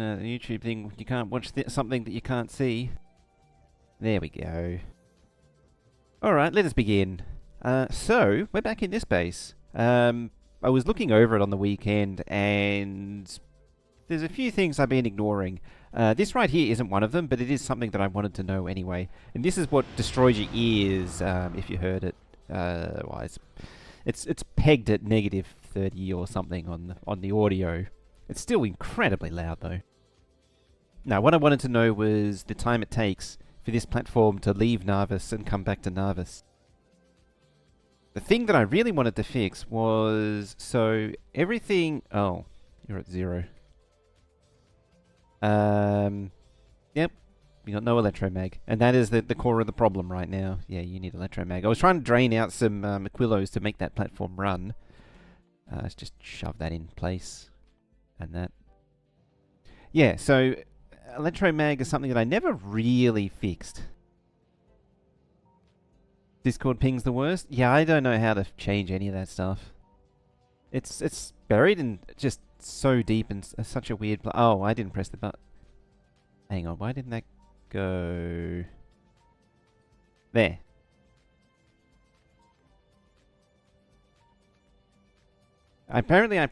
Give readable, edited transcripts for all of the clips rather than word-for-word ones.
the YouTube thing, you can't watch something that you can't see. There we go. Alright, let us begin. So, we're back in this base. I was looking over it on the weekend, and there's a few things I've been ignoring. This right here isn't one of them, but it is something that I wanted to know anyway. And this is what destroys your ears, if you heard it. Well, it's pegged at -30 or something on the audio. It's still incredibly loud though. Now, what I wanted to know was the time it takes for this platform to leave Narvis and come back to Narvis. The thing that I really wanted to fix was, so everything... Oh, you're at 0. Yep, you got no electromag. And that is the core of the problem right now. Yeah, you need electromag. I was trying to drain out some Aquillos to make that platform run. Let's just shove that in place. And that. Yeah, so electromag is something that I never really fixed. Discord ping's the worst? Yeah, I don't know how to change any of that stuff. It's buried in just so deep and such a weird... Oh, I didn't press the button. Hang on, why didn't that go... There. Apparently I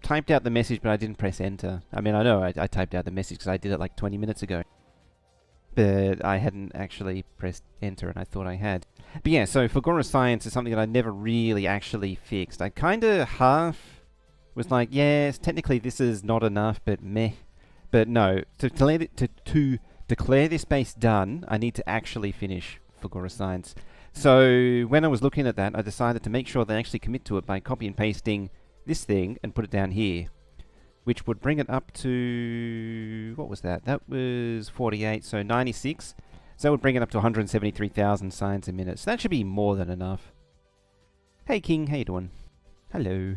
typed out the message, but I didn't press enter. I mean, I know I typed out the message because I did it like 20 minutes ago. But I hadn't actually pressed enter, and I thought I had. But yeah, so Factorio Science is something that I never really actually fixed. I kind of half was like, yes, technically this is not enough, but meh. But no, to declare this base done, I need to actually finish Factorio Science. So when I was looking at that, I decided to make sure they actually commit to it by copy and pasting this thing and put it down here, which would bring it up to... What was that? That was 48, so 96. So that would bring it up to 173,000 signs a minute. So that should be more than enough. Hey King, how you doing? Hello.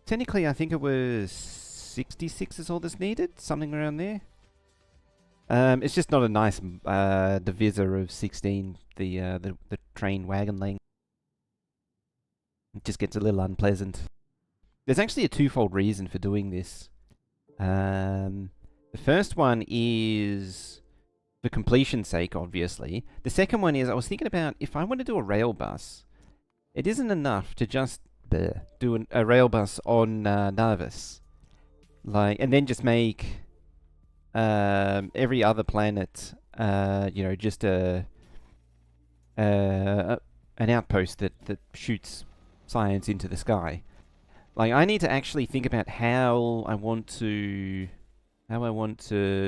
Technically, I think it was 66 is all that's needed. Something around there. It's just not a nice divisor of 16, the train wagon length. It just gets a little unpleasant. There's actually a twofold reason for doing this. The first one is for completion's sake, obviously. The second one is I was thinking about if I want to do a rail bus, it isn't enough to just do a rail bus on Narvis, and then just make every other planet, you know, just an outpost that shoots science into the sky. Like, I need to actually think about how I want to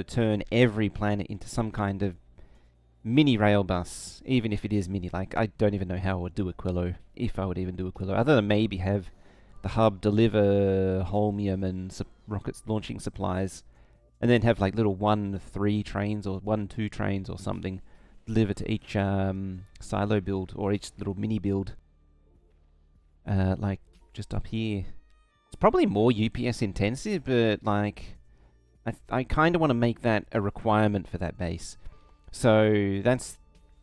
turn every planet into some kind of mini rail bus, even if it is mini. Like, I don't even know how I would do Aquilo, if I would even do Aquilo, other than maybe have the hub deliver holmium and rockets launching supplies, and then have like little 1-3 trains or 1-2 trains or something deliver to each silo build or each little mini build, like just up here. It's probably more UPS intensive, but like I kind of want to make that a requirement for that base. So that's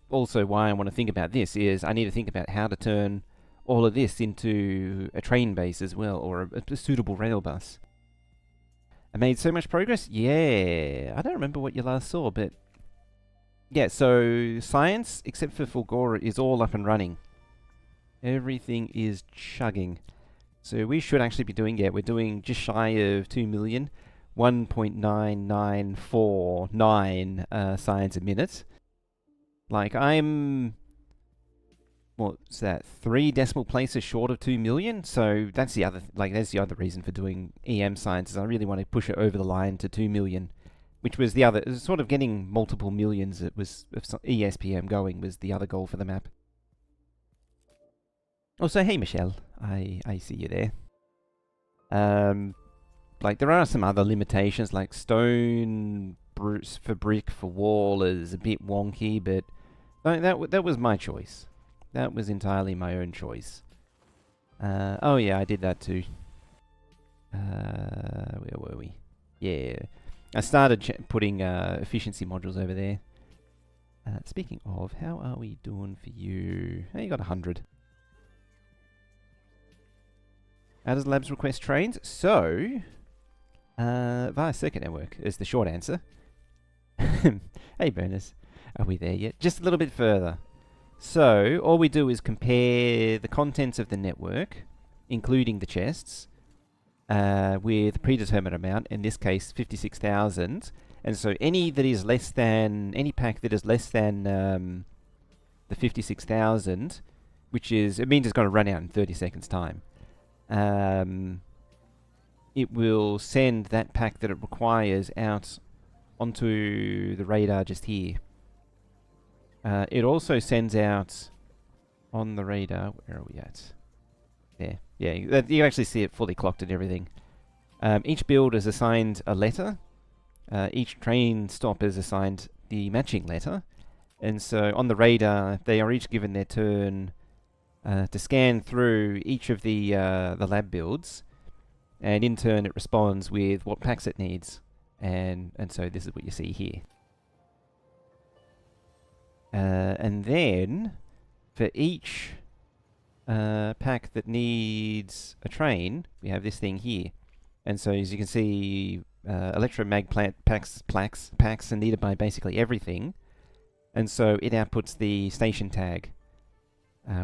also why I want to think about this, is I need to think about how to turn all of this into a train base as well, or a suitable rail bus. I made so much progress? Yeah, I don't remember what you last saw, but yeah, so science, except for Fulgora, is all up and running. Everything is chugging. So we should actually be doing, yeah, we're doing just shy of 2 million, 1.9949 signs a minute. Like, I'm, what's that, 3 decimal places short of 2 million? So that's the other, that's the other reason for doing EM signs, is I really want to push it over the line to 2 million, which was the other, it was sort of getting multiple millions. It was, if ESPM going was the other goal for the map. Also, hey Michelle, I see you there. Like, there are some other limitations, like stone for brick for wall is a bit wonky, but that was my choice. That was entirely my own choice. Oh yeah, I did that too. Where were we? Yeah, I started putting efficiency modules over there. Speaking of, how are we doing for you? Hey, you got 100. How does Labs request trains? So, Via circuit network is the short answer. Hey, Burners. Are we there yet? Just a little bit further. So, all we do is compare the contents of the network, including the chests, with a predetermined amount, in this case 56,000. And so any pack that is less than the 56,000, it means it's going to run out in 30 seconds time. It will send that pack that it requires out onto the radar just here. It also sends out on the radar, where are we at? There. Yeah, you actually see it fully clocked and everything. Each build is assigned a letter. Each train stop is assigned the matching letter. And so on the radar, they are each given their turn to scan through each of the lab builds. And in turn, it responds with what packs it needs. And so this is what you see here. And then, for each pack that needs a train, we have this thing here. And so as you can see, electromag packs are needed by basically everything. And so it outputs the station tag,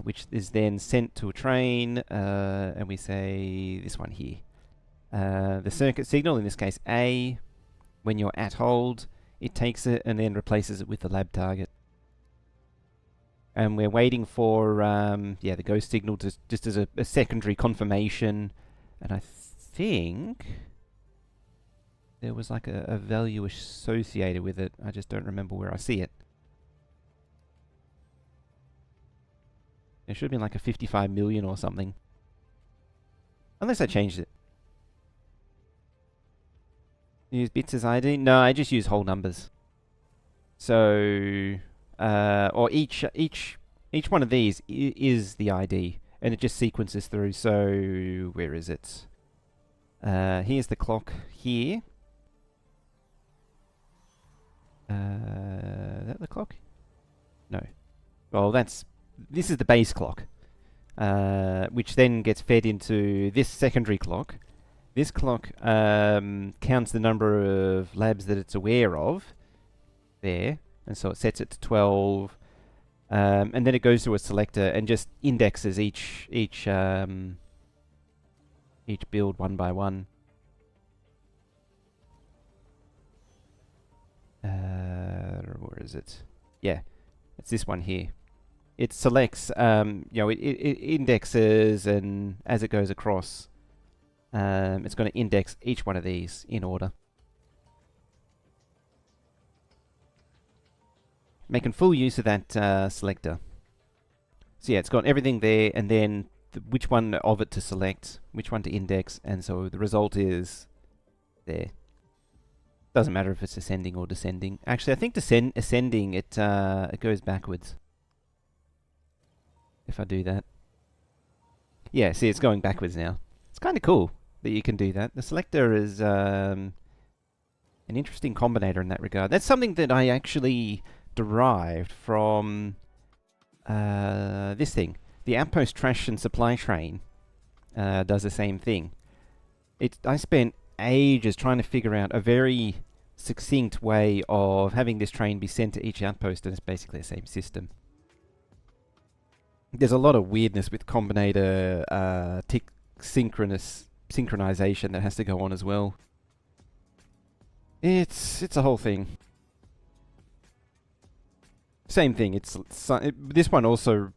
which is then sent to a train, and we say this one here. The circuit signal, in this case A, when you're at hold, it takes it and then replaces it with the lab target. And we're waiting for the ghost signal just as a secondary confirmation. And I think there was like a value associated with it. I just don't remember where I see it. There should have been like a 55 million or something. Unless I changed it. Use bits as ID? No, I just use whole numbers. So, or each one of these is the ID, and it just sequences through. So, where is it? Here's the clock here. Is that the clock? No. Well, this is the base clock, which then gets fed into this secondary clock. This clock counts the number of labs that it's aware of there, and so it sets it to 12, and then it goes to a selector and just indexes each build one by one. Where is it? Yeah, it's this one here. It selects, it indexes, and as it goes across, it's going to index each one of these in order. Making full use of that selector. So yeah, it's got everything there, and then which one of it to select, which one to index, and so the result is there. Doesn't matter if it's ascending or descending. Actually, I think ascending, it goes backwards. If I do that. Yeah, see, it's going backwards now. It's kind of cool that you can do that. The selector is an interesting combinator in that regard. That's something that I actually derived from this thing. The Outpost Trash and Supply Train does the same thing. I spent ages trying to figure out a very succinct way of having this train be sent to each outpost, and it's basically the same system. There's a lot of weirdness with combinator tick synchronization that has to go on as well. It's a whole thing. Same thing. This one also.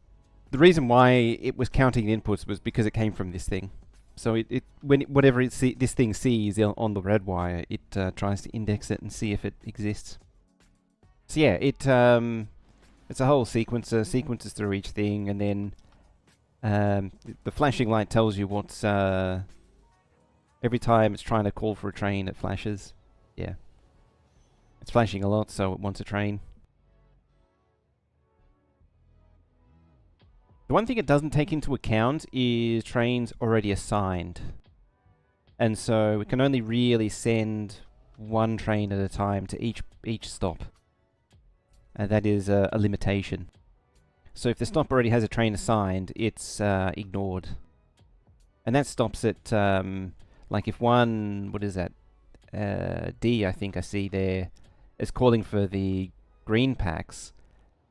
The reason why it was counting inputs was because it came from this thing. So whatever this thing sees on the red wire, it tries to index it and see if it exists. So yeah, it's a whole sequencer, sequences through each thing, and then the flashing light tells you what's every time it's trying to call for a train, it flashes. Yeah, it's flashing a lot, so it wants a train. The one thing it doesn't take into account is trains already assigned. And so it can only really send one train at a time to each stop. And that is a limitation. So if the stop already has a train assigned, it's ignored. And that stops at, like if one, what is that? D, I think I see there, is calling for the green packs.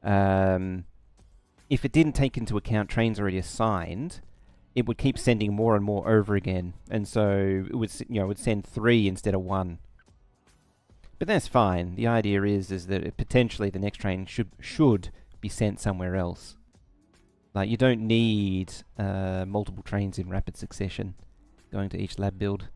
If it didn't take into account trains already assigned, it would keep sending more and more over again, and so it would, it would send 3 instead of 1. But that's fine. The idea is that potentially the next train should be sent somewhere else. Like, you don't need multiple trains in rapid succession going to each lab build.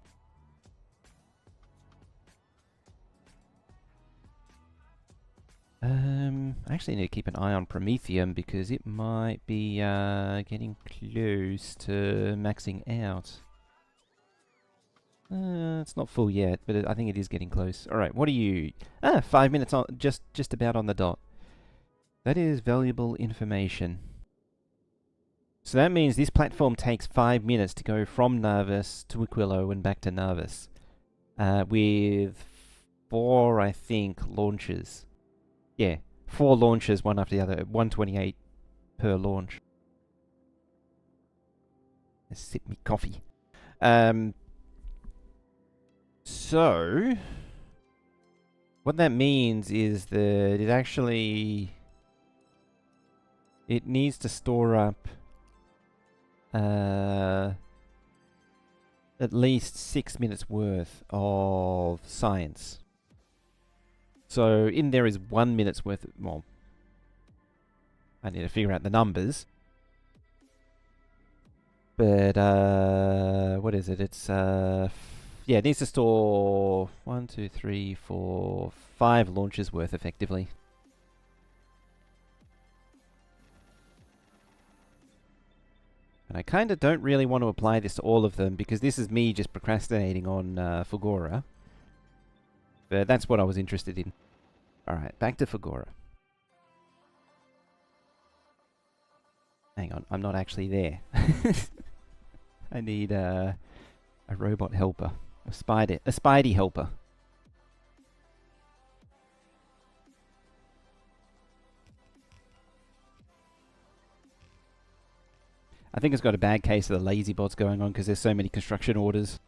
I actually need to keep an eye on Promethium because it might be getting close to maxing out. It's not full yet, but I think it is getting close. Alright, what are you? 5 minutes on, just about on the dot. That is valuable information. So that means this platform takes 5 minutes to go from Narvis to Aquilo and back to Narvis. With 4, I think, launches. Yeah, 4 launches, one after the other, 128 per launch. Let's sip me coffee. So, what that means is that it needs to store up at least 6 minutes worth of science. So in there is 1 minute's worth of, well, I need to figure out the numbers. But, what is it? It's, yeah, it needs to store 1, 2, 3, 4, 5 launches worth effectively. And I kind of don't really want to apply this to all of them because this is me just procrastinating on Fagora. But that's what I was interested in. Alright, back to Fagora. Hang on, I'm not actually there. I need a robot helper. A spidey helper. I think it's got a bad case of the lazy bots going on because there's so many construction orders.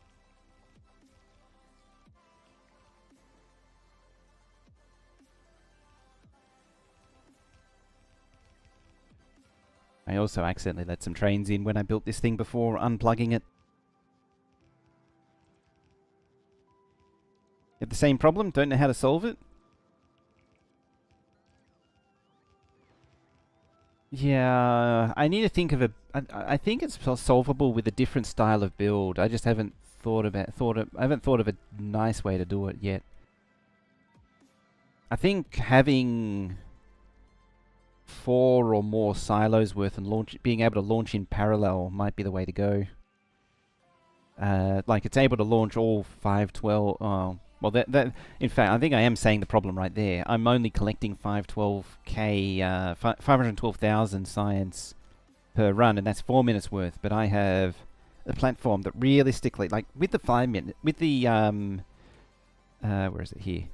I also accidentally let some trains in when I built this thing before unplugging it. You have the same problem? Don't know how to solve it? Yeah, I need to think of I think it's solvable with a different style of build. I just haven't I haven't thought of a nice way to do it yet. I think having 4 or more silos worth and being able to launch in parallel might be the way to go. Like it's able to launch all 512. Oh, well, in fact, I think I am saying the problem right there. I'm only collecting 512k, 512,000 science per run, and that's 4 minutes worth. But I have a platform that realistically, like with the 5 minute, with the where is it here?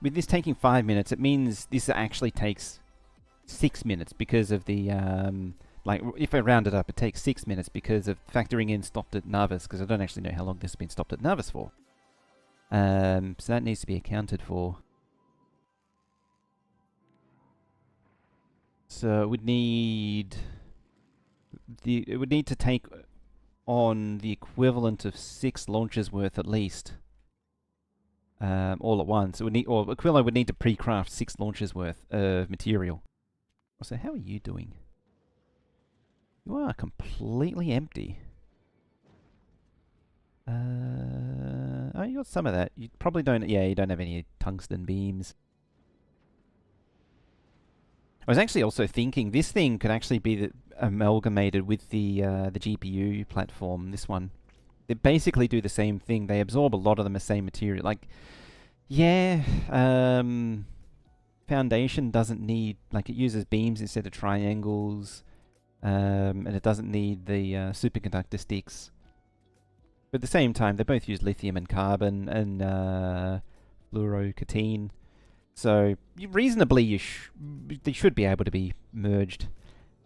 With this taking 5 minutes, it means this actually takes 6 minutes because of the like if I round it up, it takes 6 minutes because of factoring in stopped at Narvis, because I don't actually know how long this has been stopped at Narvis for. So that needs to be accounted for. So it would need to take on the equivalent of 6 launches worth at least, all at once. It would need, or Aquilo would need to pre-craft 6 launches worth of material. So how are you doing? You are completely empty. Oh, you got some of that. You probably don't. Yeah, you don't have any tungsten beams. I was actually also thinking this thing could actually be amalgamated with the GPU platform. This one, they basically do the same thing. They absorb a lot of the same material. Like, yeah, Foundation doesn't need, like, it uses beams instead of triangles, and it doesn't need the superconductor sticks. But at the same time, they both use lithium and carbon and fluorocatene. So reasonably, they should be able to be merged.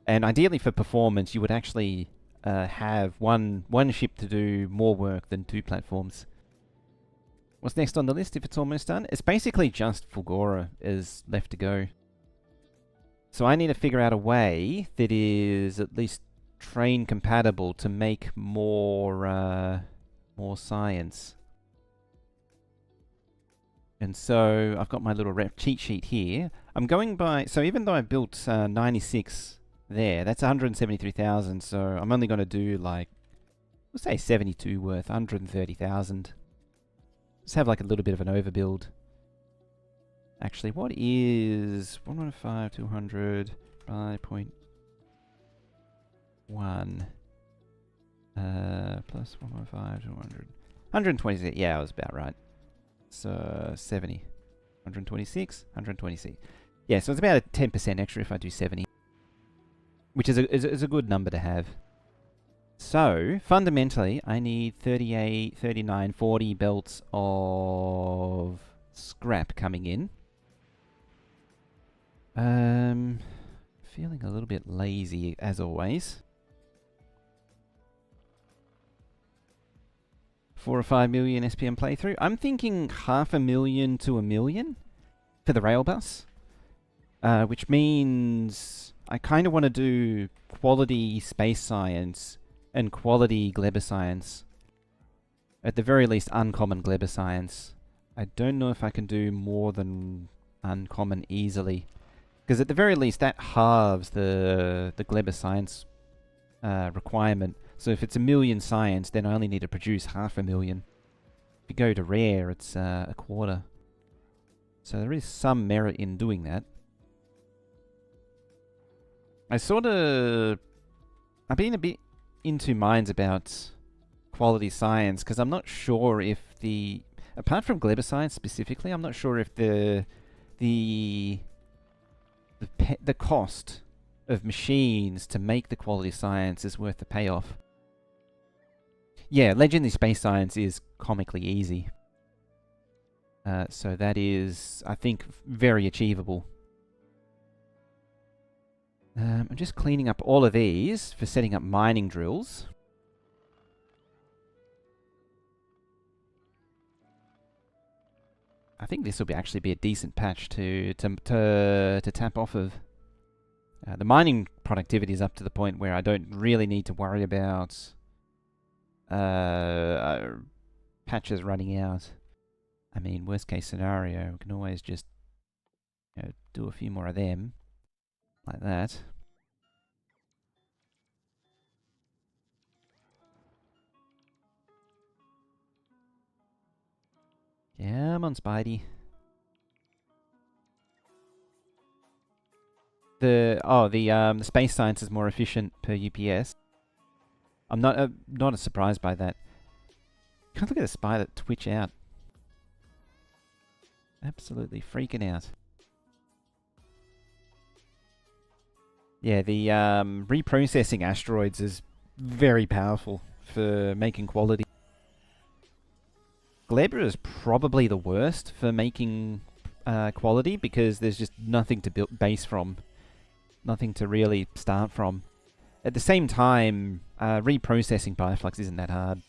And ideally for performance, you would actually have one ship to do more work than 2 platforms. What's next on the list if it's almost done? It's basically just Fulgora is left to go. So I need to figure out a way that is at least train compatible to make more science. And so I've got my little cheat sheet here. I'm going by, so even though I built 96 there, that's 173,000. So I'm only going to do like, we'll say 72 worth, 130,000. Let's have like a little bit of an overbuild. Actually, what is 115, 200, 5.1 plus 115, 200, 126. Yeah, I was about right. So 70, 126, 126. Yeah, so it's about a 10% extra if I do 70, which is a good number to have. So fundamentally, I need 38, 39, 40 belts of scrap coming in. Feeling a little bit lazy as always. 4 or 5 million SPM playthrough. I'm thinking 500,000 to 1 million for the rail bus, which means I kind of want to do quality space science and quality Gleber science. At the very least, uncommon Gleber science. I don't know if I can do more than uncommon easily, because at the very least that halves the Gleber science requirement. So if it's 1 million science, then I only need to produce 500,000. If you go to rare, it's a quarter. So there is some merit in doing that. I've been a bit in two minds about quality science, because I'm not sure if apart from Gleber science specifically, I'm not sure if the cost of machines to make the quality science is worth the payoff. Yeah, Legendary Space Science is comically easy. So that is, I think, very achievable. I'm just cleaning up all of these for setting up mining drills. I think this will actually be a decent patch to tap off of. The mining productivity is up to the point where I don't really need to worry about patches running out. I mean, worst case scenario, we can always just do a few more of them, like that. Yeah, I'm on Spidey. The space science is more efficient per UPS. I'm not surprised by that. Look at the spider twitch out. Absolutely freaking out. Yeah, the reprocessing asteroids is very powerful for making quality. Gleber is probably the worst for making quality, because there's just nothing to base from. Nothing to really start from. At the same time, reprocessing Bioflux isn't that hard.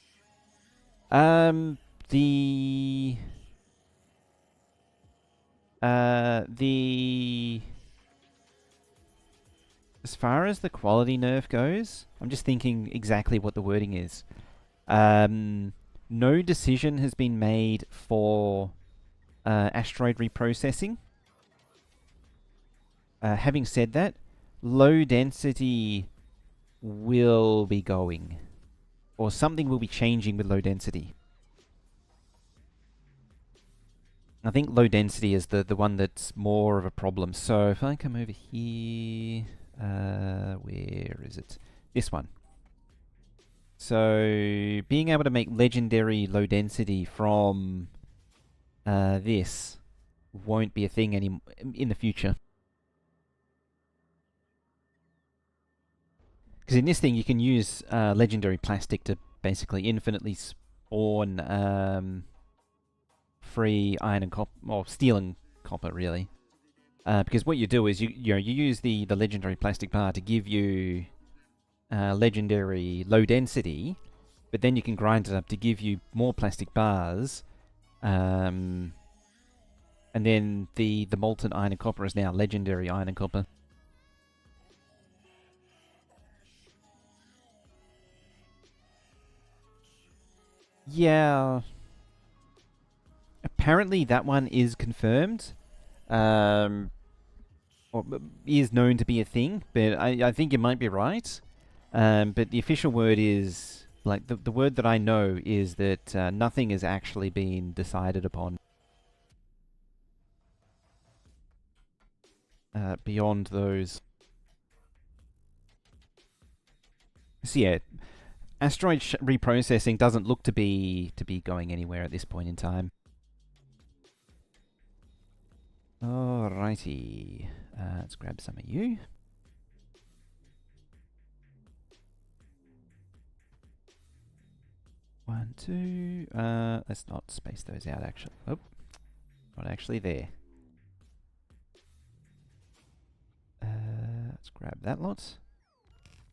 As far as the quality nerf goes, I'm just thinking exactly what the wording is. No decision has been made for asteroid reprocessing. Having said that, low density will be going, or something will be changing with low density. I think low density is the one that's more of a problem. So if I come over here, where is it? This one. So being able to make legendary low density from this won't be a thing in the future. Because in this thing you can use legendary plastic to basically infinitely spawn free iron and copper, or steel and copper, really. Because what you do is you use the legendary plastic bar to give you legendary low density, but then you can grind it up to give you more plastic bars And then the molten iron and copper is now legendary iron and copper. Yeah. Apparently that one is confirmed. Or is known to be a thing, but I think you might be right. But the official word is, like, the word that I know is that nothing has actually been decided upon beyond those. So yeah, asteroid reprocessing doesn't look to be going anywhere at this point in time. Alrighty, let's grab some of you. One, two. Let's not space those out. Actually, oh, not actually there. Let's grab that lot.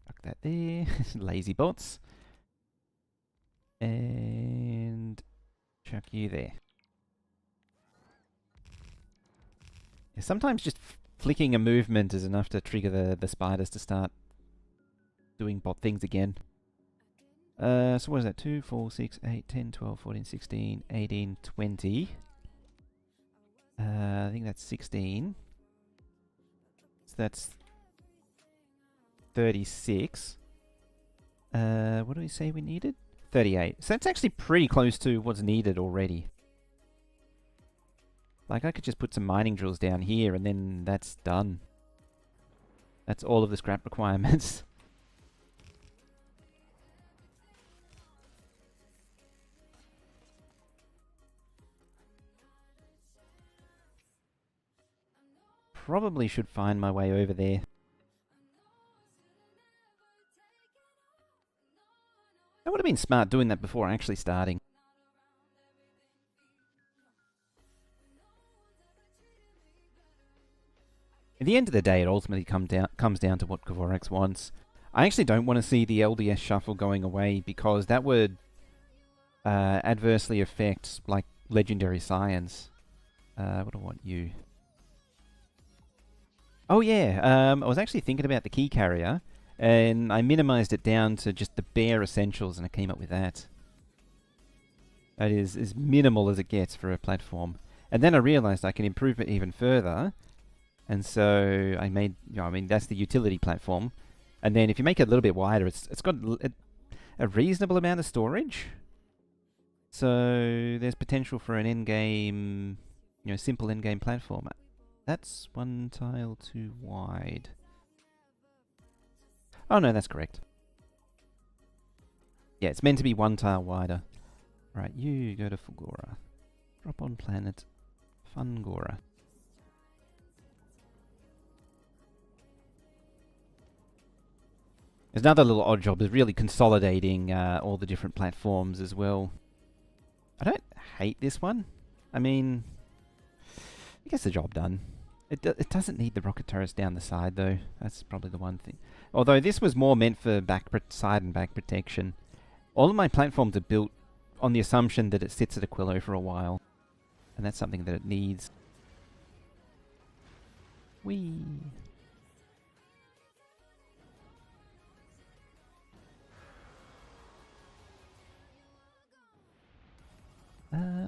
Chuck that there. Lazy bots. And chuck you there. Yeah, sometimes just flicking a movement is enough to trigger the spiders to start doing bot things again. So what is that? 2, 4, 6, 8, 10, 12, 14, 16, 18, 20. I think that's 16. So that's 36. What do we say we needed? 38. So that's actually pretty close to what's needed already. Like, I could just put some mining drills down here and then that's done. That's all of the scrap requirements. Probably should find my way over there. That would have been smart doing that before actually starting. At the end of the day, it ultimately comes down to what Kvorax wants. I actually don't want to see the LDS shuffle going away because that would adversely affect, like, legendary science. What do I want you? Oh yeah, I was actually thinking about the key carrier, and I minimized it down to just the bare essentials, and I came up with that. That is as minimal as it gets for a platform. And then I realized I can improve it even further, and so I made, I mean, that's the utility platform. And then if you make it a little bit wider, it's got a reasonable amount of storage. So there's potential for an endgame, simple endgame platform. That's one tile too wide. Oh no, that's correct. Yeah, it's meant to be one tile wider. Right, you go to Fulgora. Drop on planet Fungora. There's another little odd job is really consolidating all the different platforms as well. I don't hate this one. I mean, it gets the job done. It doesn't need the rocket turrets down the side, though. That's probably the one thing. Although this was more meant for side and back protection. All of my platforms are built on the assumption that it sits at Aquilo for a while. And that's something that it needs. Whee!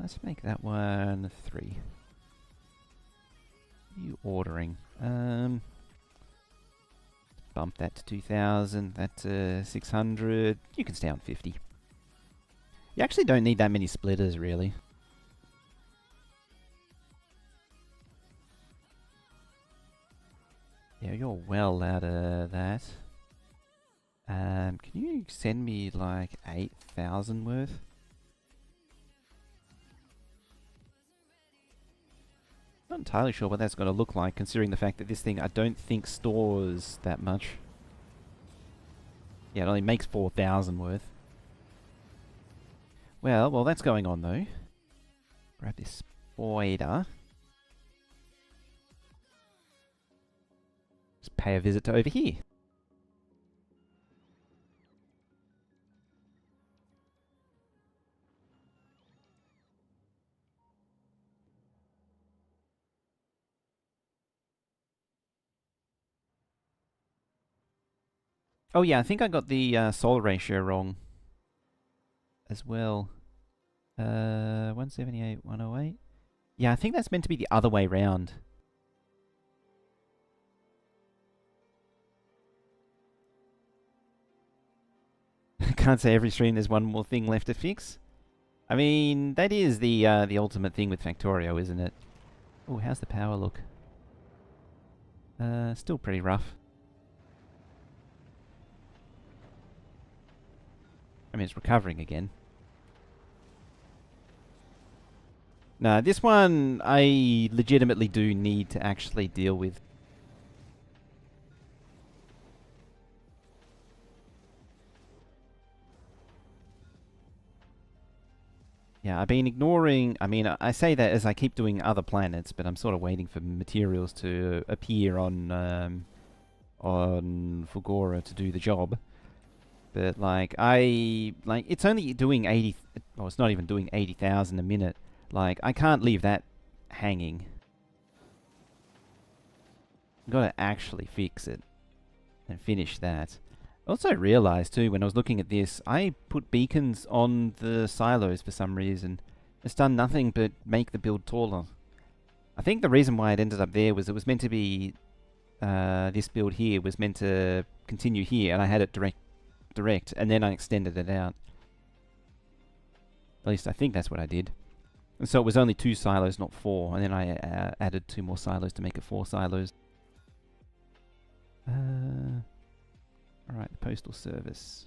Let's make that one 3. You ordering? Bump that to 2,000. That to 600. You can stay on 50. You actually don't need that many splitters, really. Yeah, you're well out of that. Can you send me like 8,000 worth? Not entirely sure what that's going to look like, considering the fact that this thing I don't think stores that much. Yeah, it only makes 4,000 worth. Well, while that's going on though, grab this spider. Just pay a visit to over here. Oh yeah, I think I got the solar ratio wrong as well. 178, 108. Yeah, I think that's meant to be the other way round. Can't say every stream there's one more thing left to fix. I mean, that is the ultimate thing with Factorio, isn't it? Oh, how's the power look? Still pretty rough. I mean, it's recovering again. No, this one I legitimately do need to actually deal with. Yeah, I've been ignoring... I mean, I say that as I keep doing other planets, but I'm sort of waiting for materials to appear on Fulgora to do the job. But, like, it's only doing 80... Well, it's not even doing 80,000 a minute. Like, I can't leave that hanging. I've got to actually fix it and finish that. I also realized, too, when I was looking at this, I put beacons on the silos for some reason. It's done nothing but make the build taller. I think the reason why it ended up there was it was meant to be... this build here was meant to continue here, and I had it direct, and then I extended it out. At least I think that's what I did. And so it was only 2 silos, not 4, and then I added 2 more silos to make it 4 silos. Alright, the postal service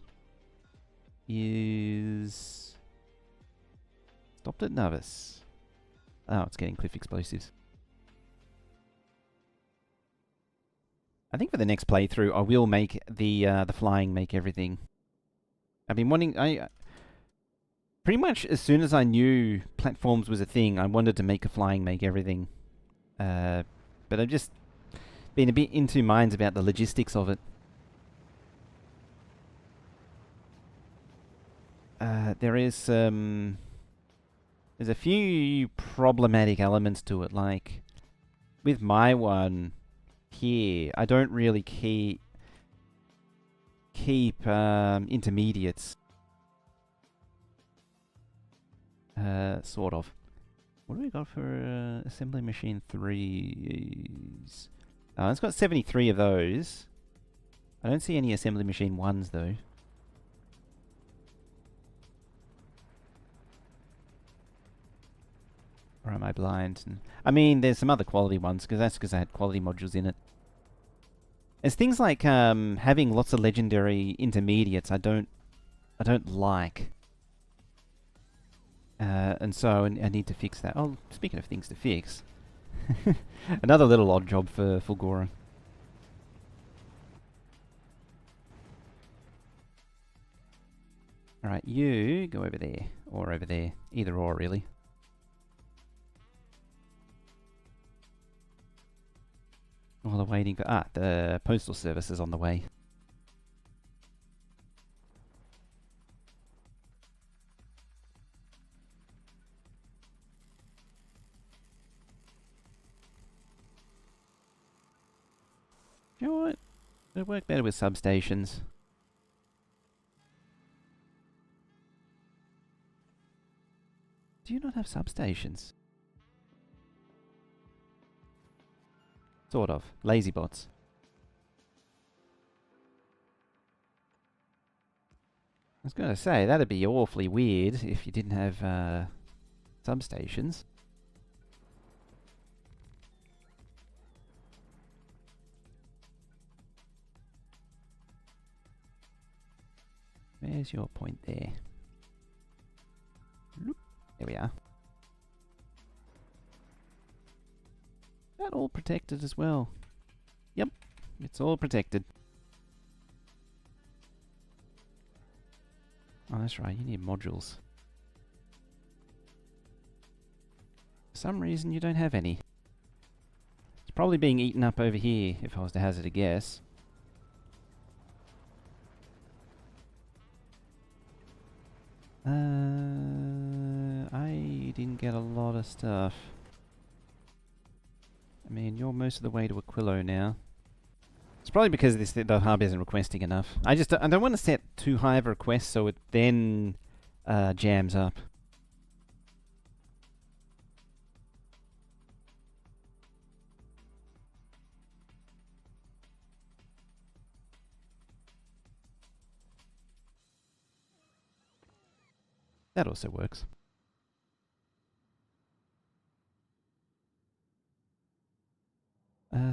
is stopped at Novice. Oh, it's getting cliff explosives. I think for the next playthrough, I will make the flying make everything. I've been wanting... pretty much as soon as I knew platforms was a thing, I wanted to make a flying make everything. But I've just been a bit in 2 minds about the logistics of it. There's a few problematic elements to it, like with my one here, I don't really keep intermediates. Sort of. What do we got for assembly machine 3s? It's got 73 of those. I don't see any assembly machine 1s though. Or am I blind? I mean, there's some other quality ones, because that's because I had quality modules in it. There's things like having lots of legendary intermediates I don't like. And so I need to fix that. Oh, speaking of things to fix. Another little odd job for Fulgora. Alright, you go over there. Or over there. Either or, really. While they're waiting for... the postal service is on the way. You know what? It'd work better with substations. Do you not have substations? Sort of. Lazy bots. I was going to say, that'd be awfully weird if you didn't have substations. Where's your point there? There we are. That all protected as well. Yep, it's all protected. Oh, that's right, you need modules. For some reason you don't have any. It's probably being eaten up over here, if I was to hazard a guess. I didn't get a lot of stuff. I mean, you're most of the way to Aquilo now. It's probably because the hub isn't requesting enough. I don't want to set too high of a request so it then jams up. That also works.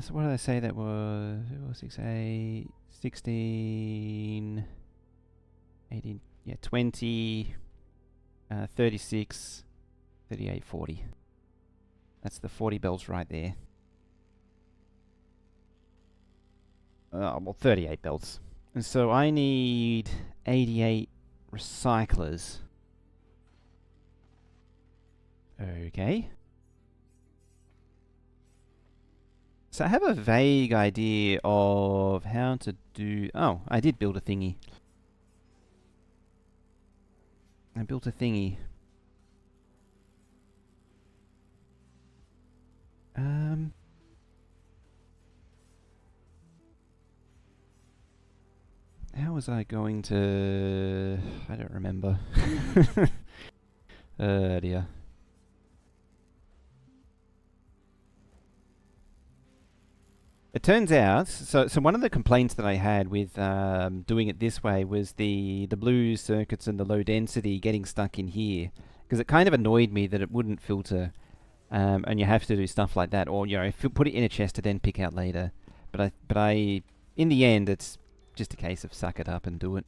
So what did I say that was? 6, 8, 16, 18, yeah, 20, 36, 38, 40. That's the 40 belts right there. Well, 38 belts. And so I need 88 recyclers. Okay. So I have a vague idea of how to do... Oh, I did build a thingy. I built a thingy. How was I going to... I don't remember. Dear. It turns out, so one of the complaints that I had with doing it this way was the blue circuits and the low density getting stuck in here, because it kind of annoyed me that it wouldn't filter, and you have to do stuff like that, or put it in a chest to then pick out later. But I, in the end, it's just a case of suck it up and do it.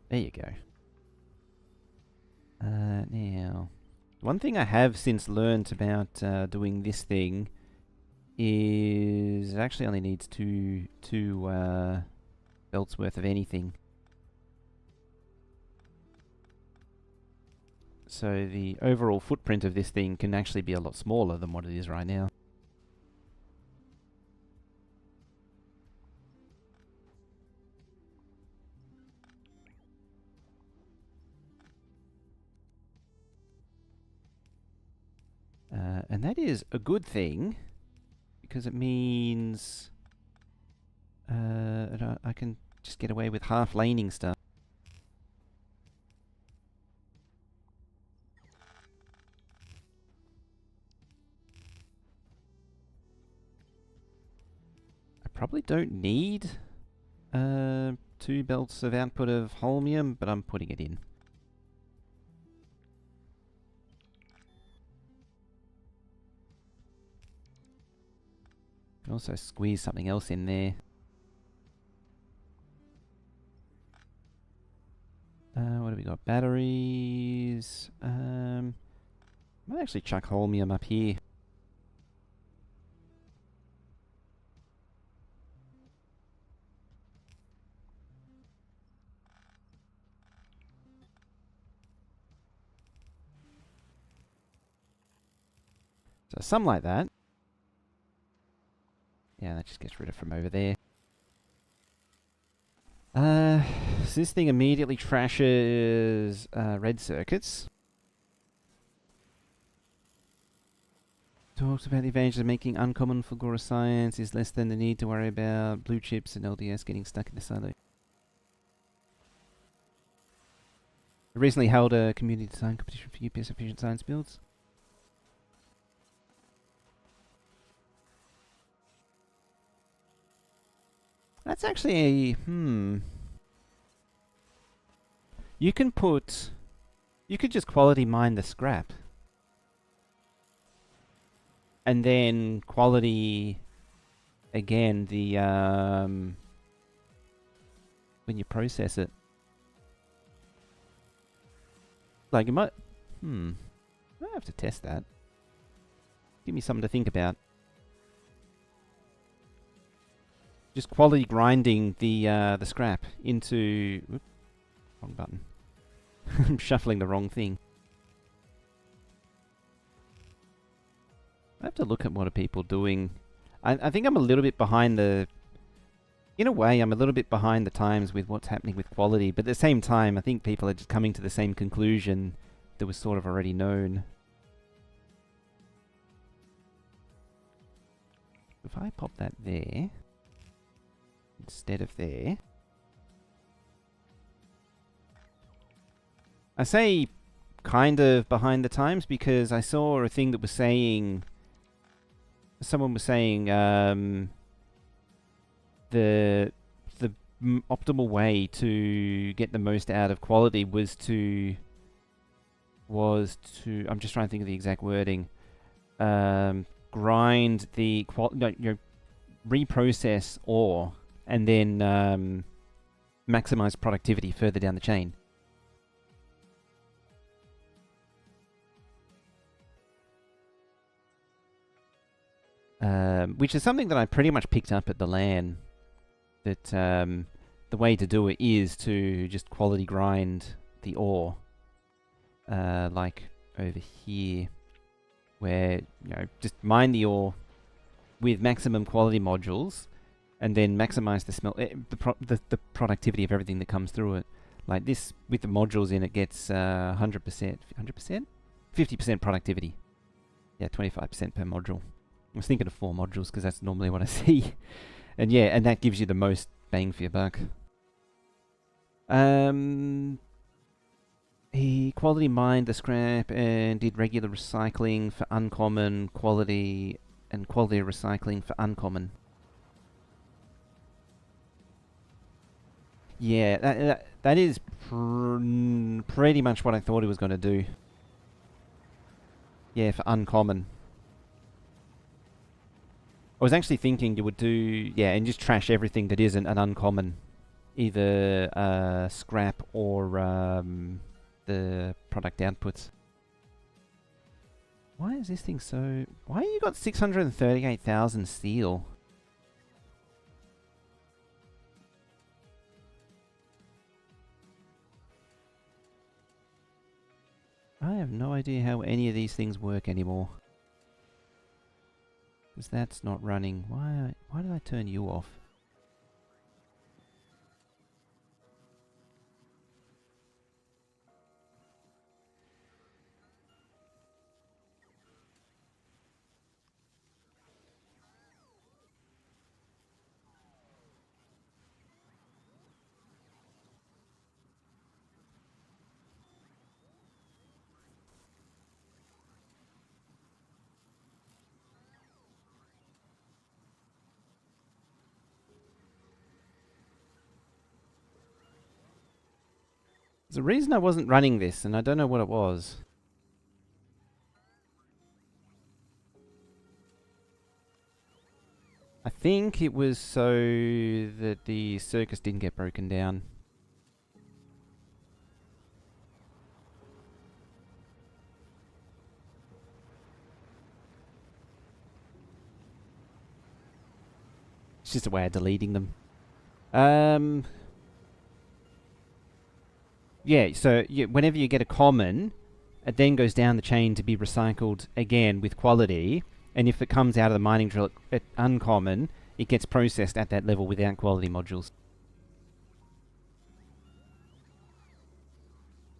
There you go. Now, one thing I have since learned about doing this thing is it actually only needs two belts worth of anything. So the overall footprint of this thing can actually be a lot smaller than what it is right now. And that is a good thing, because it means I can just get away with half laning stuff. I probably don't need 2 belts of output of holmium, but I'm putting it in. Can also squeeze something else in there. What have we got? Batteries. Might actually chuck holmium up here. So something like that. Yeah, that just gets rid of from over there. So this thing immediately trashes red circuits. Talks about the advantage of making uncommon Fulgora science is less than the need to worry about blue chips and LDS getting stuck in the silo. I recently held a community design competition for UPS efficient science builds. That's actually a... You could just quality mine the scrap. And then quality again the when you process it. Like you might I have to test that. Give me something to think about. Just quality grinding the scrap into... Whoop, wrong button. I'm shuffling the wrong thing. I have to look at what are people doing. I think I'm a little bit behind the In a way, I'm a little bit behind the times with what's happening with quality, but at the same time, I think people are just coming to the same conclusion that was sort of already known. If I pop that there, instead of there, I say kind of behind the times because I saw a thing that was saying, someone was saying the optimal way to get the most out of quality was to I'm just trying to think of the exact wording, grind the reprocess ore and then maximize productivity further down the chain. Which is something that I pretty much picked up at the LAN, that the way to do it is to just quality grind the ore, like over here, where, you know, just mine the ore with maximum quality modules, and then maximize the productivity of everything that comes through it. Like this, with the modules in, it gets 100%, 50% productivity. Yeah, 25% per module. I was thinking of 4 modules because that's normally what I see. And yeah, and that gives you the most bang for your buck. He quality mined the scrap and did regular recycling for uncommon, quality, and quality recycling for uncommon. Yeah, that is pretty much what I thought he was going to do. Yeah, for uncommon. I was actually thinking you would do, yeah, and just trash everything that isn't an uncommon. Either scrap or the product outputs. Why is this thing so... Why you got 638,000 steel? I have no idea how any of these things work anymore. Because that's not running. Why did I turn you off? There's a reason I wasn't running this, and I don't know what it was. I think it was so that the circus didn't get broken down. It's just a way of deleting them. Yeah, so whenever you get a common, it then goes down the chain to be recycled again with quality. And if it comes out of the mining drill at uncommon, it gets processed at that level without quality modules.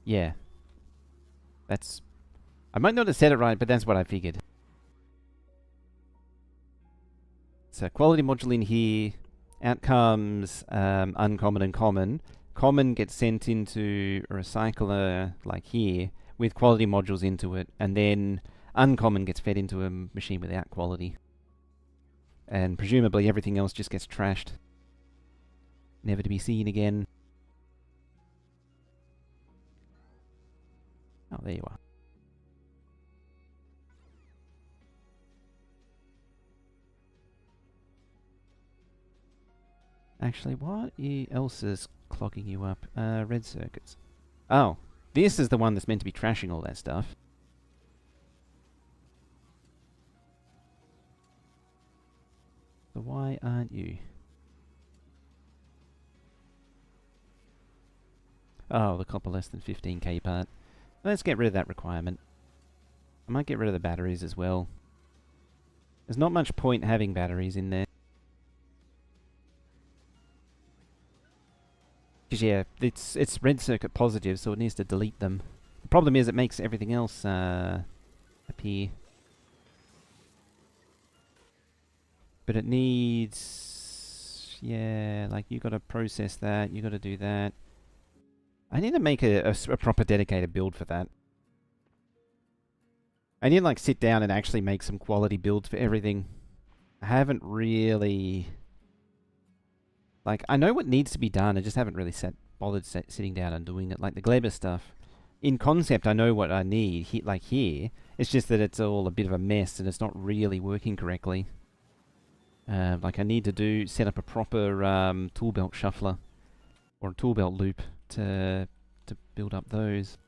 Yeah. That's... I might not have said it right, but that's what I figured. So quality module in here, out comes uncommon and common. Common gets sent into a recycler like here with quality modules into it, and then uncommon gets fed into a machine without quality. And presumably everything else just gets trashed. Never to be seen again. Oh, there you are. Actually, what else is clogging you up? Red circuits. Oh, this is the one that's meant to be trashing all that stuff. So why aren't you? Oh, the copper less than 15k part. Let's get rid of that requirement. I might get rid of the batteries as well. There's not much point having batteries in there. Because yeah, it's red circuit positive, so it needs to delete them. The problem is it makes everything else appear. But it needs... yeah, like you gotta process that, you gotta do that. I need to make a proper dedicated build for that. I need to like sit down and actually make some quality builds for everything. I haven't really... like, I know what needs to be done, I just haven't really bothered sitting down and doing it. Like the Gleber stuff. In concept, I know what I need, like here. It's just that it's all a bit of a mess and it's not really working correctly. Like I need to set up a proper tool belt shuffler or a tool belt loop to build up those.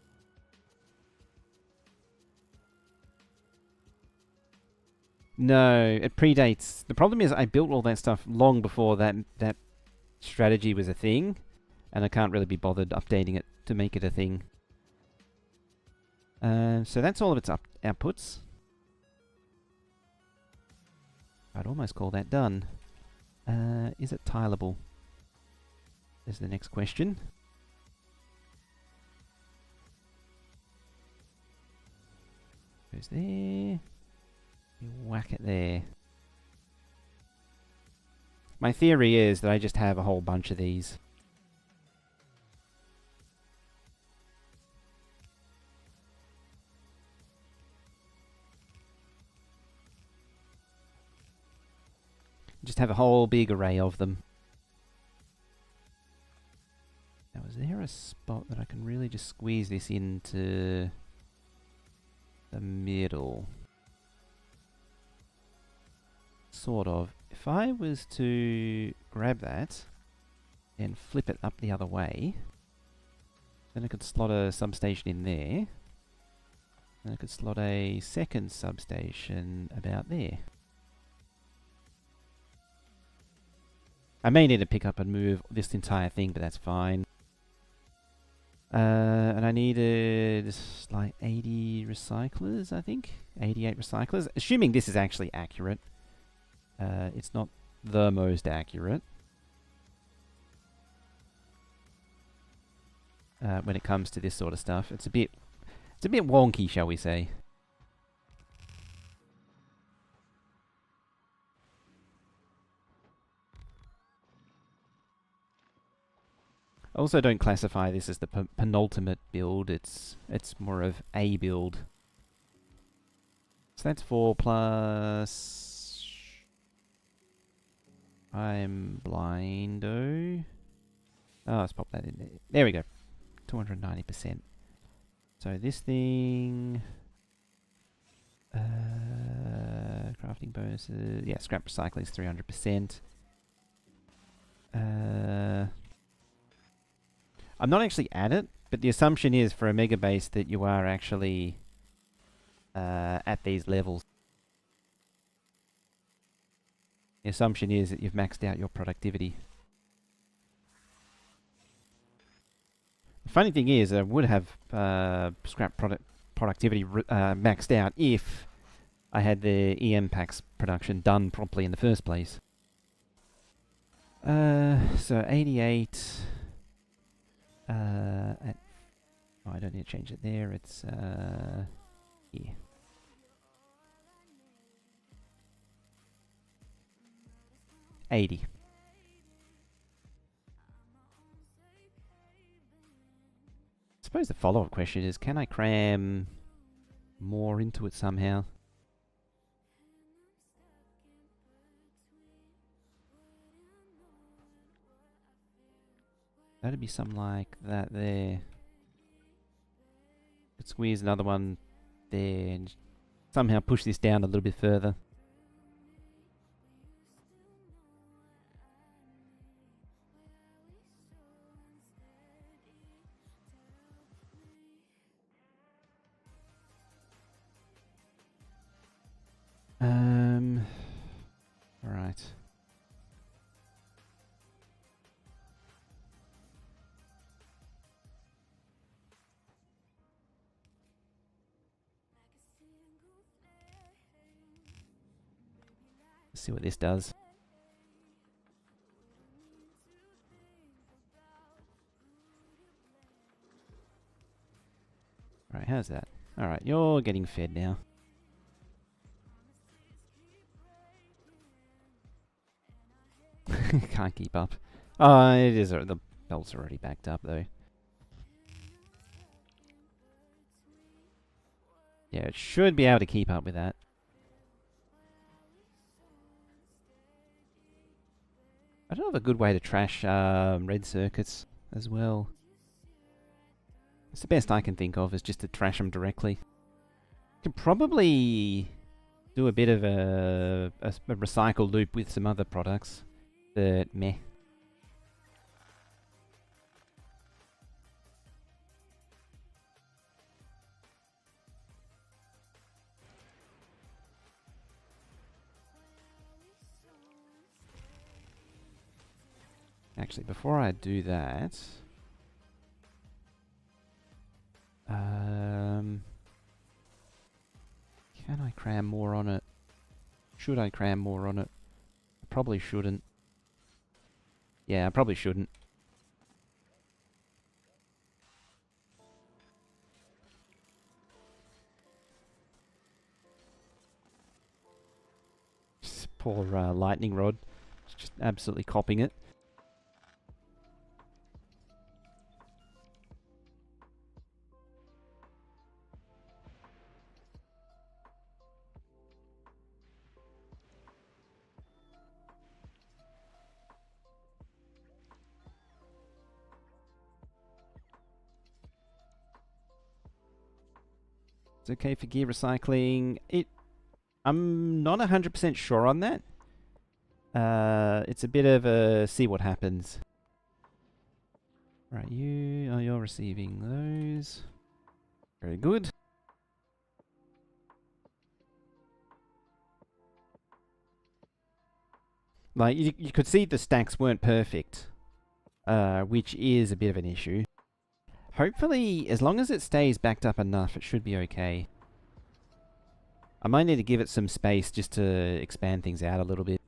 No, it predates. The problem is I built all that stuff long before that strategy was a thing, and I can't really be bothered updating it to make it a thing. So that's all of its outputs. I'd almost call that done. Is it tileable? Is the next question. Goes there. You whack it there. My theory is that I just have a whole bunch of these. Just have a whole big array of them. Now, is there a spot that I can really just squeeze this into the middle? Sort of. If I was to grab that and flip it up the other way, then I could slot a substation in there. And I could slot a second substation about there. I may need to pick up and move this entire thing, but that's fine. And I needed like 80 recyclers, I think. 88 recyclers. Assuming this is actually accurate. It's not the most accurate. When it comes to this sort of stuff. It's a bit wonky, shall we say. I also don't classify this as the penultimate build. It's more of a build. So that's 4 plus... I'm blindo. Oh, let's pop that in there. There we go. 290%. So this thing... crafting bonuses... yeah, scrap recycling is 300%. I'm not actually at it, but the assumption is for a Megabase that you are actually at these levels. The assumption is that you've maxed out your productivity. The funny thing is, I would have scrap productivity maxed out if I had the EM packs production done properly in the first place. So 88... oh, I don't need to change it there, it's here. 80. I suppose the follow-up question is, can I cram more into it somehow? That'd be something like that there. Could squeeze another one there and somehow push this down a little bit further. Right. Let's see what this does. Right, how's that? Alright, you're getting fed now. Can't keep up. Oh, it is. The belt's already backed up, though. Yeah, it should be able to keep up with that. I don't have a good way to trash red circuits as well. It's the best I can think of, is just to trash them directly. Could probably do a bit of a recycle loop with some other products, but meh. Actually, before I do that, can I cram more on it? Should I cram more on it? I probably shouldn't. Yeah, I probably shouldn't. Poor lightning rod. It's just absolutely copying it. It's okay for gear recycling. I'm not 100% sure on that. It's a bit of a see what happens. Right, you're receiving those. Very good. Like, you could see the stacks weren't perfect, which is a bit of an issue. Hopefully, as long as it stays backed up enough, it should be okay. I might need to give it some space just to expand things out a little bit.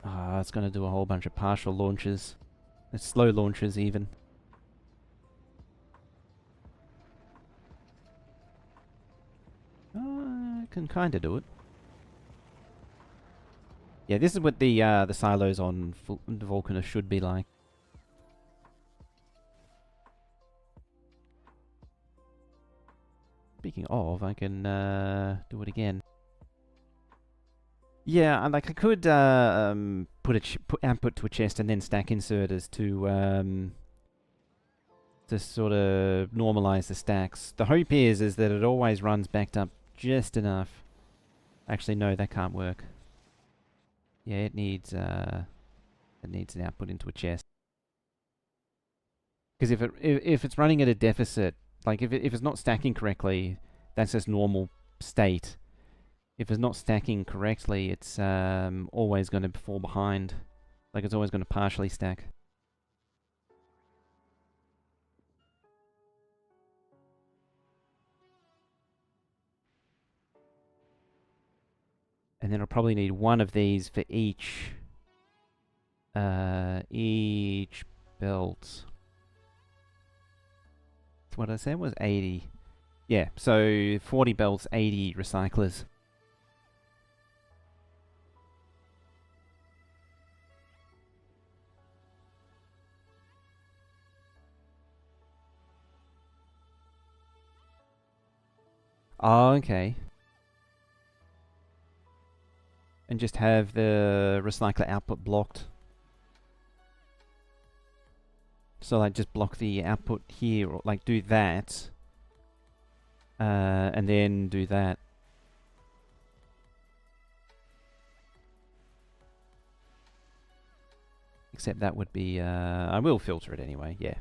Ah, it's going to do a whole bunch of partial launches. Slow launches, even. I can kind of do it. Yeah, this is what the silos on the Vulcaner should be like. Speaking of, I can do it again. Yeah, and like I could put output to a chest and then stack inserters to sort of normalize the stacks. The hope is that it always runs backed up just enough. Actually, no, that can't work. Yeah, it needs an output into a chest. Because if it's running at a deficit, like if it's not stacking correctly, that's just normal state. If it's not stacking correctly, it's always going to fall behind. Like it's always going to partially stack. And then I'll probably need one of these for each belt. What I said was 80. Yeah, so 40 belts, 80 recyclers. Oh, okay. And just have the recycler output blocked. So like just block the output here, or like do that. And then do that. Except that would be, I will filter it anyway, yeah.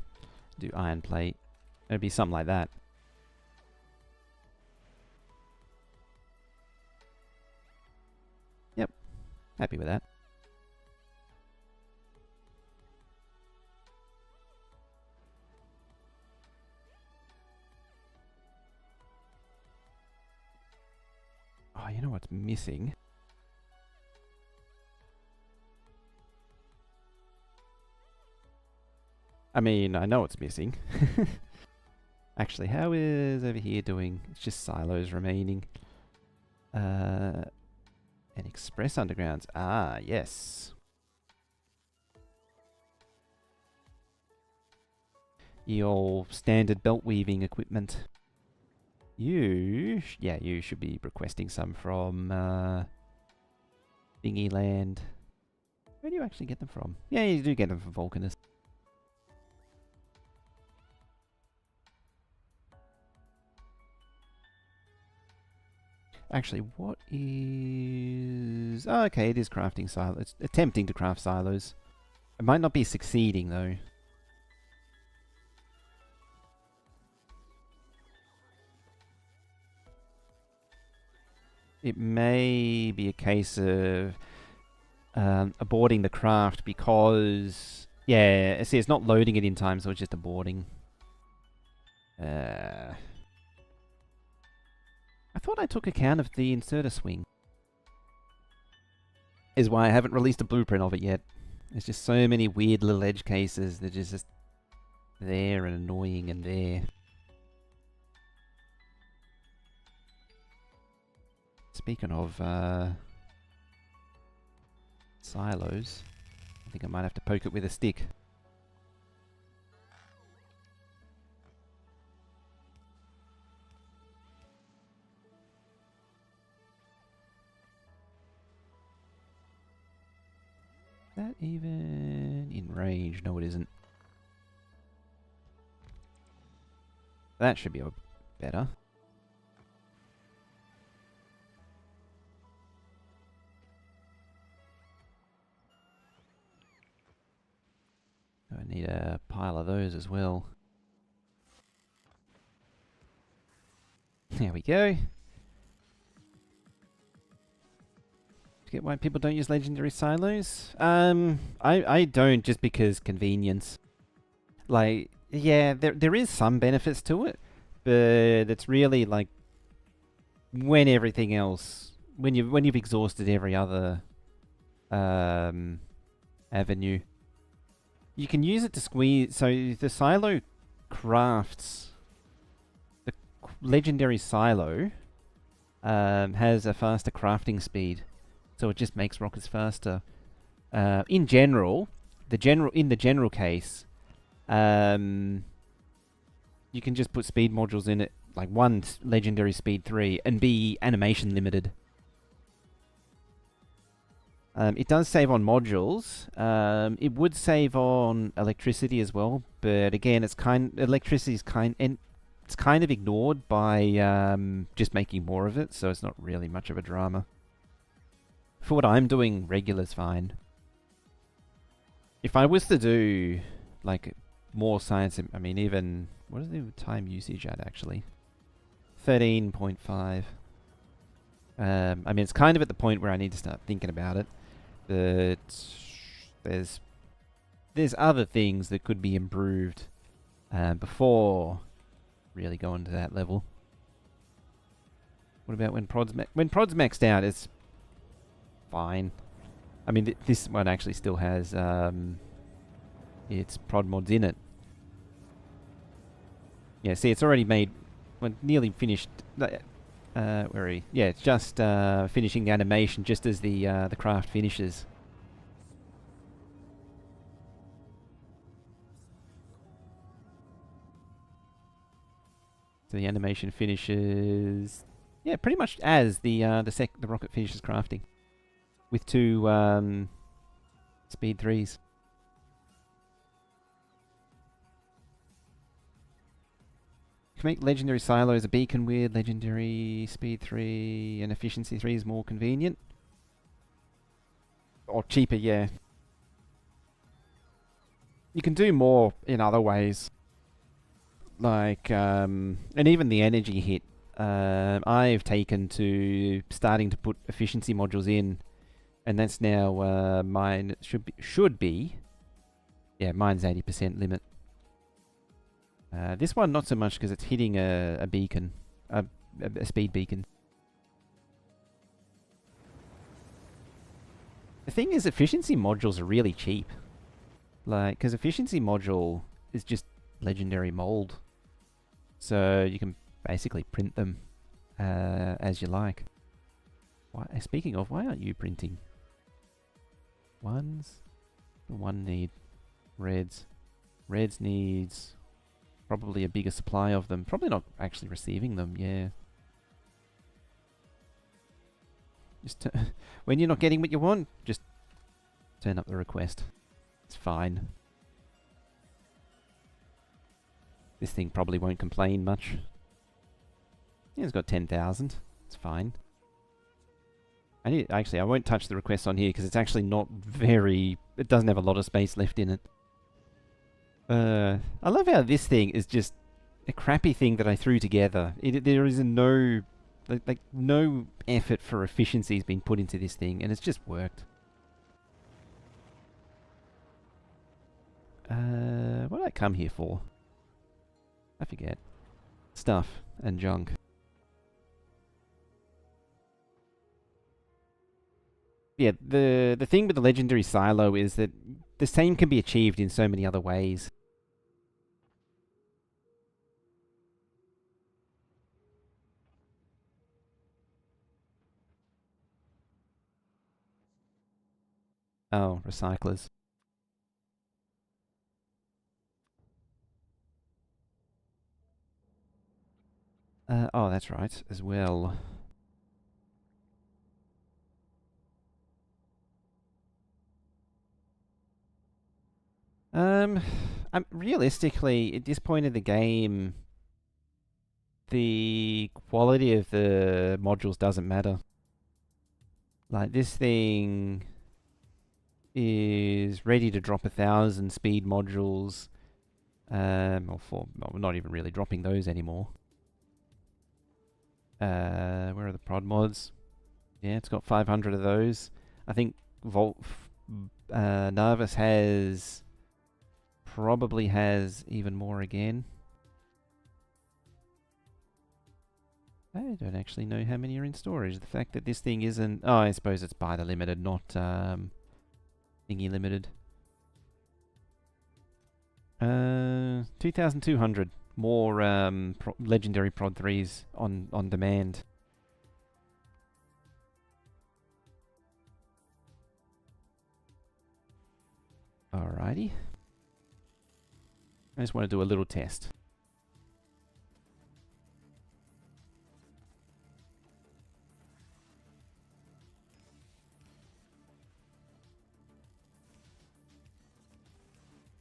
Do iron plate. It'd be something like that. Yep, happy with that. Oh, you know what's missing? I mean, I know it's missing. Actually, how is over here doing? It's just silos remaining. And express undergrounds. Ah, yes. Your standard belt weaving equipment. You should be requesting some from Thingy Land. Where do you actually get them from? Yeah, you do get them from Vulcanus. Actually, what is... Oh, okay, it is crafting silos. It's attempting to craft silos. It might not be succeeding, though. It may be a case of aborting the craft because... Yeah, see, it's not loading it in time, so it's just aborting. I thought I took account of the inserter swing. Is why I haven't released a blueprint of it yet. There's just so many weird little edge cases that are just there and annoying and there. Speaking of silos, I think I might have to poke it with a stick. Is that even in range? No, it isn't. That should be better. I need a pile of those as well. There we go. Get why people don't use legendary silos? I don't, just because convenience. Like, yeah, there is some benefits to it, but it's really like when everything else, when you've exhausted every other avenue, you can use it to squeeze. So the silo crafts, the legendary silo has a faster crafting speed. So it just makes rockets faster. In the general case, you can just put speed modules in it, like one legendary speed 3, and be animation limited. It does save on modules. It would save on electricity as well, but again, electricity is kind of ignored by just making more of it, so it's not really much of a drama. For what I'm doing, regular's fine. If I was to do, like, more science, I mean, even... What is the time usage at, actually? 13.5. I mean, it's kind of at the point where I need to start thinking about it. But there's other things that could be improved before really going to that level. What about when Prod's maxed out? It's fine. I mean, this one actually still has its prod mods in it. Yeah, see, it's already made, well, nearly finished. Where are we? Yeah, it's just finishing the animation just as the craft finishes. So the animation finishes, yeah, pretty much as the rocket finishes crafting, with 2 speed 3s. You can make legendary silos a beacon with legendary speed 3 and efficiency 3 is more convenient. Or cheaper, yeah. You can do more in other ways. Like, and even the energy hit. I've taken to starting to put efficiency modules in, and that's now mine should be. Yeah, mine's 80% limit. This one not so much because it's hitting a beacon, a speed beacon. The thing is, efficiency modules are really cheap. Like, because efficiency module is just legendary mold. So you can basically print them as you like. Speaking of, why aren't you printing? Ones? One need reds. Reds needs probably a bigger supply of them. Probably not actually receiving them, yeah. Just when you're not getting what you want, just turn up the request. It's fine. This thing probably won't complain much. Yeah, it's got 10,000. It's fine. I won't touch the request on here because it's actually not very... It doesn't have a lot of space left in it. I love how this thing is just a crappy thing that I threw together. There is no... Like, no effort for efficiency has been put into this thing, and it's just worked. What did I come here for? I forget. Stuff and junk. Yeah, the thing with the legendary silo is that the same can be achieved in so many other ways. Oh, recyclers. Oh, that's right, as well. Realistically, at this point in the game, the quality of the modules doesn't matter. Like, this thing is ready to drop 1,000 speed modules. Well, we're not even really dropping those anymore. Where are the prod mods? Yeah, it's got 500 of those. I think Narvis probably has even more again. I don't actually know how many are in storage. The fact that this thing isn't... Oh, I suppose it's by the limited, not thingy limited. 2,200 more legendary prod 3s on demand. Alrighty. I just want to do a little test.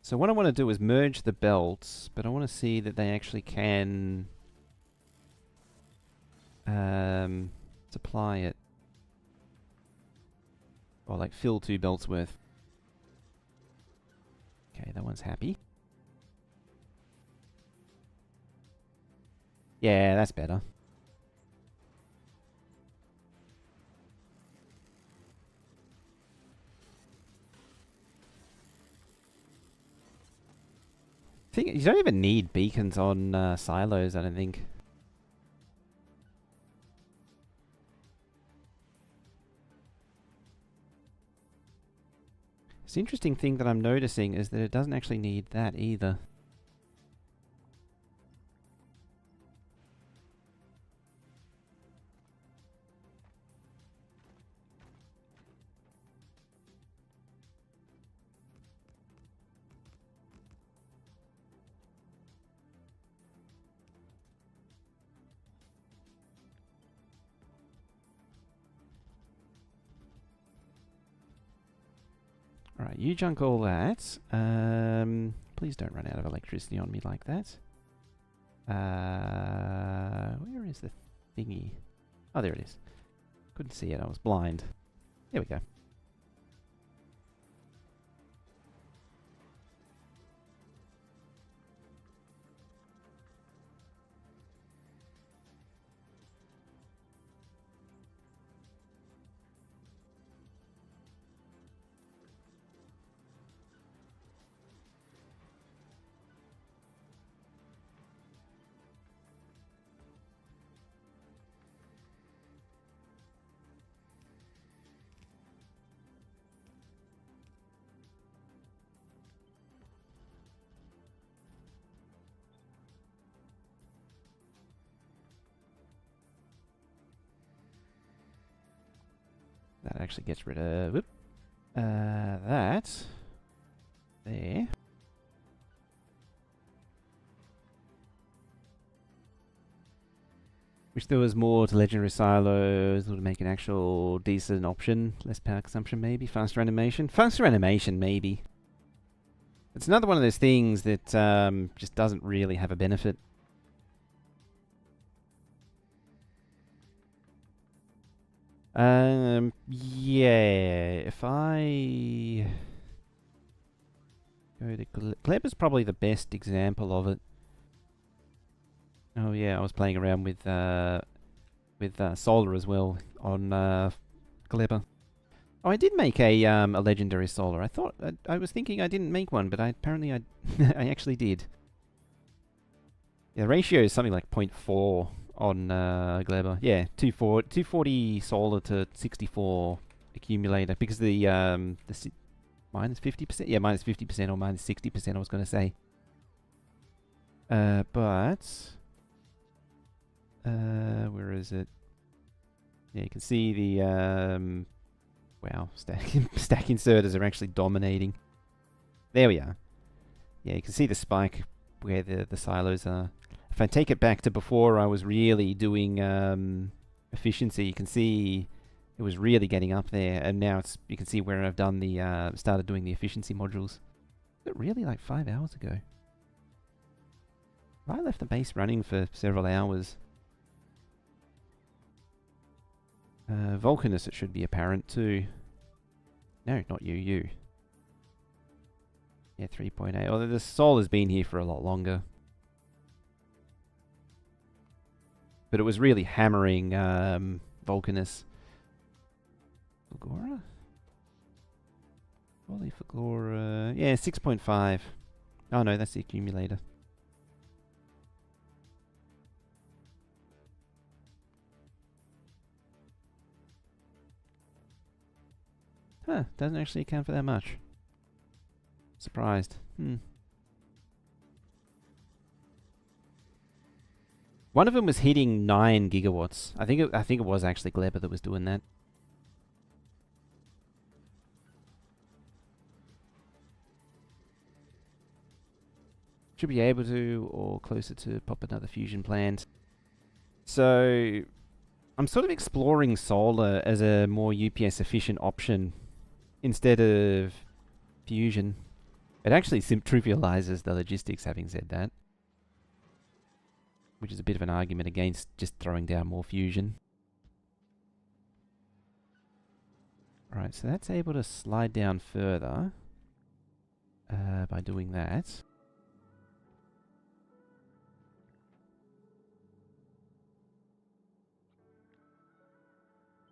So what I want to do is merge the belts, but I want to see that they actually can supply it. Or like fill 2 belts worth. Okay, that one's happy. Yeah, that's better. You don't even need beacons on silos, I don't think. It's an interesting thing that I'm noticing is that it doesn't actually need that either. Alright, you junk all that. Please don't run out of electricity on me like that. Where is the thingy? Oh, there it is. Couldn't see it, I was blind. There we go. actually gets rid of whoop, that there. Wish there was more to legendary silos, would make an actual decent option. Less power consumption maybe. Faster animation. Faster animation maybe. It's another one of those things that just doesn't really have a benefit. Yeah, if I go to Gleb is probably the best example of it. Oh yeah, I was playing around with solar as well on Glebber. Oh, I did make a legendary solar. I thought I was thinking I didn't make one, but apparently I I actually did. Yeah, the ratio is something like 0.4 on Glebber. Yeah, 240 solar to 64 accumulator because the minus 50%. Yeah, minus 50% or minus 60%. I was going to say. But where is it? Yeah, you can see the wow, stack inserters are actually dominating. There we are. Yeah, you can see the spike where the silos are. If I take it back to before I was really doing efficiency, you can see it was really getting up there, and now you can see where I've done the started doing the efficiency modules. Is it really like 5 hours ago? I left the base running for several hours. Vulcanus, it should be apparent too. No, not you. Yeah, 3.8. Although the Sol has been here for a lot longer. But it was really hammering Vulcanus. Fagora? Fagora. Yeah, 6.5. Oh no, that's the accumulator. Huh, doesn't actually account for that much. Surprised. One of them was hitting 9 gigawatts. I think it was actually Glebber that was doing that. Should be able to, or closer to, pop another fusion plant. So, I'm sort of exploring solar as a more UPS efficient option instead of fusion. It actually trivializes the logistics, having said that. Which is a bit of an argument against just throwing down more fusion. Alright, so that's able to slide down further by doing that.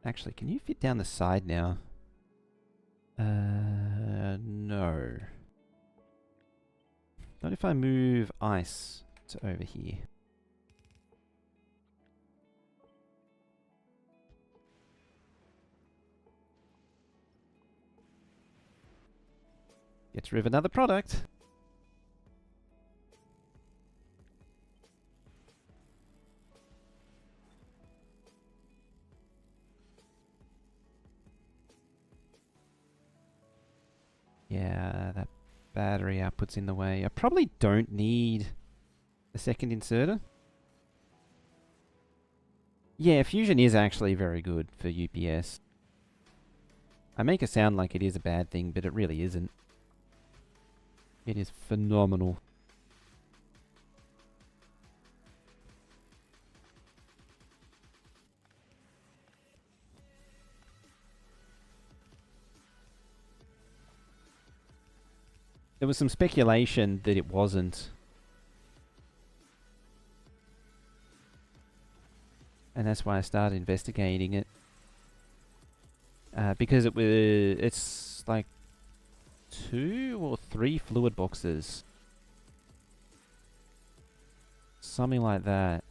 Actually, can you fit down the side now? No. Not if I move ice to over here. Gets rid of another product. Yeah, that battery output's in the way. I probably don't need a second inserter. Yeah, fusion is actually very good for UPS. I make it sound like it is a bad thing, but it really isn't. It is phenomenal. There was some speculation that it wasn't. And that's why I started investigating it. Because it's like 2 or 3 fluid boxes. Something like that.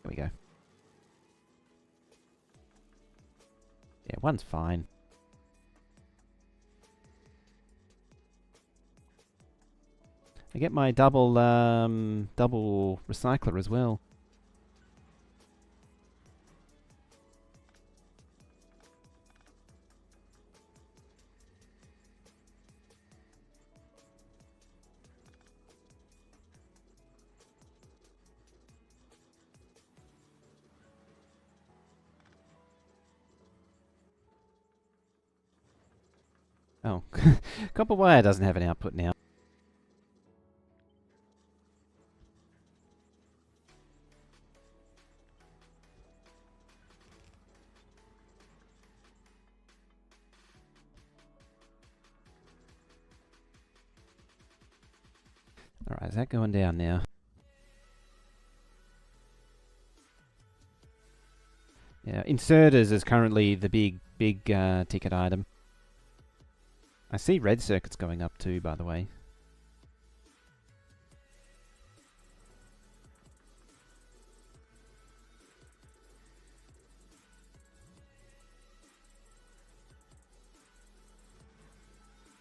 There we go. Yeah, one's fine. I get my double recycler as well. Oh, copper wire doesn't have an output now. Alright, is that going down now? Yeah, inserters is currently the big ticket item. I see red circuits going up too, by the way.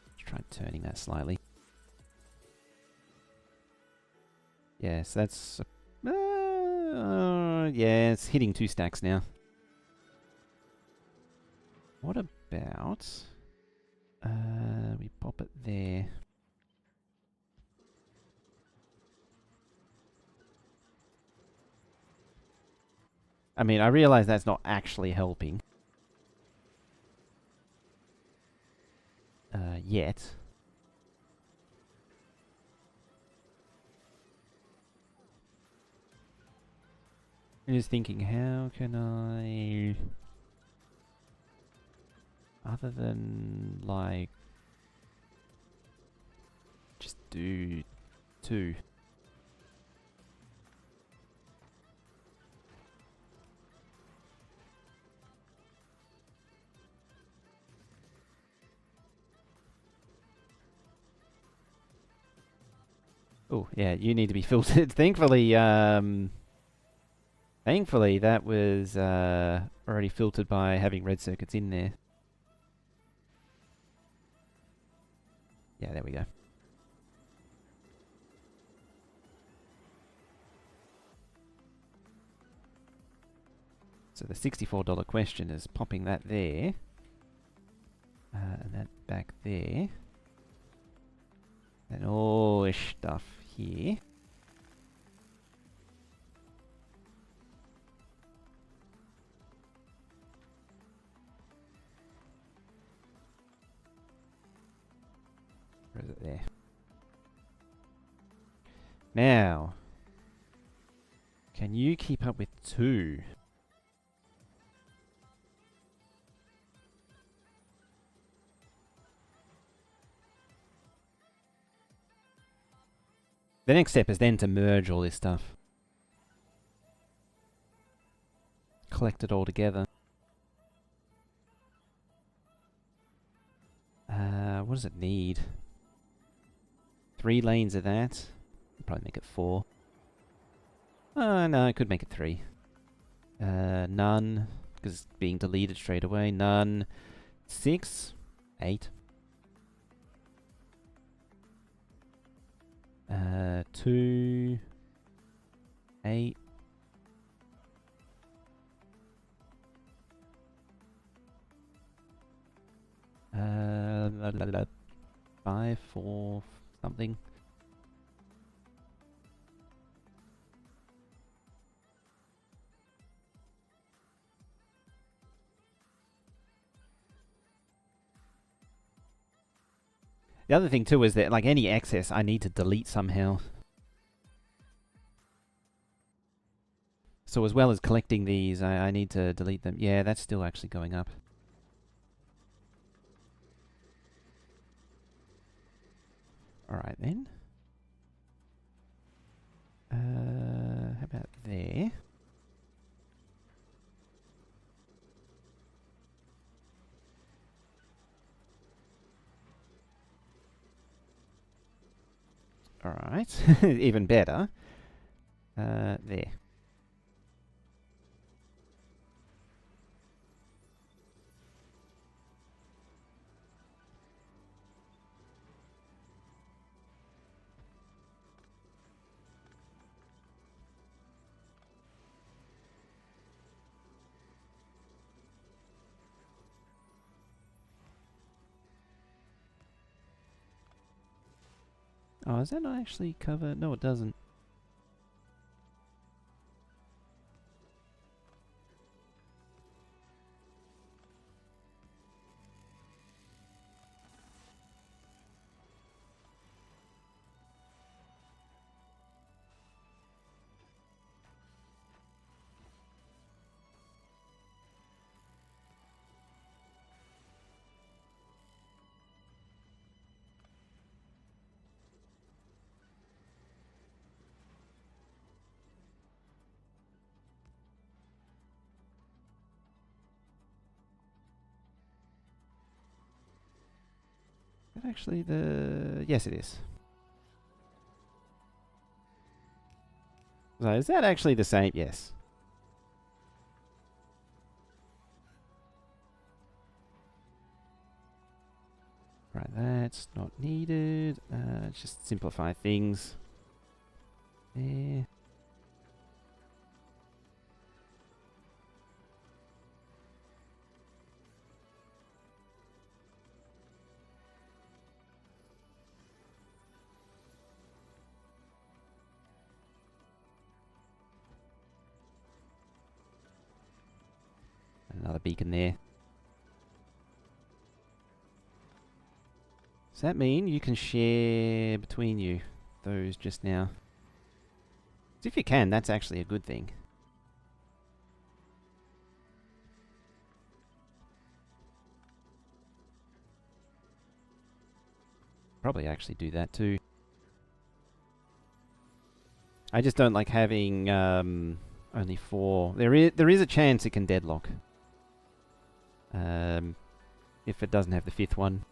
Let's try turning that slightly. Yes, that's... yeah, it's hitting 2 stacks now. What about... we pop it there. I mean, I realize that's not actually helping. Yet. I'm just thinking, how can I... Other than, like... Just do 2. Oh, yeah, you need to be filtered. Thankfully, that was already filtered by having red circuits in there. Yeah, there we go. So the $64 question is popping that there. And that back there. And all this stuff here. Where is it there? Now, can you keep up with 2? The next step is then to merge all this stuff. Collect it all together. What does it need? 3 lanes of that. I'll probably make it 4. No, I could make it 3. None, because it's being deleted straight away. None. 6. 8. 2. 8. 5, 4, something. The other thing too is that, like, any excess I need to delete somehow. So as well as collecting these, I need to delete them. Yeah, that's still actually going up. Alright then. How about there? Alright, even better. There. Oh, does that not actually cover? No, it doesn't. that actually the... Yes, it is. So is that actually the same? Yes. Right, that's not needed. Just simplify things. There. Another beacon there. Does that mean you can share between you those just now? If you can, that's actually a good thing. Probably actually do that too. I just don't like having only 4. There is a chance it can deadlock. If it doesn't have the 5th one.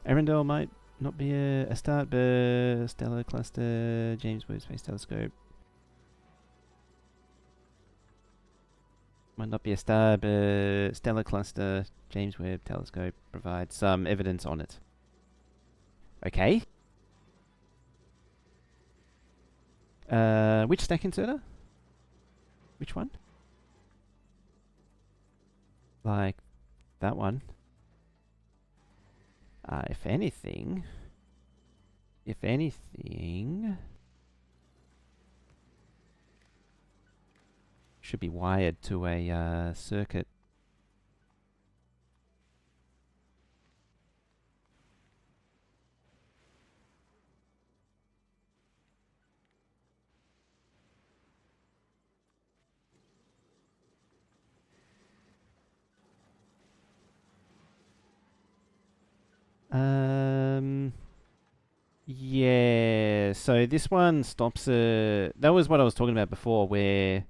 Arendelle might not be a start, but stellar cluster, James Webb Space Telescope. Might not be a star, but stellar cluster, James Webb Telescope provides some evidence on it. Okay. Which stack inserter? Which one? Like that one. If anything, should be wired to a circuit. Yeah, so this one stops that was what I was talking about before, where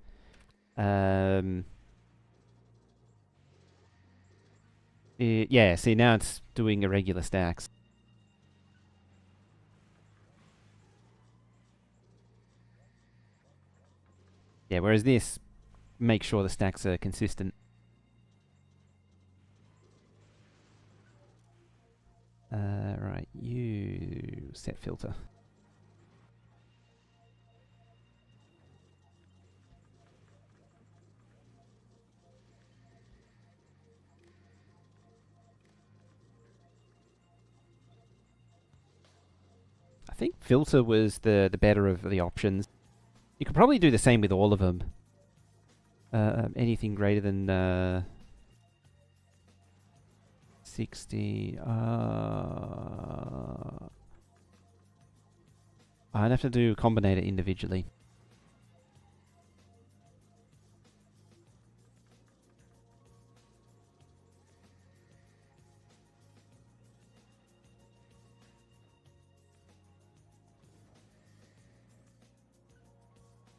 yeah, see now it's doing irregular stacks. Yeah, whereas this makes sure the stacks are consistent. Right, you set filter. I think filter was the better of the options. You could probably do the same with all of them. Anything greater than 60. I'd have to do combinator individually.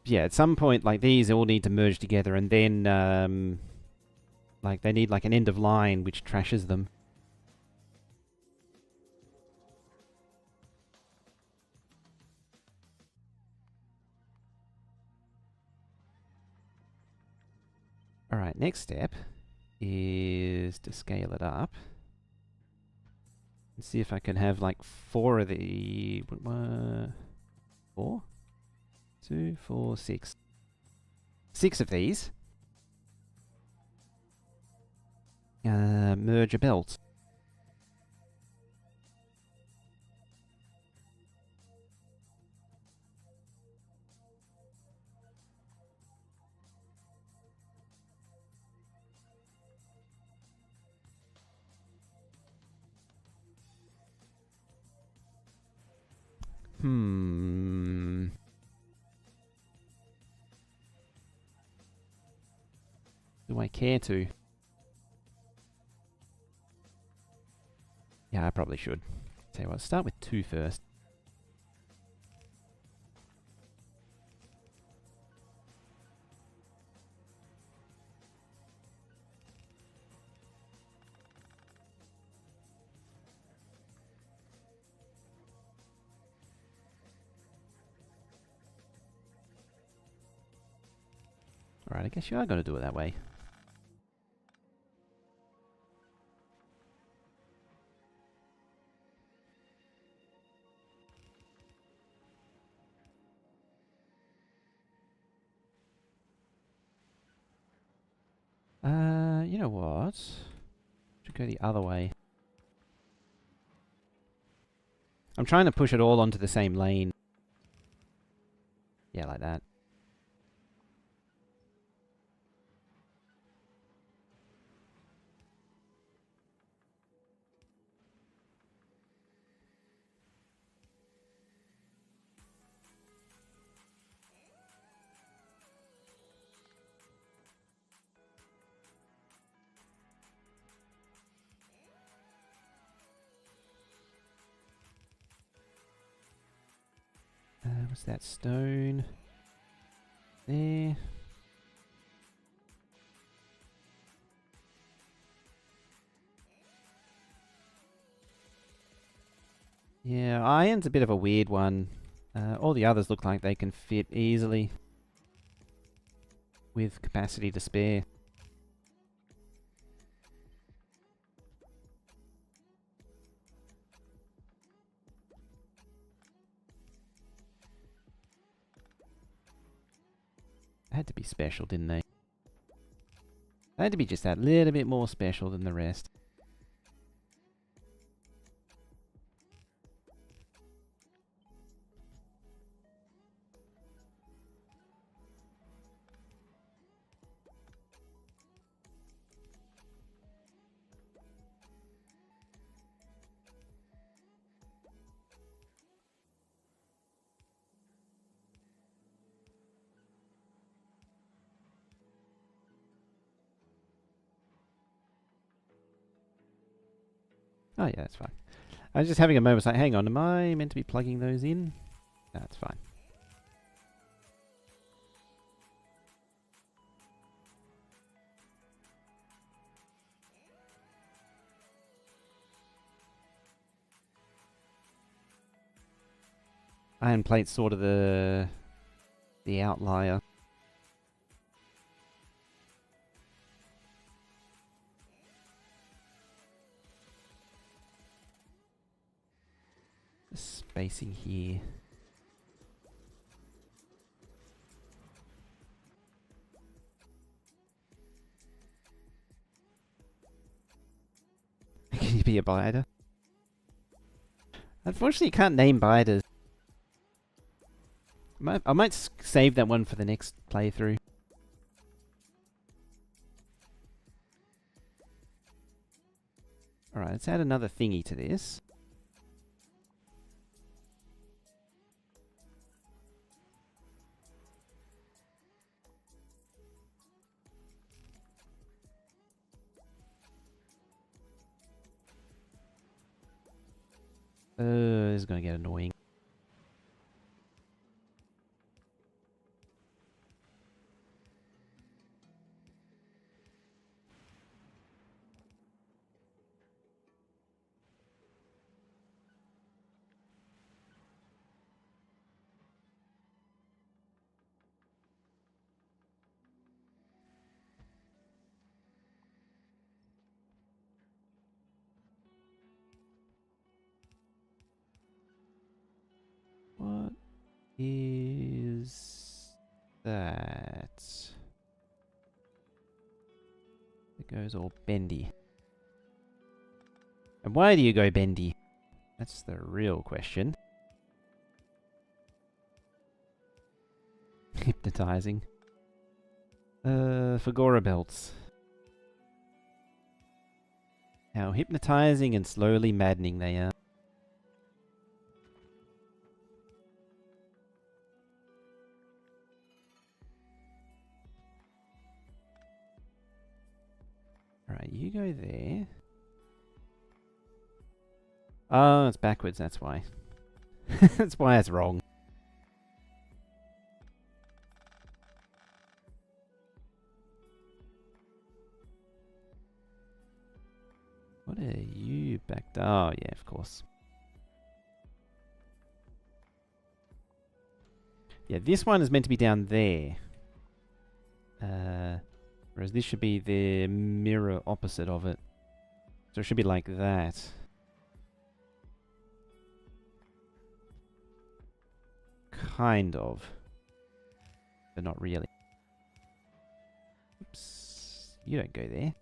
Yeah, at some point, like, these all need to merge together, and then, like, they need, like, an end of line which trashes them. Alright, next step is to scale it up. And see if I can have, like, 4 of the... 4? 2, 4, 6. 6 of these. Merge a belt. Do I care to? Yeah, I probably should. Tell you what, start with 2 first. Alright, I guess you are going to do it that way. You know what? Should go the other way. I'm trying to push it all onto the same lane. Yeah, like that. What's that stone? There. Yeah, iron's a bit of a weird one. All the others look like they can fit easily with capacity to spare. They had to be special, didn't they? They had to be just that little bit more special than the rest. Oh yeah, that's fine. I was just having a moment like, hang on, am I meant to be plugging those in? That's fine. Iron plate's sort of the outlier. The spacing here. Can you be a biter? Unfortunately, you can't name biters. I might save that one for the next playthrough. Alright, let's add another thingy to this. This is going to get annoying. What is that? It goes all bendy. And why do you go bendy? That's the real question. Hypnotizing. Fagora belts. How hypnotizing and slowly maddening they are. Alright, you go there. Oh, it's backwards, that's why. That's why it's wrong. What are you back? Oh, yeah, of course. Yeah, this one is meant to be down there. Whereas this should be the mirror opposite of it. So it should be like that. Kind of. But not really. Oops. You don't go there.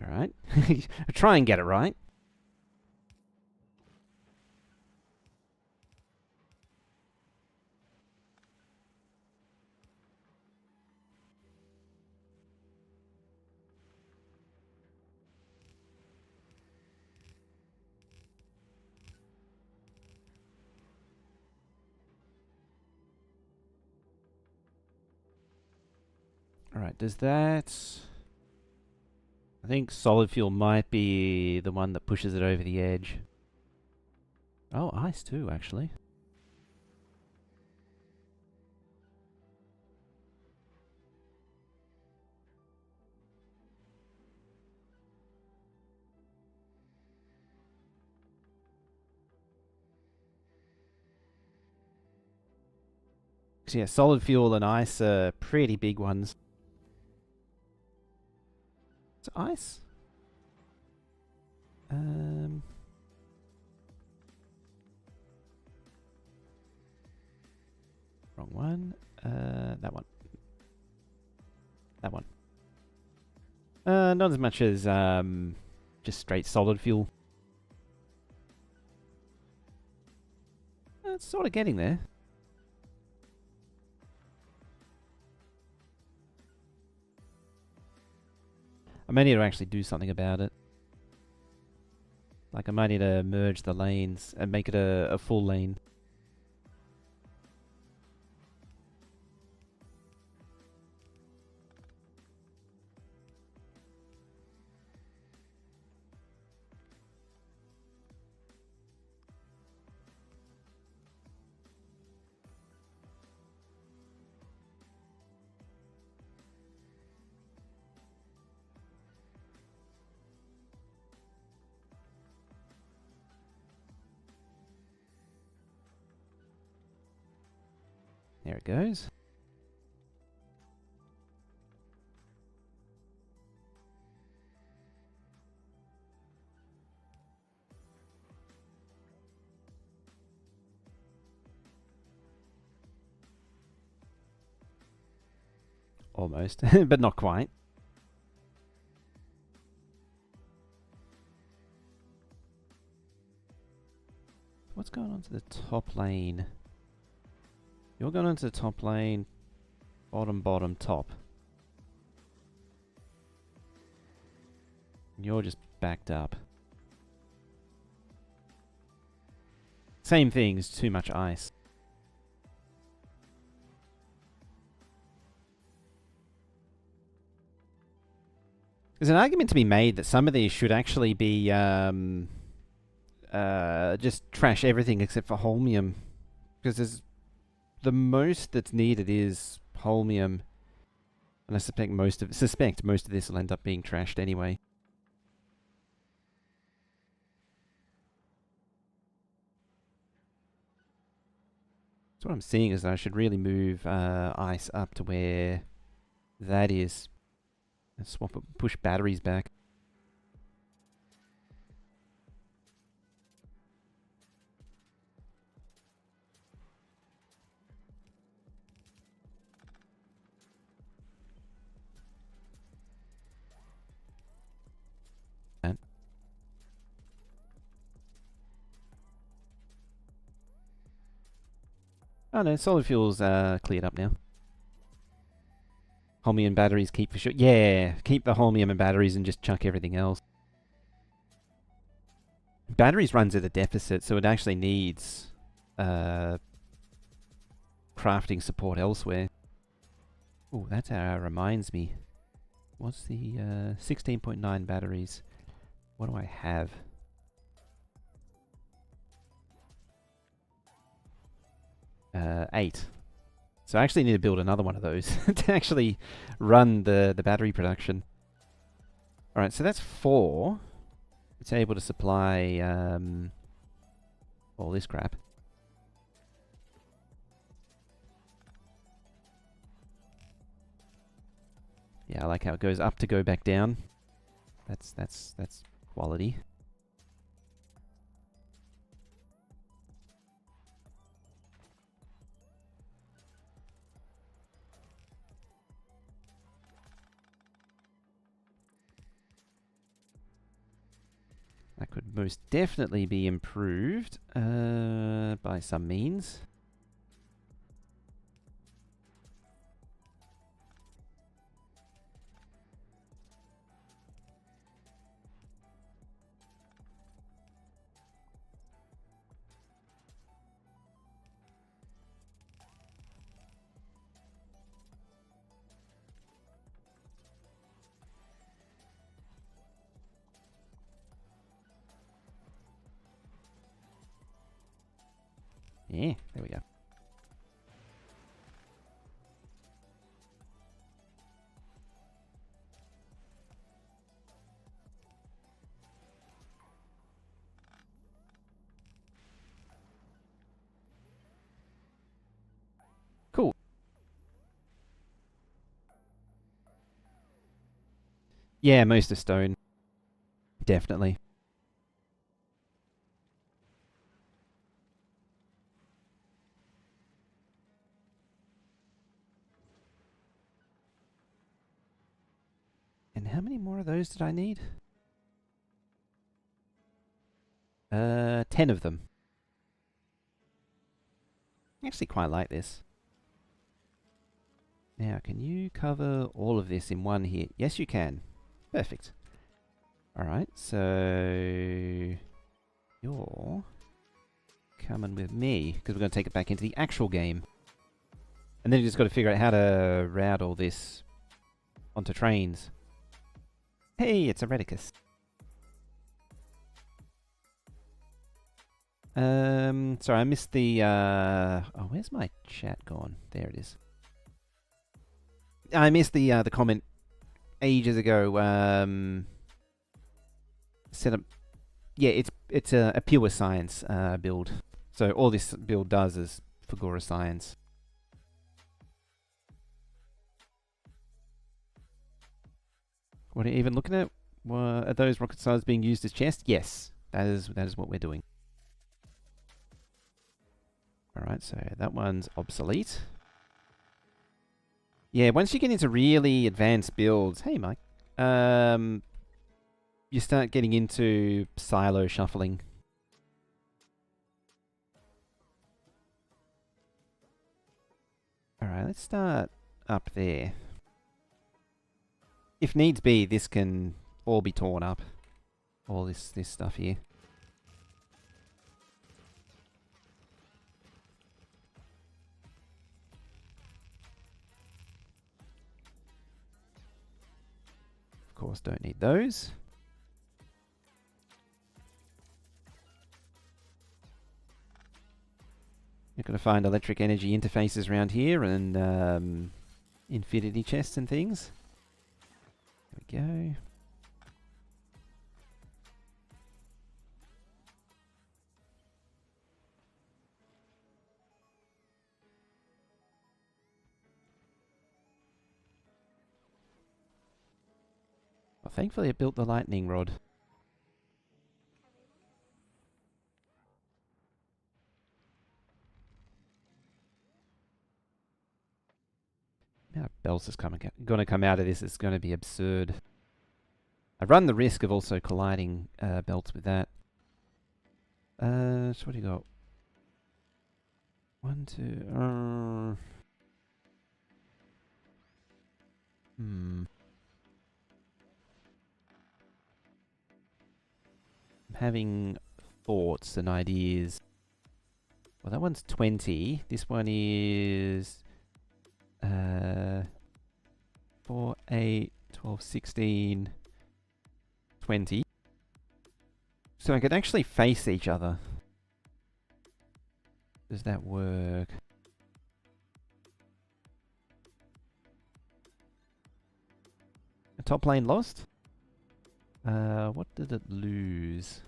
Alright. Try and get it right. Alright, does that... I think solid fuel might be the one that pushes it over the edge. Oh, ice too, actually. So yeah, solid fuel and ice are pretty big ones. It's ice? Wrong one. That one. That one. Not as much as just straight solid fuel. It's sort of getting there. I may need to actually do something about it. Like I might need to merge the lanes and make it a full lane. There it goes. Almost, but not quite. What's going on to the top lane? You're going into the top lane, bottom, bottom, top. You're just backed up. Same thing, it's too much ice. There's an argument to be made that some of these should actually be just trash everything except for holmium. Because there's the most that's needed is holmium. And I suspect most of this will end up being trashed anyway. So what I'm seeing is that I should really move ice up to where that is. And swap it, push batteries back. Oh no, solid fuel's cleared up now. Holmium batteries keep for sure. Yeah, keep the holmium and batteries and just chuck everything else. Batteries runs at a deficit, so it actually needs crafting support elsewhere. Oh, that reminds me. What's the 16.9 batteries? What do I have? 8. So I actually need to build another one of those to actually run the battery production. Alright, so that's 4. It's able to supply all this crap. Yeah, I like how it goes up to go back down. That's quality. That could most definitely be improved by some means. Yeah, there we go. Cool. Yeah, most are stone. Definitely. And how many more of those did I need? 10 of them. I actually quite like this. Now, can you cover all of this in one here? Yes, you can. Perfect. Alright, so... You're coming with me, because we're going to take it back into the actual game. And then you just got to figure out how to route all this onto trains. Hey, it's a Redicus. Sorry, I missed the, oh, where's my chat gone? There it is. I missed the comment ages ago, set up, yeah, it's a pure science, build. So all this build does is Fagora science. What are you even looking at? Are those rocket stars being used as chests? Yes, that is what we're doing. Alright, so that one's obsolete. Yeah, once you get into really advanced builds, hey Mike, you start getting into silo shuffling. Alright, let's start up there. If needs be, this can all be torn up. All this stuff here. Of course, don't need those. You're going to find electric energy interfaces around here and infinity chests and things. There we go. Well, thankfully it built the lightning rod. Now belts is going to come out of this. It's going to be absurd. I run the risk of also colliding belts with that. So what do you got? 1, 2. I'm having thoughts and ideas. Well, that one's 20. This one is 4, 8, 12, 16, 20. So I could actually face each other. Does that work? A top lane lost? What did it lose?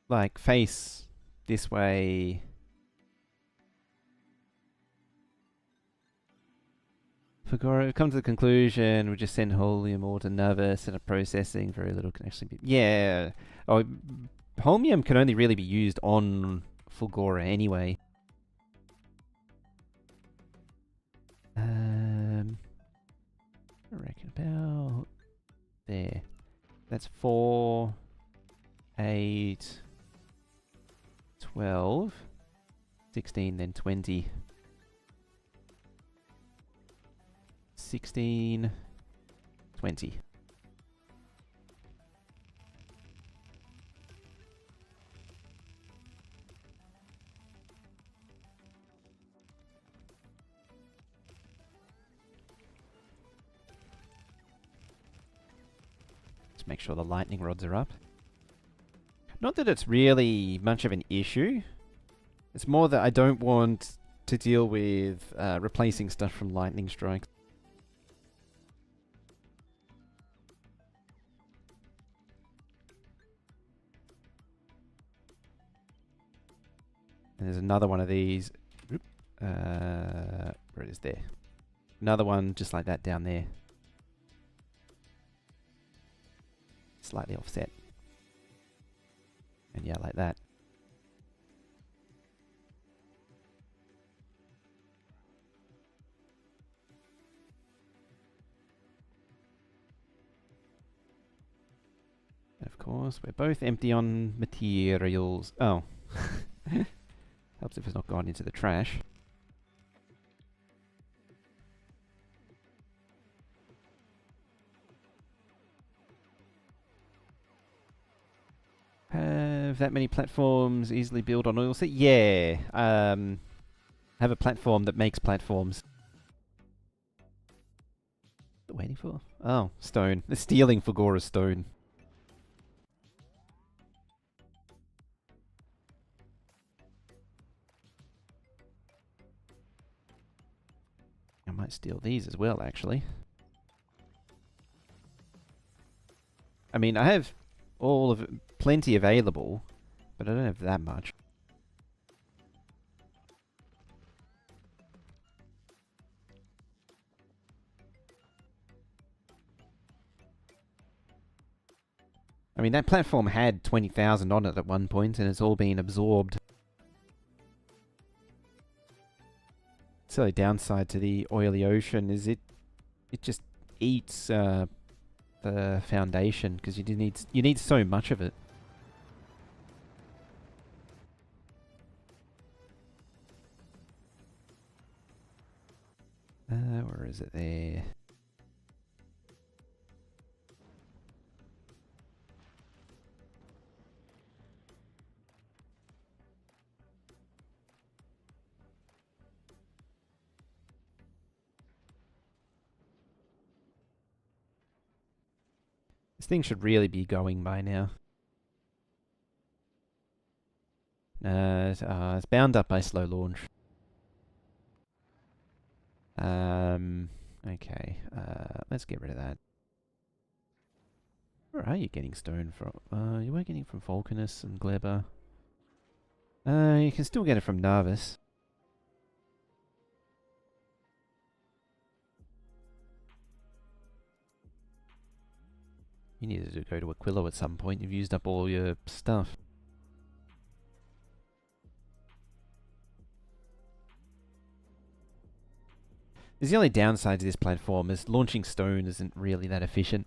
Like, face this way. Factorio, come to the conclusion, we just send Holium all to Nervous and a processing, very little can actually be... Yeah! Oh, Holmium can only really be used on Fulgora anyway. I reckon about... There. That's 4, 8, 12, 16, then 20. 16, 20. Let's make sure the lightning rods are up. Not that it's really much of an issue. It's more that I don't want to deal with replacing stuff from lightning strikes. And there's another one of these. Where it is there. Another one just like that down there. Slightly offset. And yeah, like that. And of course, we're both empty on materials. Oh. Helps if it's not gone into the trash. Have that many platforms easily build on oil seed? Yeah. Have a platform that makes platforms. What waiting for? Oh, stone. They're stealing Fulgora's stone. I might steal these as well, actually. I mean, I have plenty available, but I don't have that much. I mean, that platform had 20,000 on it at one point, and it's all been absorbed. So the downside to the oily ocean is it just eats the foundation because you need so much of it. Where is it there? This thing should really be going by now. It's bound up by slow launch. Okay. Let's get rid of that. Where are you getting stone from? You weren't getting from Vulcanus and Gleber. You can still get it from Narvis. You needed to go to Aquilo at some point. You've used up all your stuff. Is the only downside to this platform is launching stone isn't really that efficient.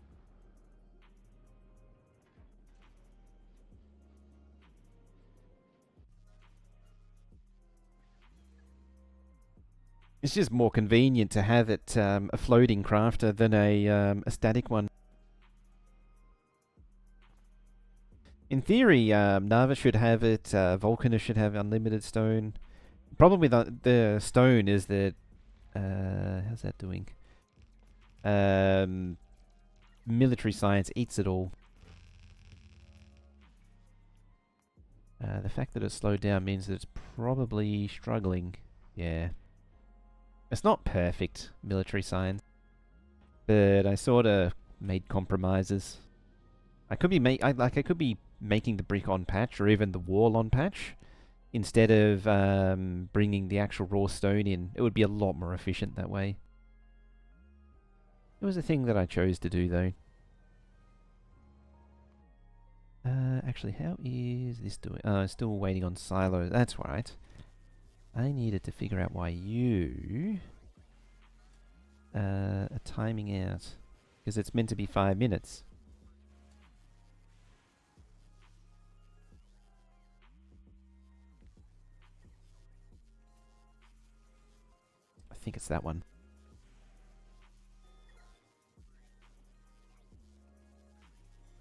It's just more convenient to have it a floating crafter than a static one. In theory, Nava should have it, Volcaner should have unlimited stone. Problem with the stone is that... how's that doing? Military science eats it all. The fact that it's slowed down means that it's probably struggling. Yeah. It's not perfect, military science. But I sort of made compromises. I could be making the brick on patch, or even the wall on patch, instead of bringing the actual raw stone in. It would be a lot more efficient that way. It was a thing that I chose to do, though. Actually, how is this doing? Still waiting on silos. That's right. I needed to figure out why you are timing out. Because it's meant to be 5 minutes. I think it's that one.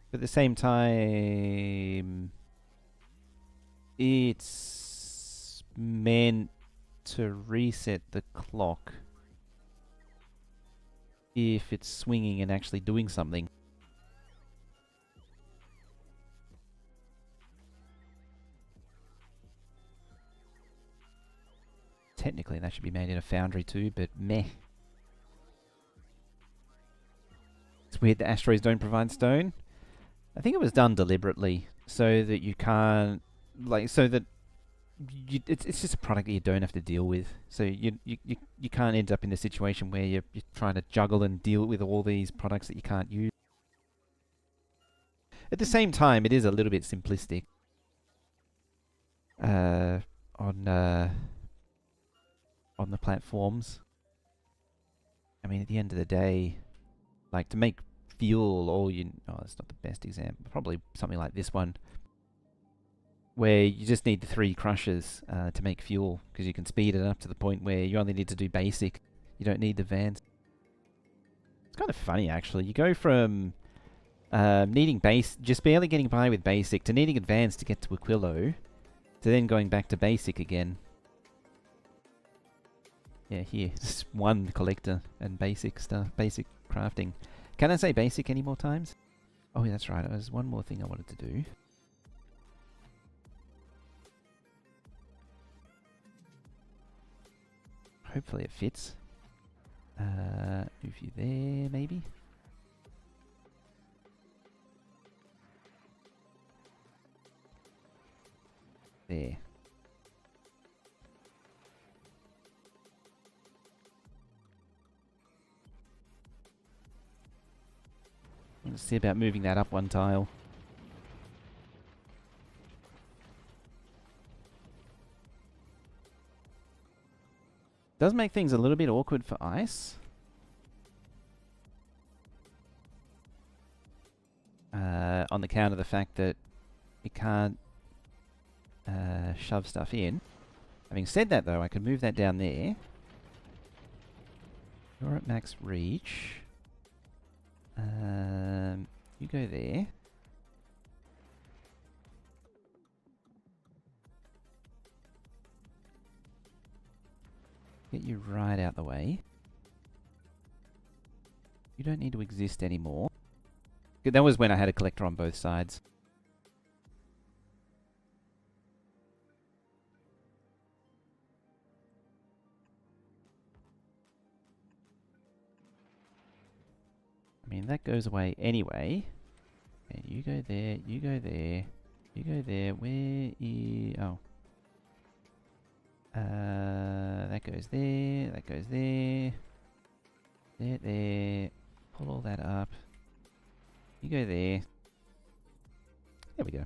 But at the same time, it's meant to reset the clock if it's swinging and actually doing something. Technically, that should be made in a foundry too, but meh. It's weird that asteroids don't provide stone. I think it was done deliberately so that you can't, like, so that it's just a product that you don't have to deal with. So you can't end up in a situation where you're trying to juggle and deal with all these products that you can't use. At the same time, it is a little bit simplistic. On the platforms. I mean, at the end of the day, like, to make fuel, oh, it's not the best example. Probably something like this one, where you just need the 3 crushers to make fuel, because you can speed it up to the point where you only need to do basic. You don't need the vans. It's kind of funny, actually. You go from needing just barely getting by with basic, to needing advanced to get to Aquilo, to then going back to basic again. Yeah, here, just 1 collector and basic stuff, basic crafting. Can I say basic any more times? Oh, yeah, that's right. There's one more thing I wanted to do. Hopefully it fits. Move you there, maybe? There. Let's see about moving that up 1 tile. Does make things a little bit awkward for ice. On the count of the fact that you can't shove stuff in. Having said that, though, I could move that down there. You're at max reach. You go there. Get you right out the way. You don't need to exist anymore. That was when I had a collector on both sides. I mean, that goes away anyway. And you go there, you go there, you go there. Where is... Oh. That goes there, that goes there. There. Pull all that up. You go there. There we go.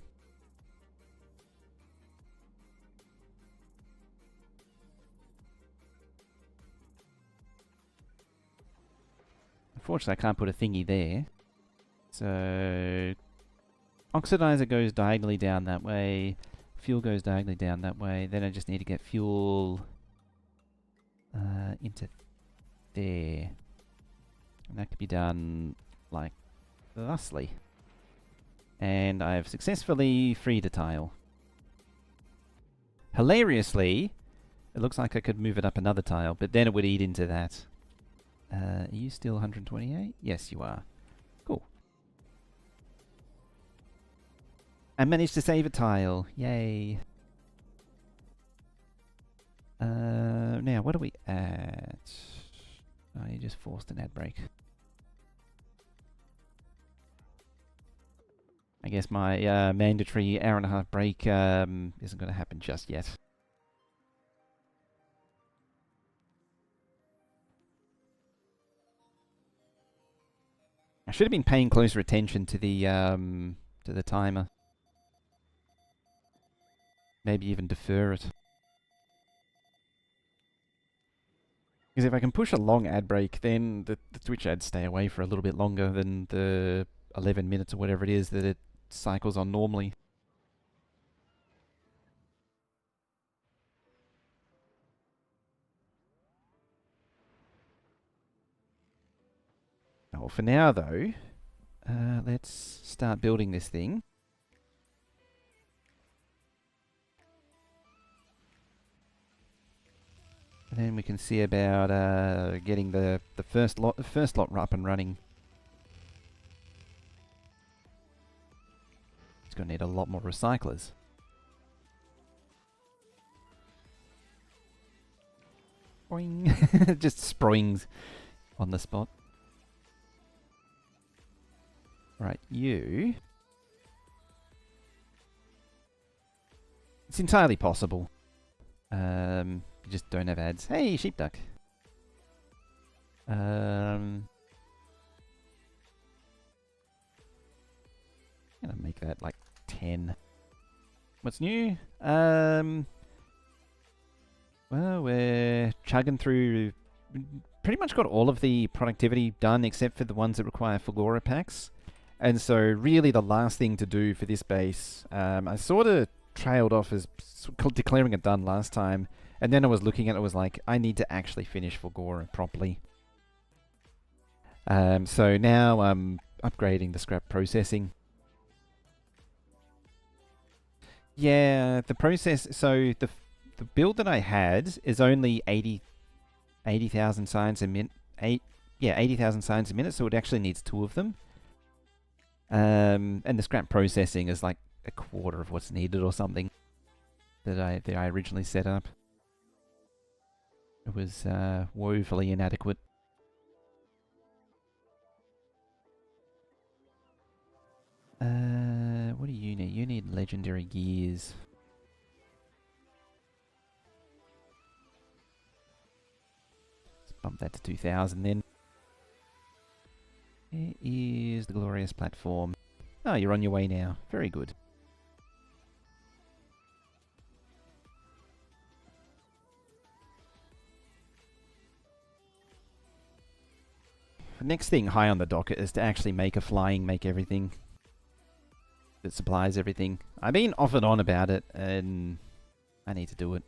unfortunately I can't put a thingy there. So oxidizer goes diagonally down that way. Fuel goes diagonally down that way. Then I just need to get fuel into there. And that could be done like thusly. And I have successfully freed a tile. Hilariously, it looks like I could move it up another tile, but then it would eat into that. Are you still 128? Yes, you are. Cool. I managed to save a tile. Yay. Now, what are we at? Oh, you just forced an ad break. I guess my mandatory hour-and-a-half break isn't going to happen just yet. I should have been paying closer attention to the timer. Maybe even defer it. Because if I can push a long ad break, then the Twitch ads stay away for a little bit longer than the 11 minutes or whatever it is that it cycles on normally. Oh, for now though, let's start building this thing. And then we can see about getting the first lot up and running. It's going to need a lot more recyclers. Boing! Just springs on the spot. Right, you. It's entirely possible. You just don't have ads. Hey, sheepduck. I'm gonna make that like 10. What's new? Well, we're chugging through. Pretty much got all of the productivity done except for the ones that require Fagora packs. And so really the last thing to do for this base, I sort of trailed off as declaring it done last time. And then I was looking at it, was like, I need to actually finish Fagora properly. So now I'm upgrading the scrap processing. Yeah, the process, so the build that I had is only 80,000 signs a minute. 80,000 signs a minute, so it actually needs 2 of them. And the scrap processing is like a quarter of what's needed or something that I originally set up. It was woefully inadequate. What do you need? You need legendary gears. Let's bump that to 2,000 then. Here is the glorious platform. Oh, you're on your way now. Very good. The next thing high on the docket is to actually make everything that supplies everything. I've been off and on about it, and I need to do it.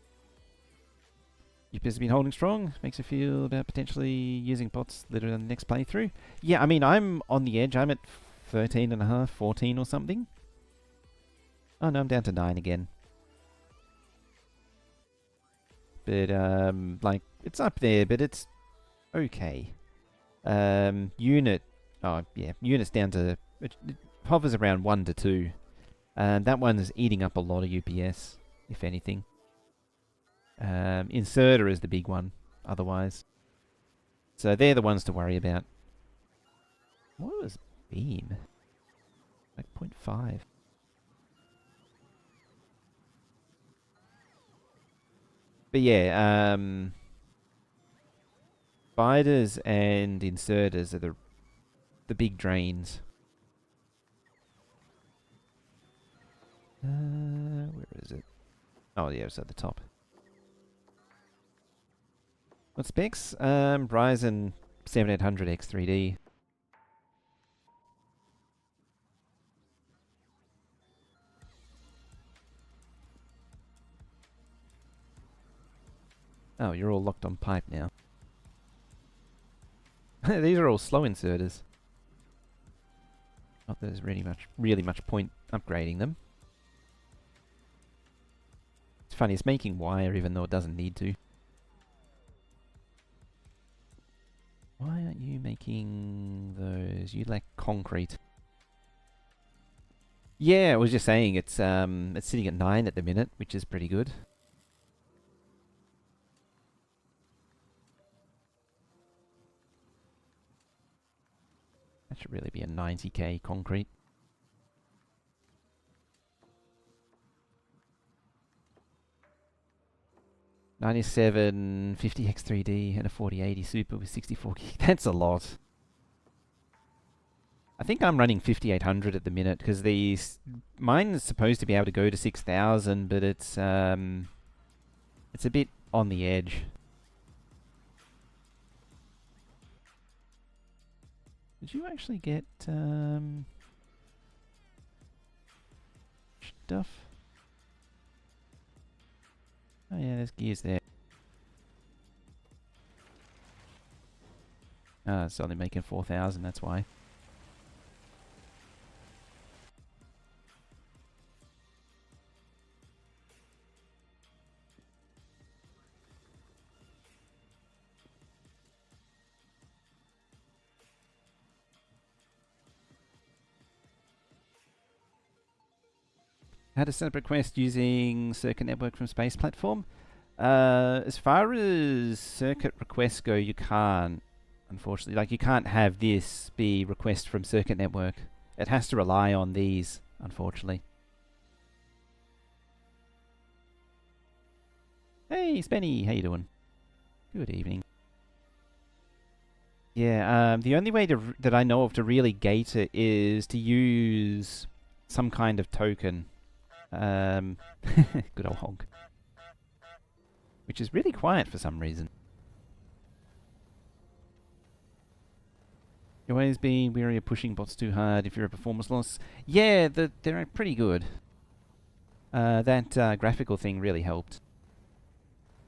UPS has been holding strong. Makes you feel about potentially using bots later in the next playthrough. Yeah, I mean, I'm on the edge. I'm at 13.5, 14 or something. Oh no, I'm down to 9 again. But, like, it's up there, but it's okay. Unit, oh yeah, unit's down to, it hovers around 1 to 2. And that one's eating up a lot of UPS, if anything. Inserter is the big one, otherwise. So they're the ones to worry about. What was beam? Like 0.5. But yeah, spiders and inserters are the big drains. Where is it? Oh yeah, it's at the top. What specs? Ryzen 7800X3D. Oh, you're all locked on pipe now. These are all slow inserters. Not that there's really much point upgrading them. It's funny, it's making wire even though it doesn't need to. Why aren't you making those? You lack concrete. Yeah, I was just saying it's sitting at 9 at the minute, which is pretty good. That should really be a 90k concrete. $97, 50x3D, and a 4080 Super with 64 gig. That's a lot. I think I'm running 5800 at the minute because mine is supposed to be able to go to 6000, but it's a bit on the edge. Did you actually get stuff? Oh yeah, there's gears there. Ah, it's only making 4000, that's why. How to set up a request using Circuit Network from Space Platform? As far as circuit requests go, you can't, unfortunately. Like, you can't have this be request from Circuit Network. It has to rely on these, unfortunately. Hey, Spenny, how you doing? Good evening. Yeah, the only way that I know of to really gate it is to use some kind of token. Good old honk. Which is really quiet for some reason. You always be wary of pushing bots too hard if you're a performance loss. Yeah, they're pretty good. That graphical thing really helped.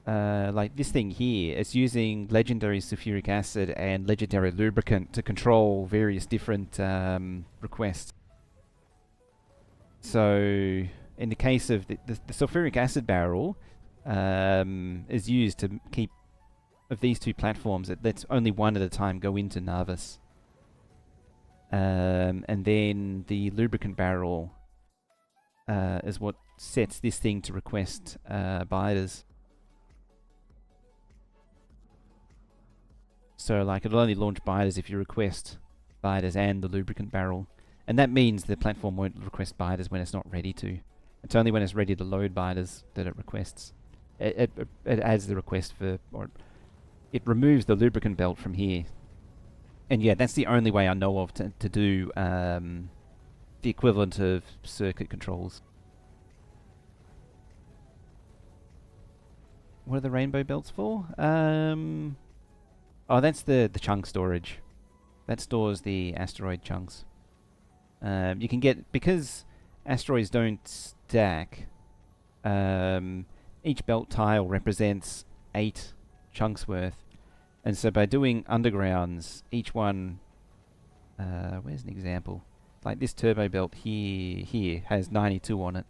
Like this thing here, it's using legendary sulfuric acid and legendary lubricant to control various different requests. So, in the case of the sulfuric acid barrel, is used to keep, of these two platforms, it lets only one at a time go into Navis. And then the lubricant barrel is what sets this thing to request biters. So like it'll only launch biters if you request biters and the lubricant barrel. And that means the platform won't request biters when it's not ready to. It's only when it's ready to load biters that it requests. It adds the request for, or it removes the lubricant belt from here. And yeah, that's the only way I know of to do the equivalent of circuit controls. What are the rainbow belts for? Oh, that's the chunk storage. That stores the asteroid chunks. You can get, because asteroids don't stack, each belt tile represents 8 chunks worth. And so by doing undergrounds, each one, where's an example? Like this turbo belt here has 92 on it.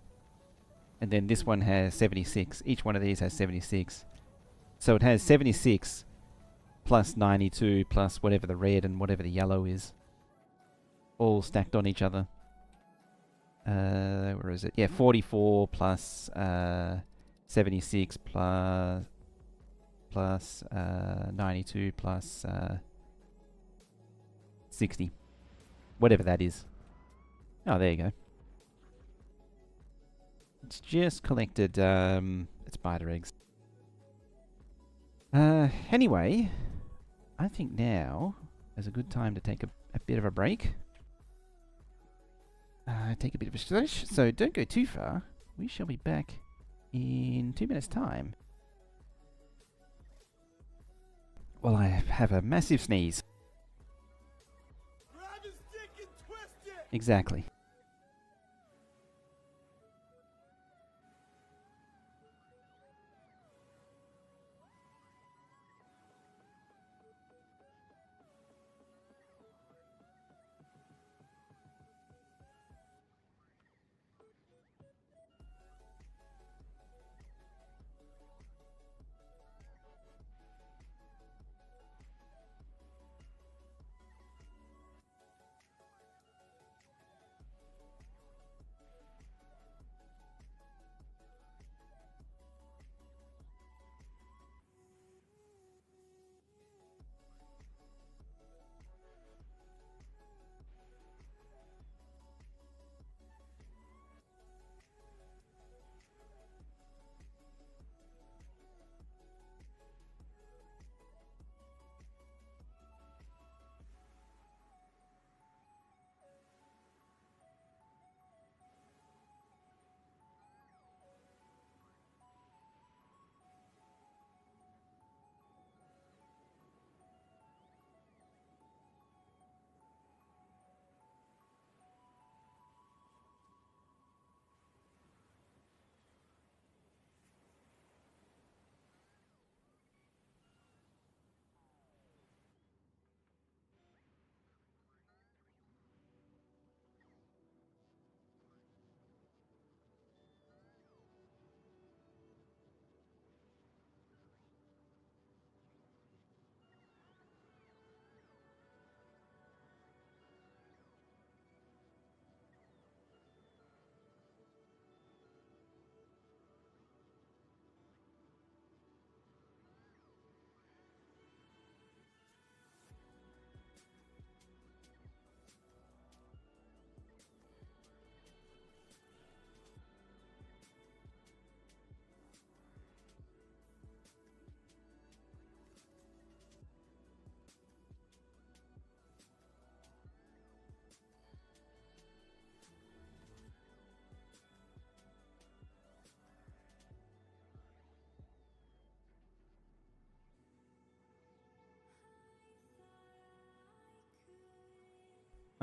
And then this one has 76. Each one of these has 76. So it has 76 plus 92 plus whatever the red and whatever the yellow is. All stacked on each other. Where is it? Yeah, 44 plus 76 plus 92 plus 60. Whatever that is. Oh, there you go. It's just collected its biter eggs. Anyway, I think now is a good time to take a bit of a break. Take a bit of a stretch, so don't go too far. We shall be back in 2 minutes' time. Well, I have a massive sneeze. Grab his dick and twist it! Exactly.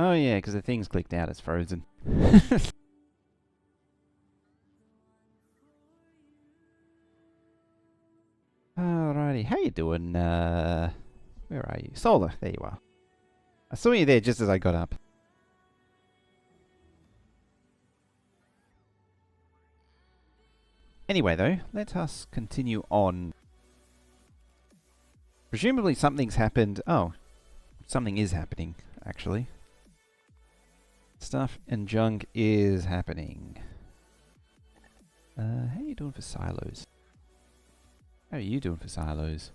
Oh yeah, because the thing's clicked out, it's frozen. Alrighty, how you doing? Where are you? Solar, there you are. I saw you there just as I got up. Anyway though, let us continue on. Presumably something's happened. Oh, something is happening, actually. Stuff and junk is happening. How are you doing for silos? How are you doing for silos?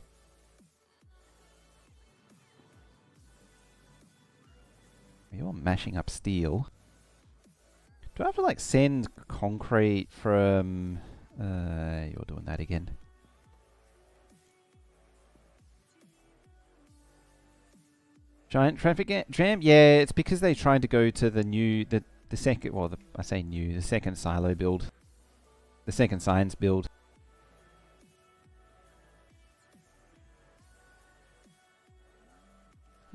You're mashing up steel. Do I have to like send concrete from... you're doing that again. Giant traffic jam? Yeah, it's because they tried to go to the new... The second... Well, I say new. The second silo build. The second science build.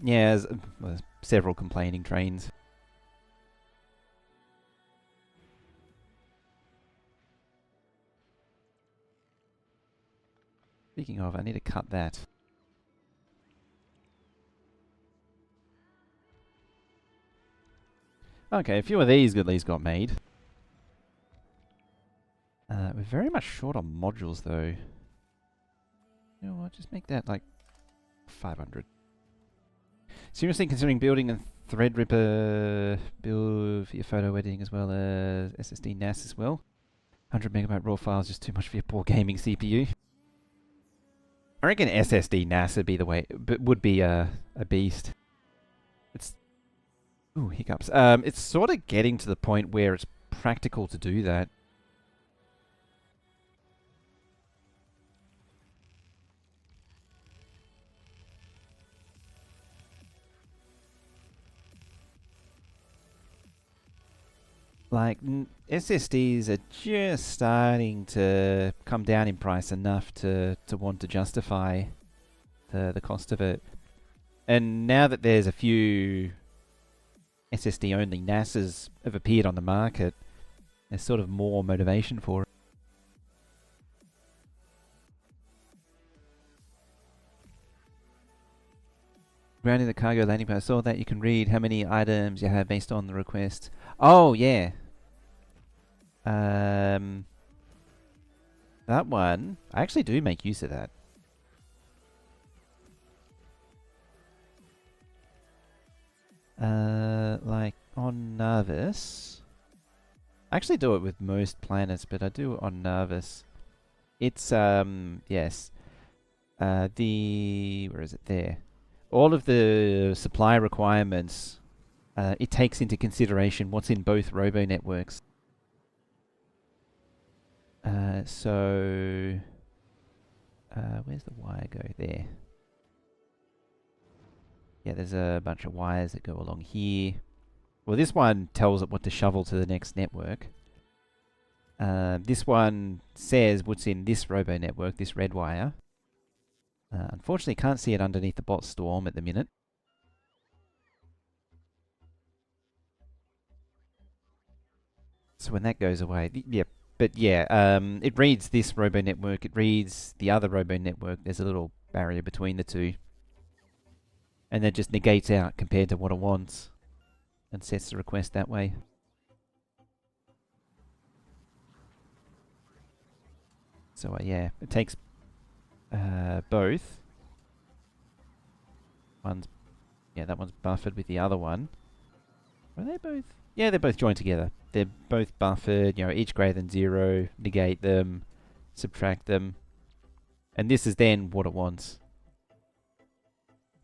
Yeah, there's several complaining trains. Speaking of, I need to cut that. Okay, a few of these at least got made. We're very much short on modules though. You know what, just make that like 500. Seriously considering building a Threadripper build for your photo editing as well as SSD NAS as well. 100 megabyte raw files just too much for your poor gaming CPU. I reckon SSD NAS would be the way, but would be a beast. It's ooh, hiccups. It's sort of getting to the point where it's practical to do that. Like, SSDs are just starting to come down in price enough to want to justify the cost of it. And now that there's a few SSD-only NASs have appeared on the market, there's sort of more motivation for it. Grounding the cargo landing pad. I saw that you can read how many items you have based on the request. Oh, yeah. That one, I actually do make use of that. Like on Nervous, I actually do it with most planets, but I do it on Nervous. It's yes, where is it there? All of the supply requirements, it takes into consideration what's in both robo networks. So, where's the wire go? There. Yeah, there's a bunch of wires that go along here. Well, this one tells it what to shovel to the next network. This one says what's in this robo network, this red wire. Unfortunately, can't see it underneath the bot storm at the minute. So when that goes away, yeah. But yeah, it reads this robo network, it reads the other robo network. There's a little barrier between the two. And that just negates out compared to what it wants. And sets the request that way. So yeah, it takes both. Yeah, that one's buffered with the other one. Are they both? Yeah, they're both joined together. They're both buffered, you know, each greater than 0, negate them, subtract them. And this is then what it wants.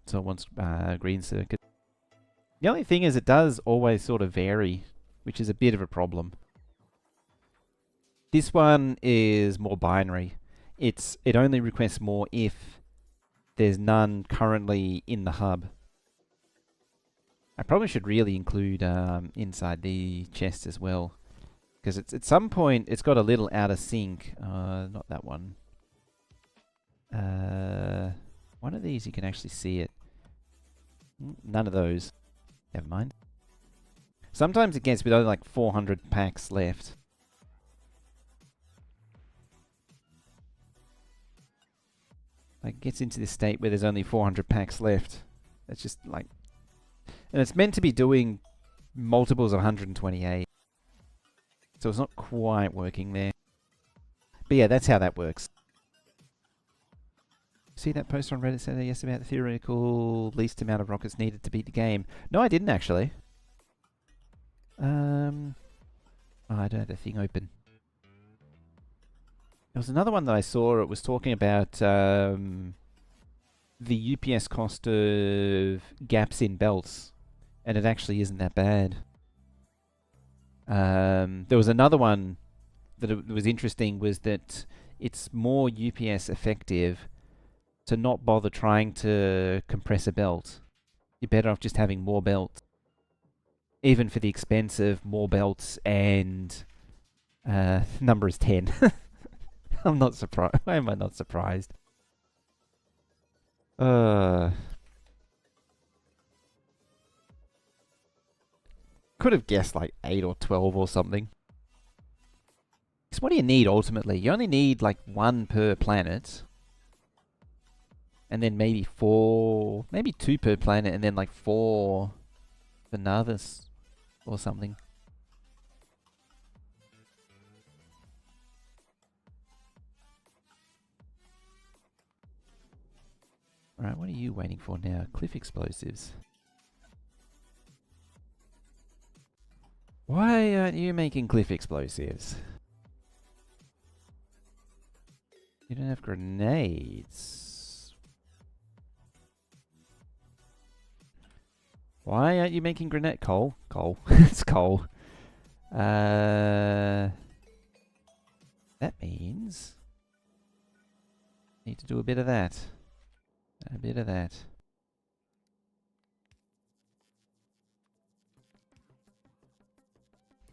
So it wants green circuit. The only thing is it does always sort of vary, which is a bit of a problem. This one is more binary. It only requests more if there's none currently in the hub. I probably should really include inside the chest as well, because it's at some point it's got a little out of sync. Not that one. One of these you can actually see it. None of those. Never mind. Sometimes it gets with only like 400 packs left. Like, it gets into this state where there's only 400 packs left. It's just like... And it's meant to be doing multiples of 128. So it's not quite working there. But yeah, that's how that works. See that post on Reddit said yesterday about the theoretical least amount of rockets needed to beat the game? No, I didn't actually. Oh, I don't have the thing open. There was another one that I saw. It was talking about the UPS cost of gaps in belts, and it actually isn't that bad. There was another one that it was interesting, was that it's more UPS effective to not bother trying to compress a belt. You're better off just having more belts. Even for the expense of more belts and number is 10. I'm not surprised. Why am I not surprised? Could have guessed like 8 or 12 or something. So what do you need ultimately? You only need like 1 per planet. And then maybe 4, maybe 2 per planet, and then like 4 for Navis or something. Alright, what are you waiting for now? Cliff explosives. Why aren't you making cliff explosives? You don't have grenades. Why aren't you making grenade? Coal? Coal. It's coal. That means... need to do a bit of that. A bit of that.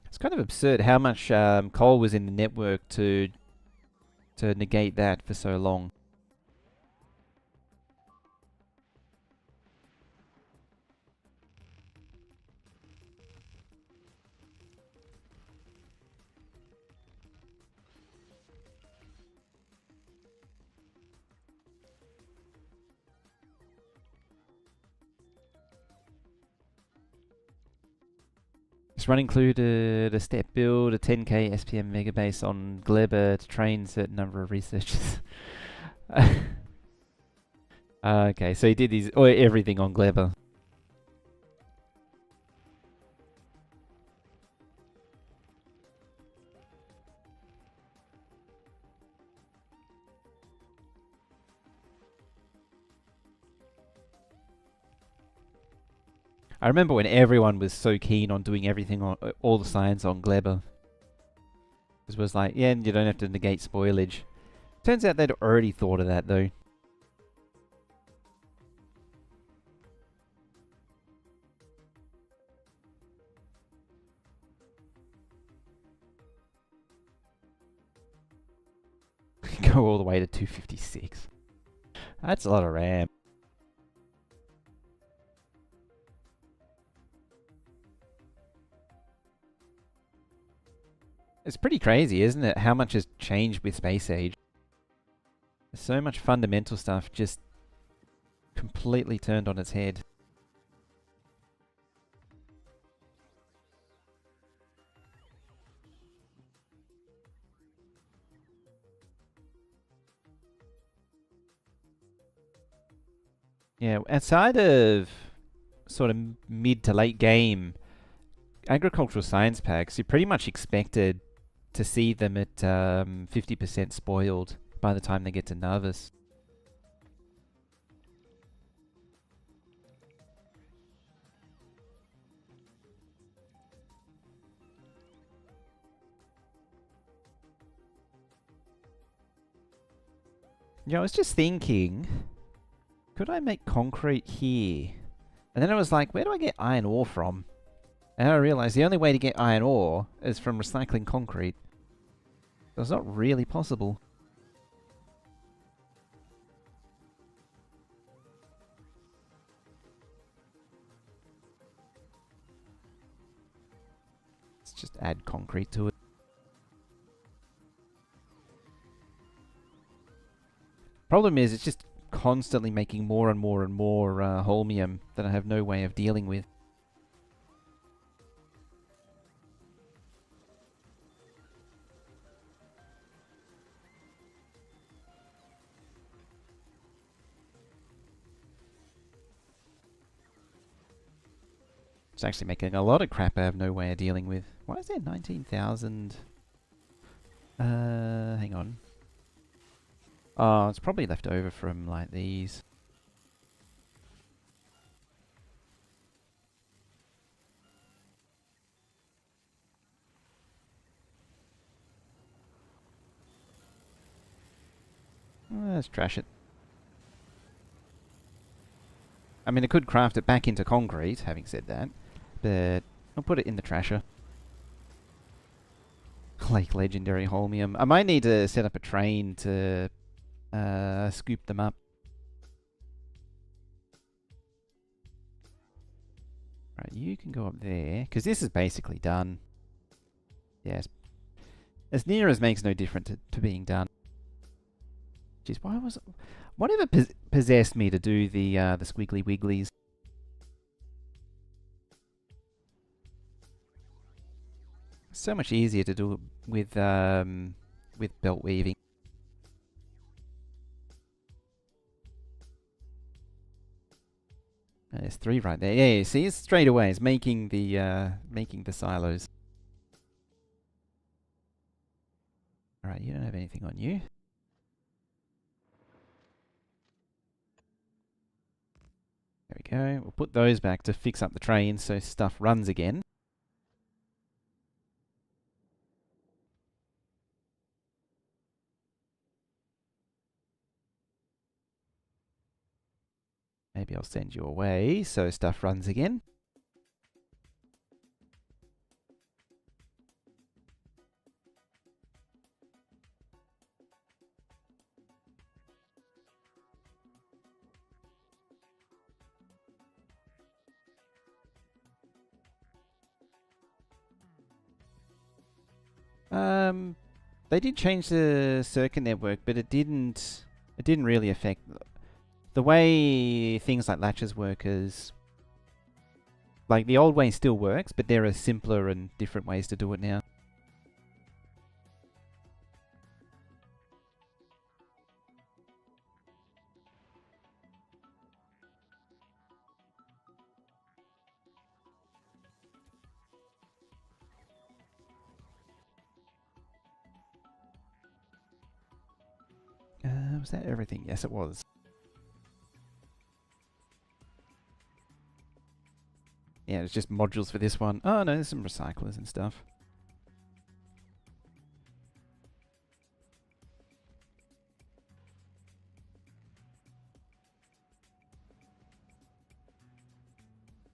It's kind of absurd how much coal was in the network to negate that for so long. This run included a step build, a 10k SPM Megabase on Gleber to train certain number of researchers. Okay, so he did his everything on Gleber. I remember when everyone was so keen on doing everything on all the science on Gleber. It was like, yeah, you don't have to negate spoilage. Turns out they'd already thought of that though. Go all the way to 256. That's a lot of RAM. It's pretty crazy, isn't it? How much has changed with Space Age. There's so much fundamental stuff just completely turned on its head. Yeah, outside of sort of mid to late game agricultural science packs, you're pretty much expected to see them at 50% spoiled by the time they get to Navis. Yeah, I was just thinking, could I make concrete here? And then I was like, where do I get iron ore from? And I realized the only way to get iron ore is from recycling concrete. So it's not really possible. just add concrete to it. Problem is, it's just constantly making more and more and more holmium that I have no way of dealing with. It's actually making a lot of crap I have no way of dealing with. Why is there 19,000? Hang on. Oh, it's probably left over from, like, these. Let's trash it. I mean, I could craft it back into concrete, having said that, but I'll put it in the trasher. Like legendary holmium. I might need to set up a train to scoop them up. Right, you can go up there, because this is basically done. Yes. As near as makes no difference to being done. Jeez, why was... Whatever possessed me to do the squiggly wigglies? So much easier to do it with belt weaving. There's 3 right there. Yeah, see, it's straight away. It's making the silos. All right, you don't have anything on you. There we go. We'll put those back to fix up the train so stuff runs again. Maybe I'll send you away so stuff runs again. They did change the circuit network, but it didn't really affect the way things like latches work. Is like the old way still works, but there are simpler and different ways to do it now. Was that everything? Yes, it was. Yeah, it's just modules for this one. Oh no, there's some recyclers and stuff.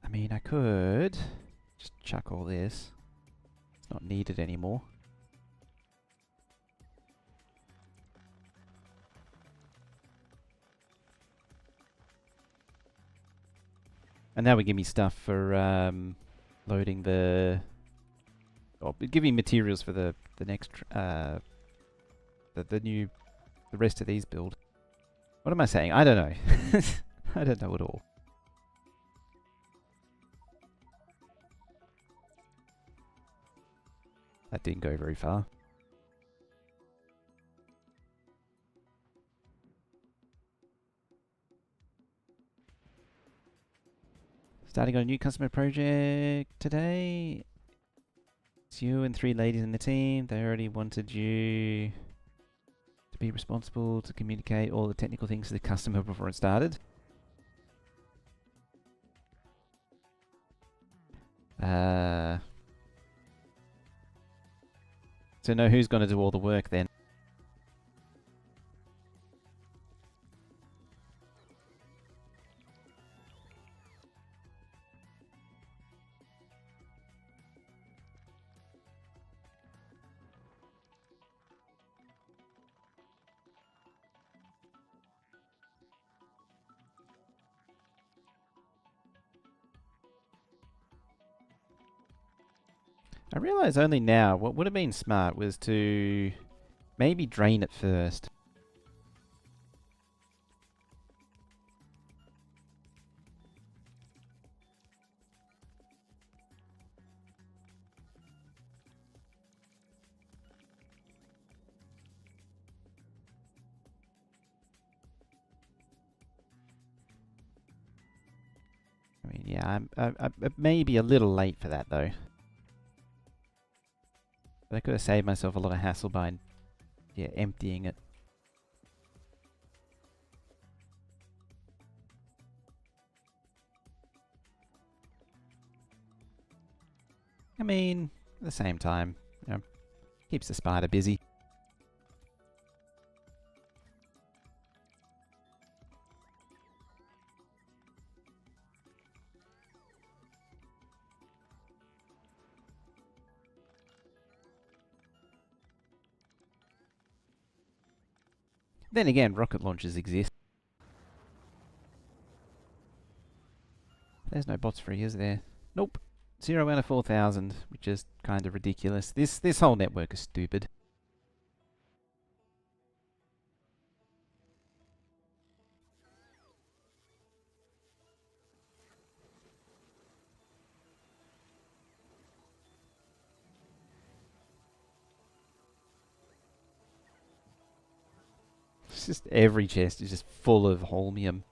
I mean, I could just chuck all this. It's not needed anymore. And that would give me stuff for loading the... Or give me materials for the next... the rest of these build. What am I saying? I don't know. I don't know at all. That didn't go very far. Starting on a new customer project today. It's you and 3 ladies in the team. They already wanted you to be responsible to communicate all the technical things to the customer before it started. So know who's going to do all the work then. I realise only now, what would have been smart was to maybe drain it first. I mean, yeah, I'm maybe a little late for that though. But I could have saved myself a lot of hassle by, yeah, emptying it. I mean, at the same time, you know, keeps the spider busy. Then again, rocket launchers exist. There's no bots free, is there? Nope. 0 out of 4,000, which is kind of ridiculous. This whole network is stupid. It's just every chest is just full of holmium.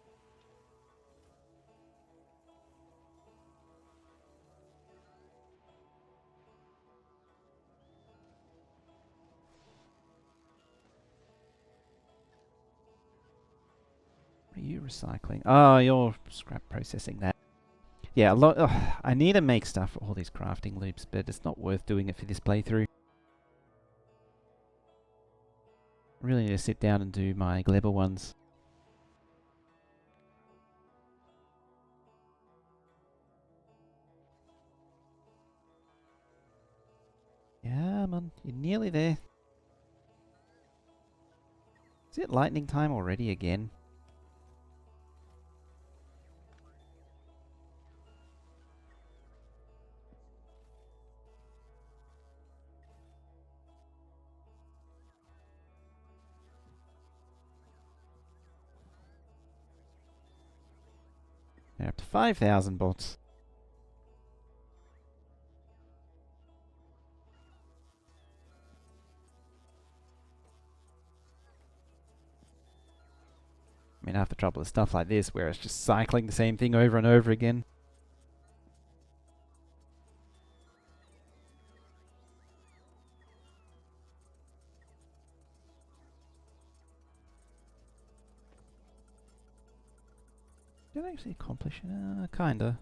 What are you recycling? Oh, you're scrap processing that. Yeah, a lot. I need to make stuff for all these crafting loops, but it's not worth doing it for this playthrough. I really need to sit down and do my Glebber ones. Yeah, man, you're nearly there. Is it lightning time already again? They're up to 5,000 bots. I mean, half the trouble is stuff like this, where it's just cycling the same thing over and over again. Did I actually accomplish it? Kinda.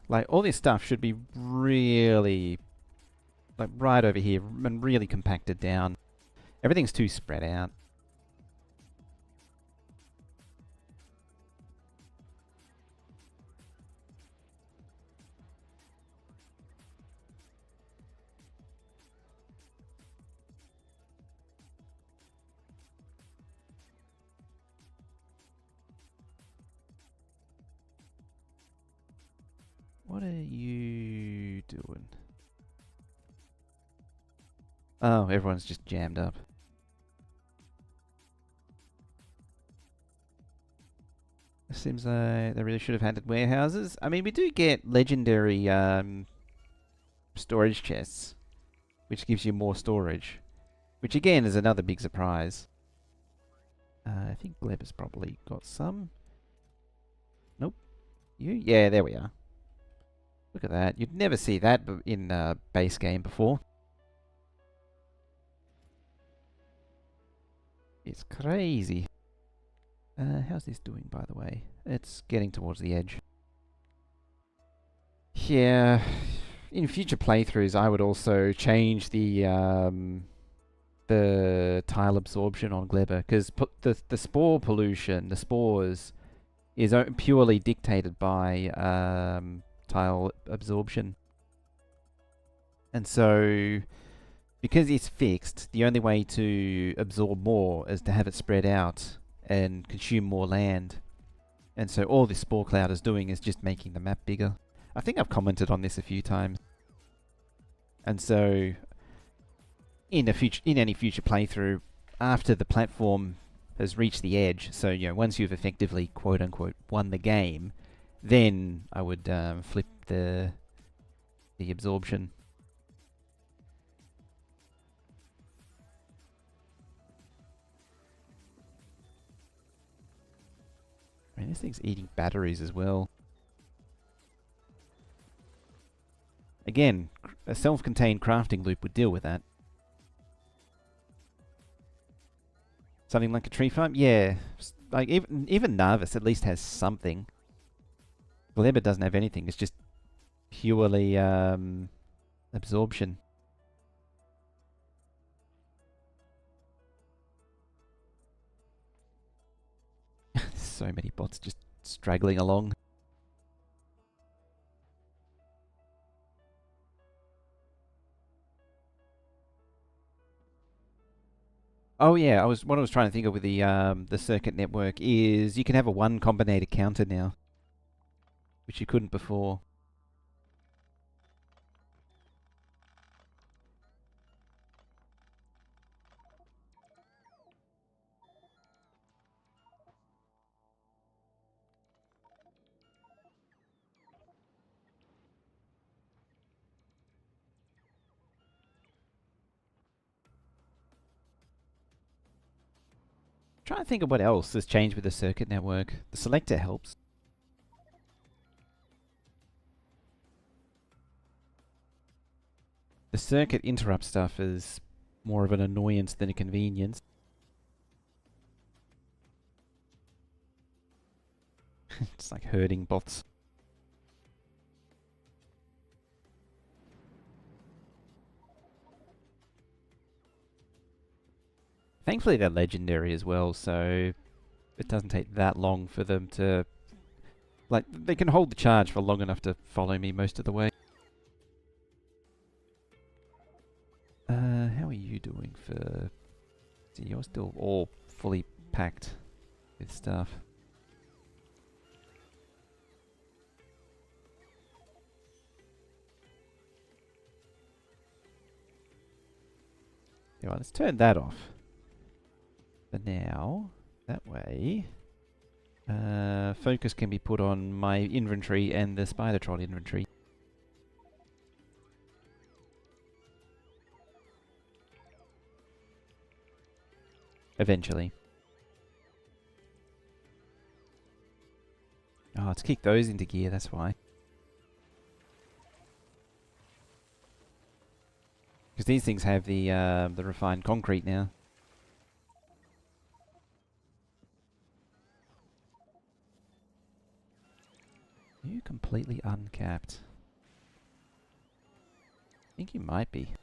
Like, all this stuff should be really, like, right over here, and really compacted down. Everything's too spread out. What are you doing? Oh, everyone's just jammed up. It seems they really should have handed warehouses. I mean, we do get legendary storage chests, which gives you more storage. Which again is another big surprise. I think Gleb has probably got some. Nope. You? Yeah, there we are. Look at that. You'd never see that in base game before. It's crazy. How's this doing, by the way? It's getting towards the edge. Yeah. In future playthroughs, I would also change the tile absorption on Glebber, because the spore pollution, the spores, is purely dictated by tile absorption. And so, because it's fixed, the only way to absorb more is to have it spread out and consume more land. And so all this spore cloud is doing is just making the map bigger. I think I've commented on this a few times. And so, in any future playthrough, after the platform has reached the edge, so once you've effectively quote unquote won the game, then I would flip the absorption. I mean, this thing's eating batteries as well. Again, a self-contained crafting loop would deal with that. Something like a tree farm? Yeah. Like, even Narvis at least has something. Gleba doesn't have anything. It's just purely absorption. So many bots just straggling along. Oh yeah, what I was trying to think of with the circuit network is you can have a one combinator counter now, which you couldn't before. Trying to think of what else has changed with the circuit network. The selector helps. The circuit interrupt stuff is more of an annoyance than a convenience. It's like herding bots. Thankfully they're legendary as well, so it doesn't take that long for them to... Like, they can hold the charge for long enough to follow me most of the way. How are you doing for... See, you're still all fully packed with stuff. Yeah, well, let's turn that off. For now, that way, focus can be put on my inventory and the Spidertron inventory. Eventually. Oh, it's kicked those into gear, that's why. Because these things have the refined concrete now. Are you completely uncapped? I think you might be.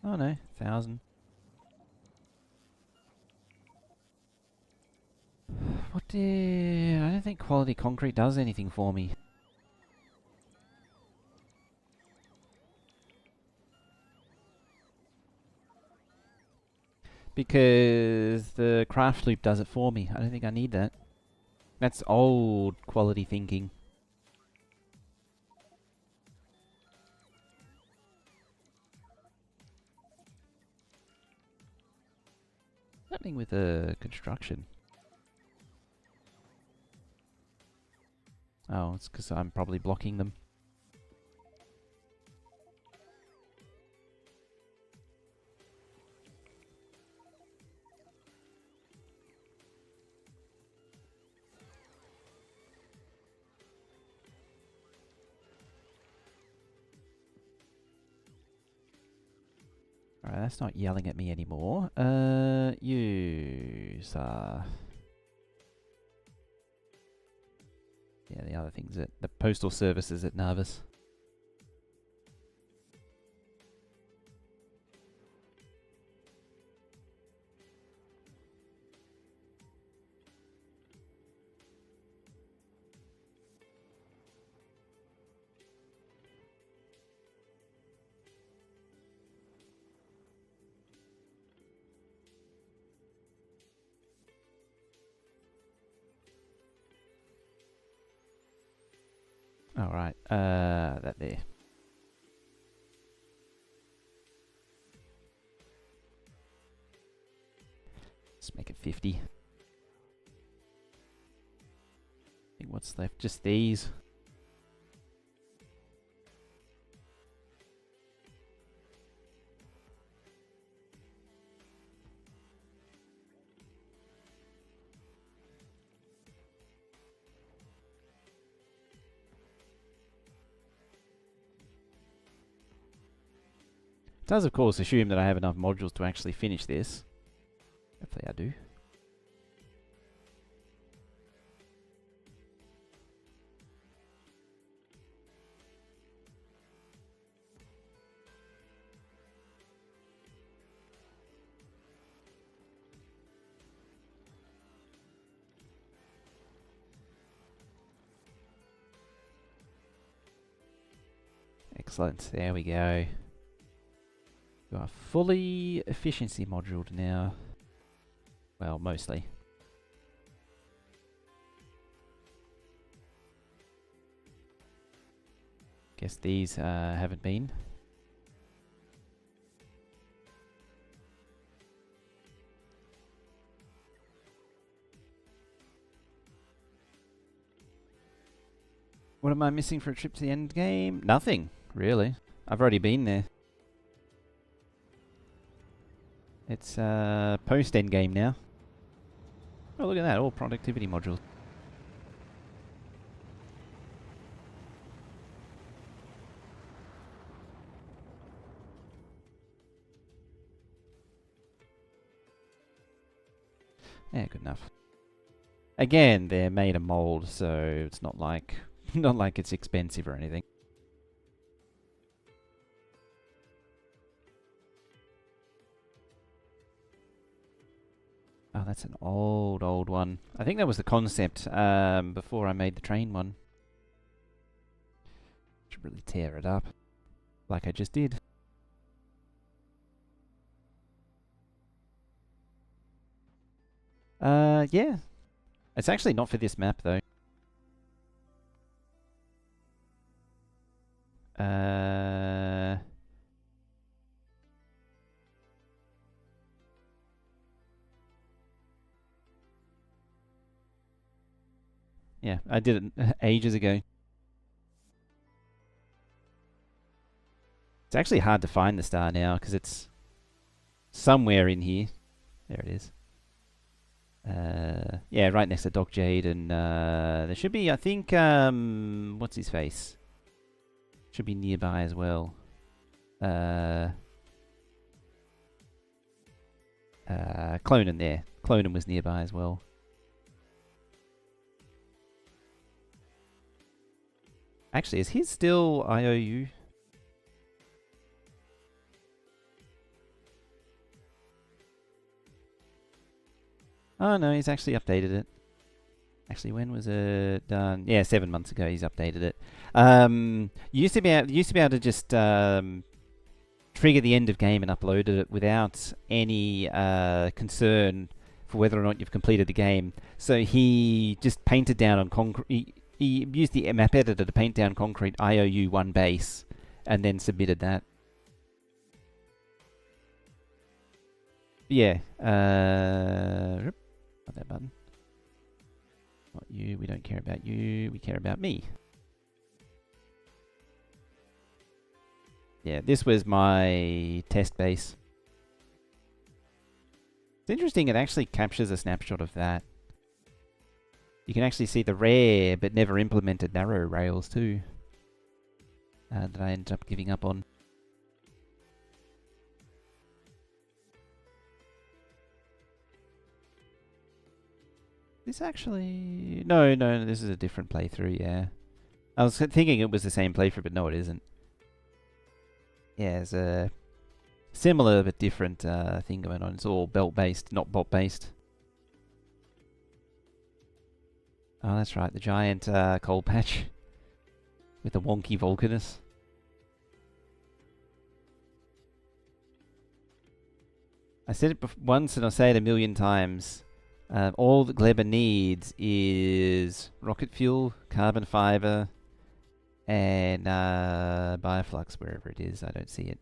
Oh no, 1,000. What did... I don't think quality concrete does anything for me. Because the craft loop does it for me. I don't think I need that. That's old quality thinking. What's happening with the construction? Oh, it's because I'm probably blocking them. Alright, that's not yelling at me anymore. Use... yeah, the other things at... the postal services at Narvis. Alright, that there. Let's make it 50. I think what's left? Just these. It does, of course, assume that I have enough modules to actually finish this. Hopefully I do. Excellent, there we go. We are fully efficiency moduled now. Well, mostly. Guess these haven't been. What am I missing for a trip to the end game? Nothing, really. I've already been there. It's post-end game now. Oh, look at that, all productivity modules. Yeah, good enough. Again, they're made of mold, so it's not like not like it's expensive or anything. Oh, that's an old one. I think that was the concept before I made the train one. Should really tear it up, like I just did. Yeah. It's actually not for this map, though. Yeah, I did it ages ago. It's actually hard to find the star now, because it's somewhere in here. There it is. Yeah, right next to Doc Jade, and there should be, I think, what's his face? Should be nearby as well. Clonan there. Clonan was nearby as well. Actually, is his still IOU? Oh no, he's actually updated it. Actually, when was it done? Yeah, 7 months ago he's updated it. You used to be able to just trigger the end of game and upload it without any concern for whether or not you've completed the game. So he just painted down on concrete. He used the map editor to paint down concrete IOU 1 base, and then submitted that. Yeah. Not that button. Not you. We don't care about you. We care about me. Yeah, this was my test base. It's interesting, it actually captures a snapshot of that. You can actually see the rare but never implemented narrow rails too. That I ended up giving up on. This actually... No, this is a different playthrough, yeah. I was thinking it was the same playthrough, but no, it isn't. Yeah, it's a similar but different thing going on. It's all belt-based, not bot-based. Oh, that's right, the giant coal patch with the wonky volcanus. I said it once and I'll say it a million times. All that Gleba needs is rocket fuel, carbon fiber, and Bioflux, wherever it is. I don't see it.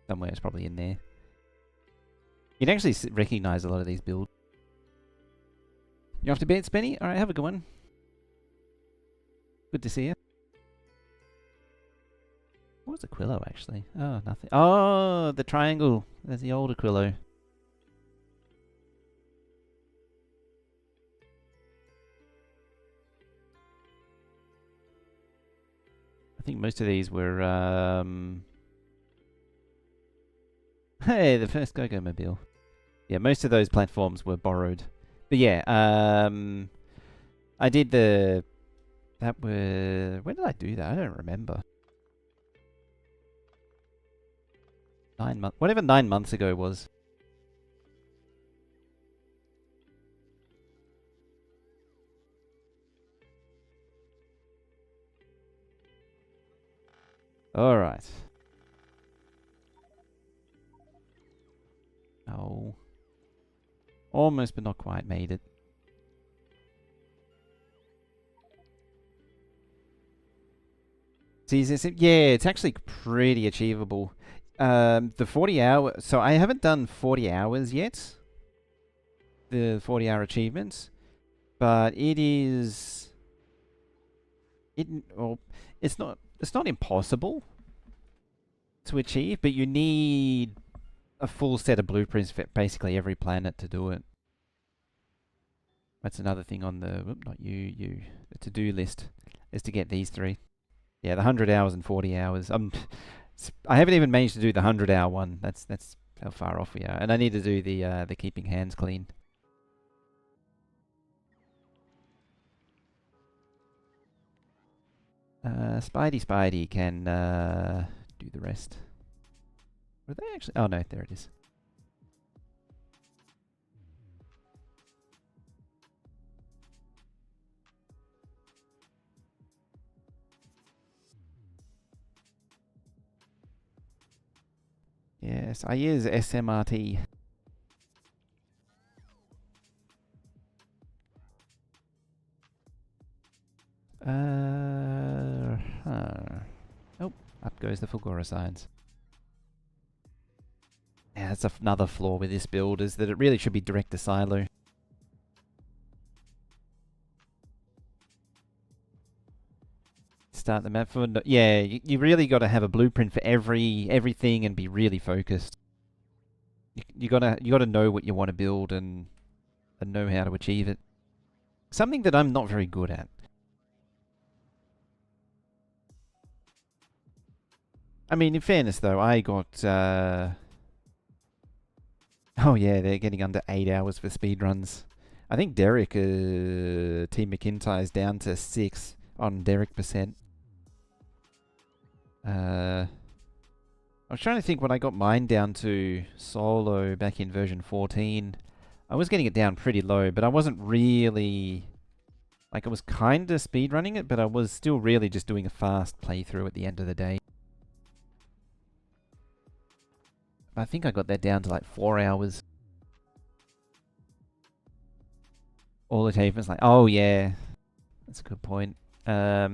Somewhere it's probably in there. You can actually recognize a lot of these builds. You off to bed, Spenny? Alright, have a good one. Good to see you. What was Aquilo, actually? Oh, nothing. Oh, the triangle. There's the old Aquilo. I think most of these were, Hey, the first Go-Go Mobile. Yeah, most of those platforms were borrowed. But yeah, I did the... That were... When did I do that? I don't remember. 9 months... Whatever 9 months ago was. Alright. Oh. Almost but not quite made it. See, yeah, it's actually pretty achievable. The 40 hour... So I haven't done 40 hours yet. The 40-hour achievements. But it is... Well, it's not impossible to achieve, but you need a full set of blueprints for basically every planet to do it. That's another thing on the... Whoop, not you. The to-do list is to get these 3. Yeah, the 100 hours and 40 hours. I haven't even managed to do the 100-hour one. That's how far off we are. And I need to do the keeping hands clean. Spidey can do the rest. Were they actually? Oh no, there it is. Yes, I use SMRT. Oh, up goes the Fulgora signs. Yeah, that's another flaw with this build, is that it really should be direct to silo. Start the map for... Yeah, you really got to have a blueprint for everything and be really focused. You gotta know what you want to build and know how to achieve it. Something that I'm not very good at. I mean, in fairness though, I got... Oh yeah, they're getting under 8 hours for speedruns. I think Derek, Team McIntyre's down to 6 on Derek percent. I was trying to think when I got mine down to solo back in version 14. I was getting it down pretty low, but I wasn't really... Like, I was kind of speedrunning it, but I was still really just doing a fast playthrough at the end of the day. I think I got that down to like 4 hours. All achievements like... Oh yeah, that's a good point. Yeah,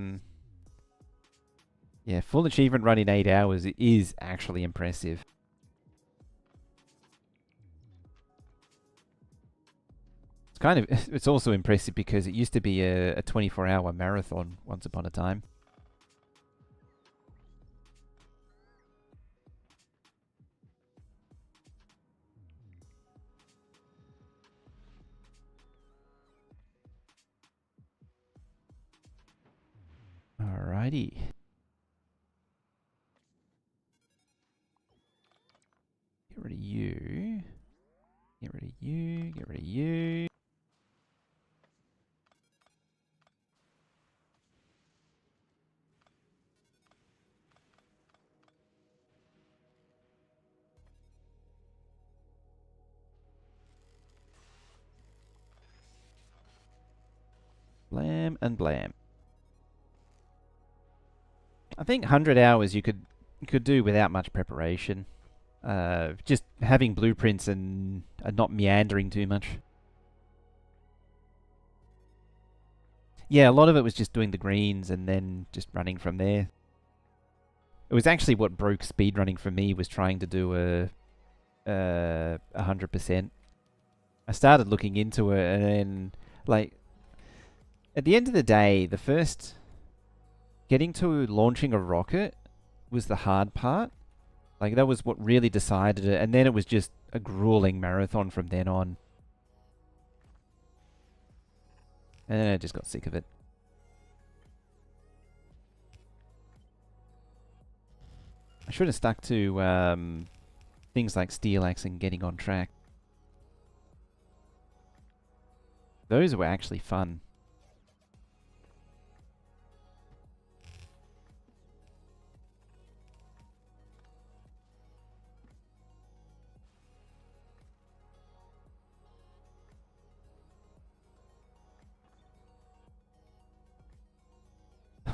full achievement run in 8 hours is actually impressive. It's kind of... It's also impressive because it used to be a 24-hour marathon once upon a time. Alrighty. Get rid of you. Get rid of you. Get rid of you. Blam and blam. I think 100 hours you could do without much preparation. Just having blueprints and not meandering too much. Yeah, a lot of it was just doing the greens and then just running from there. It was actually what broke speedrunning for me, was trying to do a 100%. I started looking into it, and then, like, at the end of the day, the first getting to launching a rocket was the hard part. Like, that was what really decided it, and then it was just a grueling marathon from then on. And then I just got sick of it. I should have stuck to things like Steel Axe and Getting on Track. Those were actually fun.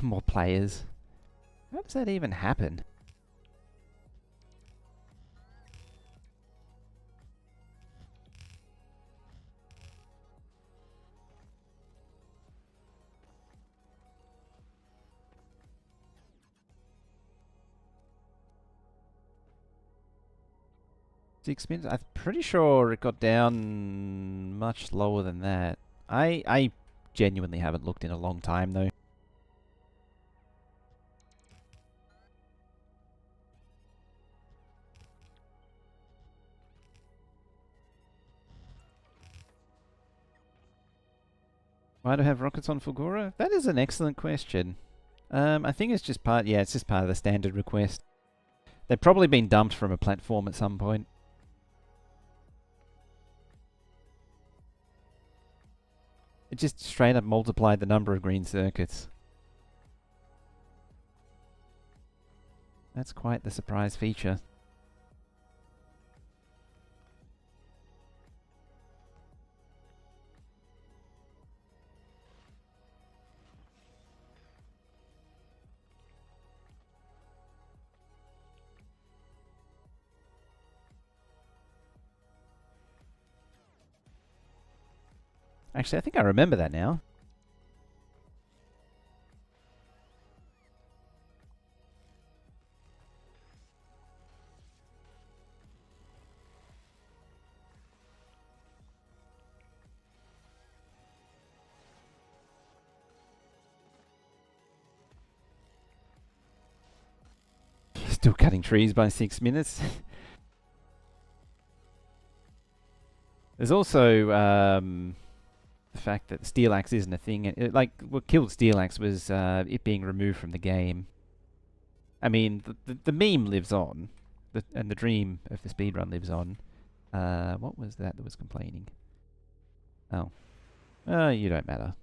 More players. How does that even happen? Six minutes? I'm pretty sure it got down much lower than that. I genuinely haven't looked in a long time, though. Why do I have rockets on Fulgora? That is an excellent question. I think it's just part... Yeah, it's just part of the standard request. They've probably been dumped from a platform at some point. It just straight up multiplied the number of green circuits. That's quite the surprise feature. Actually, I think I remember that now. Still cutting trees by 6 minutes. There's also the fact that Steel Axe isn't a thing. Like, what killed Steel Axe was it being removed from the game. I mean, the meme lives on, and the dream of the speedrun lives on. What was that was complaining? Oh. You don't matter.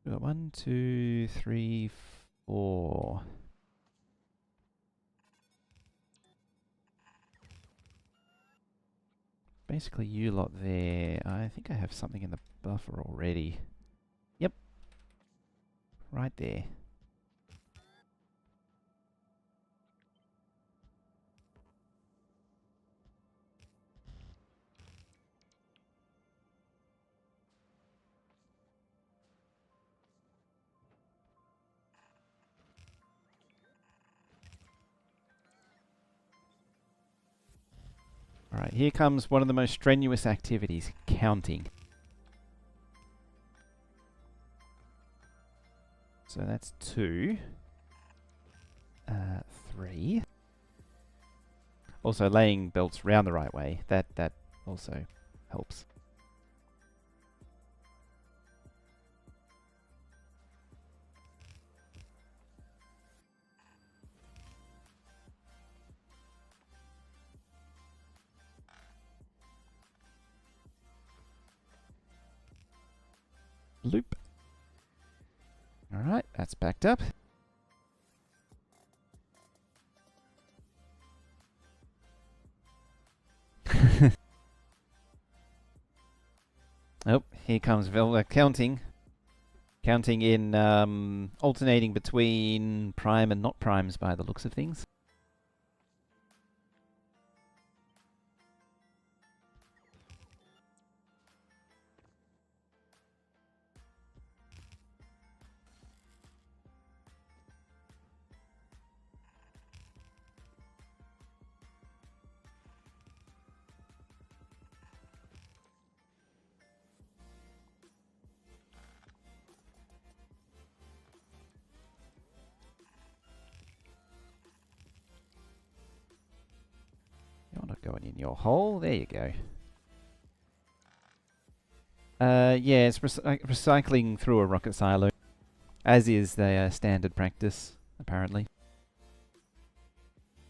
We got 1, 2, 3, 4. Basically, you lot there. I think I have something in the buffer already. Yep. Right there. Alright, here comes one of the most strenuous activities, counting. So that's 2. 3. Also, laying belts round the right way. That also helps. Loop. Alright, that's backed up. Oh, here comes counting. Counting in alternating between prime and not primes by the looks of things. In your hole. There you go. Yeah, it's recycling through a rocket silo, as is the standard practice, apparently.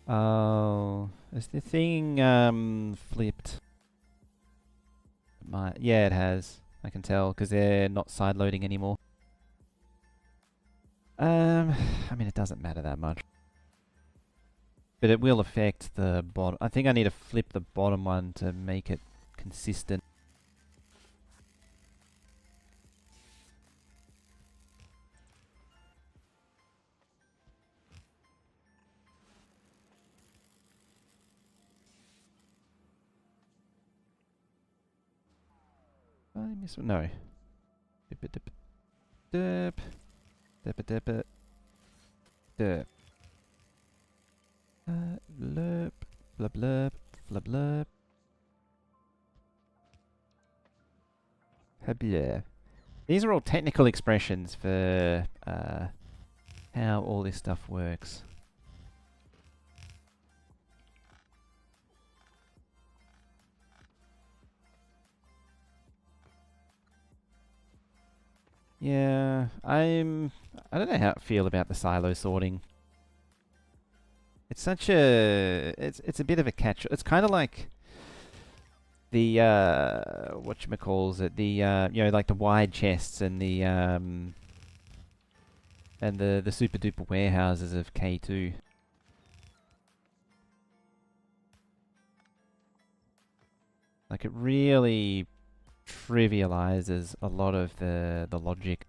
Oh, is the thing flipped? Yeah, it has. I can tell because they're not side loading anymore. I mean, it doesn't matter that much, but it will affect the bottom. I think I need to flip the bottom one to make it consistent. I miss one. No. Dip it, dip it, dip. Dip it, dip it. Dip. Blurb. Blub blurb. Blub blurb. Habla. These are all technical expressions for how all this stuff works. Yeah, I don't know how I feel about the silo sorting. It's such a it's a bit of a catch. It's kind of like the whatchamacalls it, the you know, like the wide chests and the super duper warehouses of K2. Like it really trivializes a lot of the logic.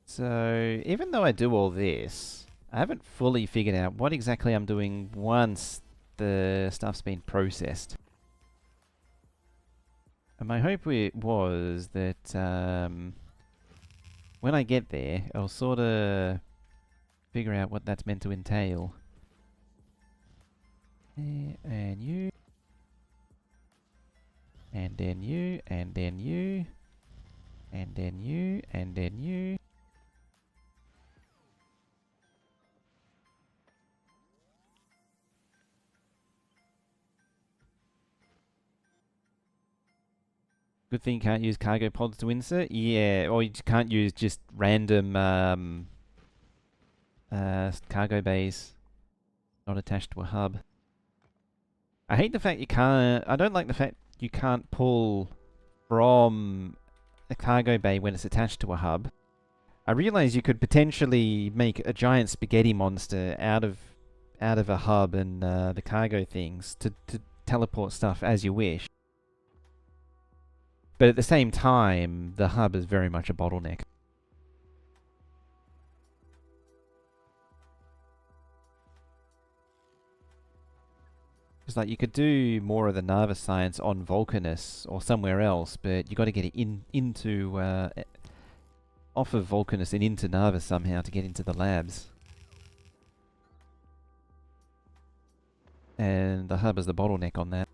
So, even though I do all this, I haven't fully figured out what exactly I'm doing once the stuff's been processed. And my hope was that when I get there, I'll sort of figure out what that's meant to entail. And you. And then you. And then you. And then you. And then you. Good thing you can't use cargo pods to insert. Yeah, or you can't use just random cargo bays not attached to a hub. I hate the fact you can't. I don't like the fact you can't pull from a cargo bay when it's attached to a hub. I realize you could potentially make a giant spaghetti monster out of a hub and the cargo things to teleport stuff as you wish. But at the same time, the hub is very much a bottleneck. It's like you could do more of the Nava science on Vulcanus or somewhere else, but you got to get it into off of Vulcanus and into Nava somehow to get into the labs. And the hub is the bottleneck on that.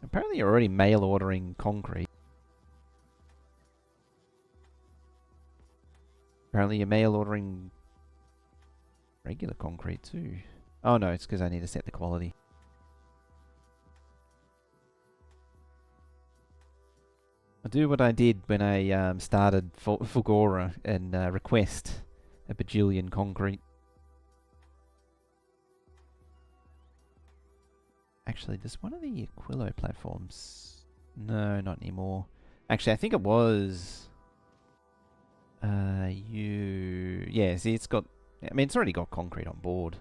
Apparently you're already mail ordering concrete. Apparently you're mail ordering regular concrete too. Oh no, it's because I need to set the quality. I'll do what I did when I started Fulgora and request a bajillion concrete. Actually, does one of the Aquilo platforms? No, not anymore. Actually, I think it was... Yeah, see, it's got... I mean, it's already got concrete on board.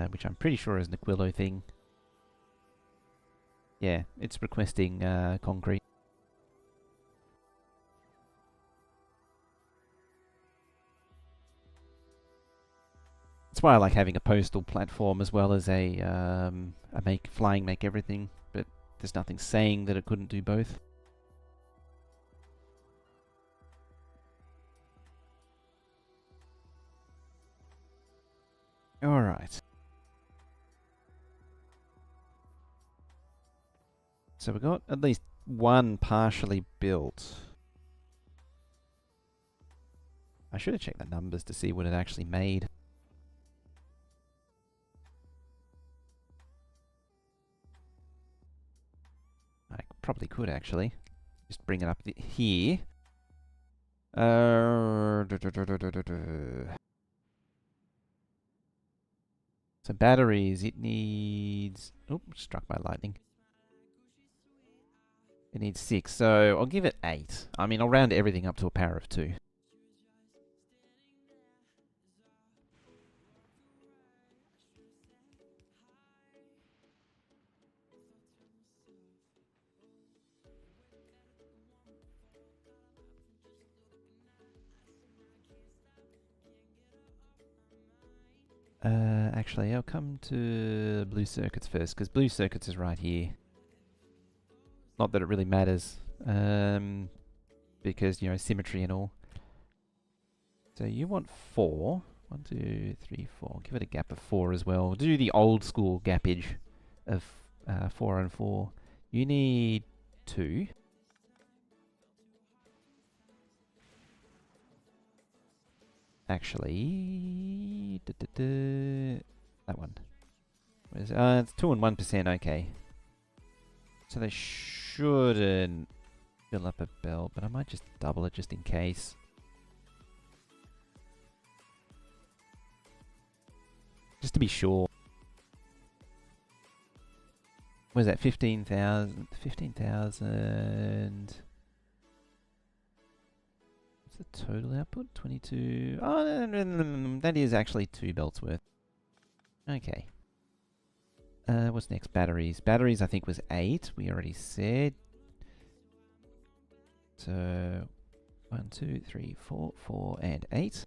Which I'm pretty sure is an Aquilo thing. Yeah, it's requesting concrete. That's why I like having a postal platform as well as a flying make everything, but there's nothing saying that it couldn't do both. Alright. So we got at least one partially built. I should have checked the numbers to see what it actually made. I probably could actually. Just bring it up here. So batteries, it needs... Oh, struck by lightning. It needs 6, so I'll give it 8. I mean, I'll round everything up to a power of 2. Actually, I'll come to blue circuits first, because blue circuits is right here. Not that it really matters, because, you know, symmetry and all. So you want 4. 1, 2, 3, 4. Give it a gap of 4 as well. Do the old school gappage of 4 and 4. You need 2. Actually, that one. Where's it's 2 and 1%. Okay. So they shouldn't fill up a belt, but I might just double it just in case. Just to be sure. What is that? 15,000. 15,000. What's the total output? 22. Oh, no, that is actually 2 belts worth. Okay. What's next? Batteries. Batteries, I think, was 8. We already said. So 1, 2, 3, 4, 4, and 8.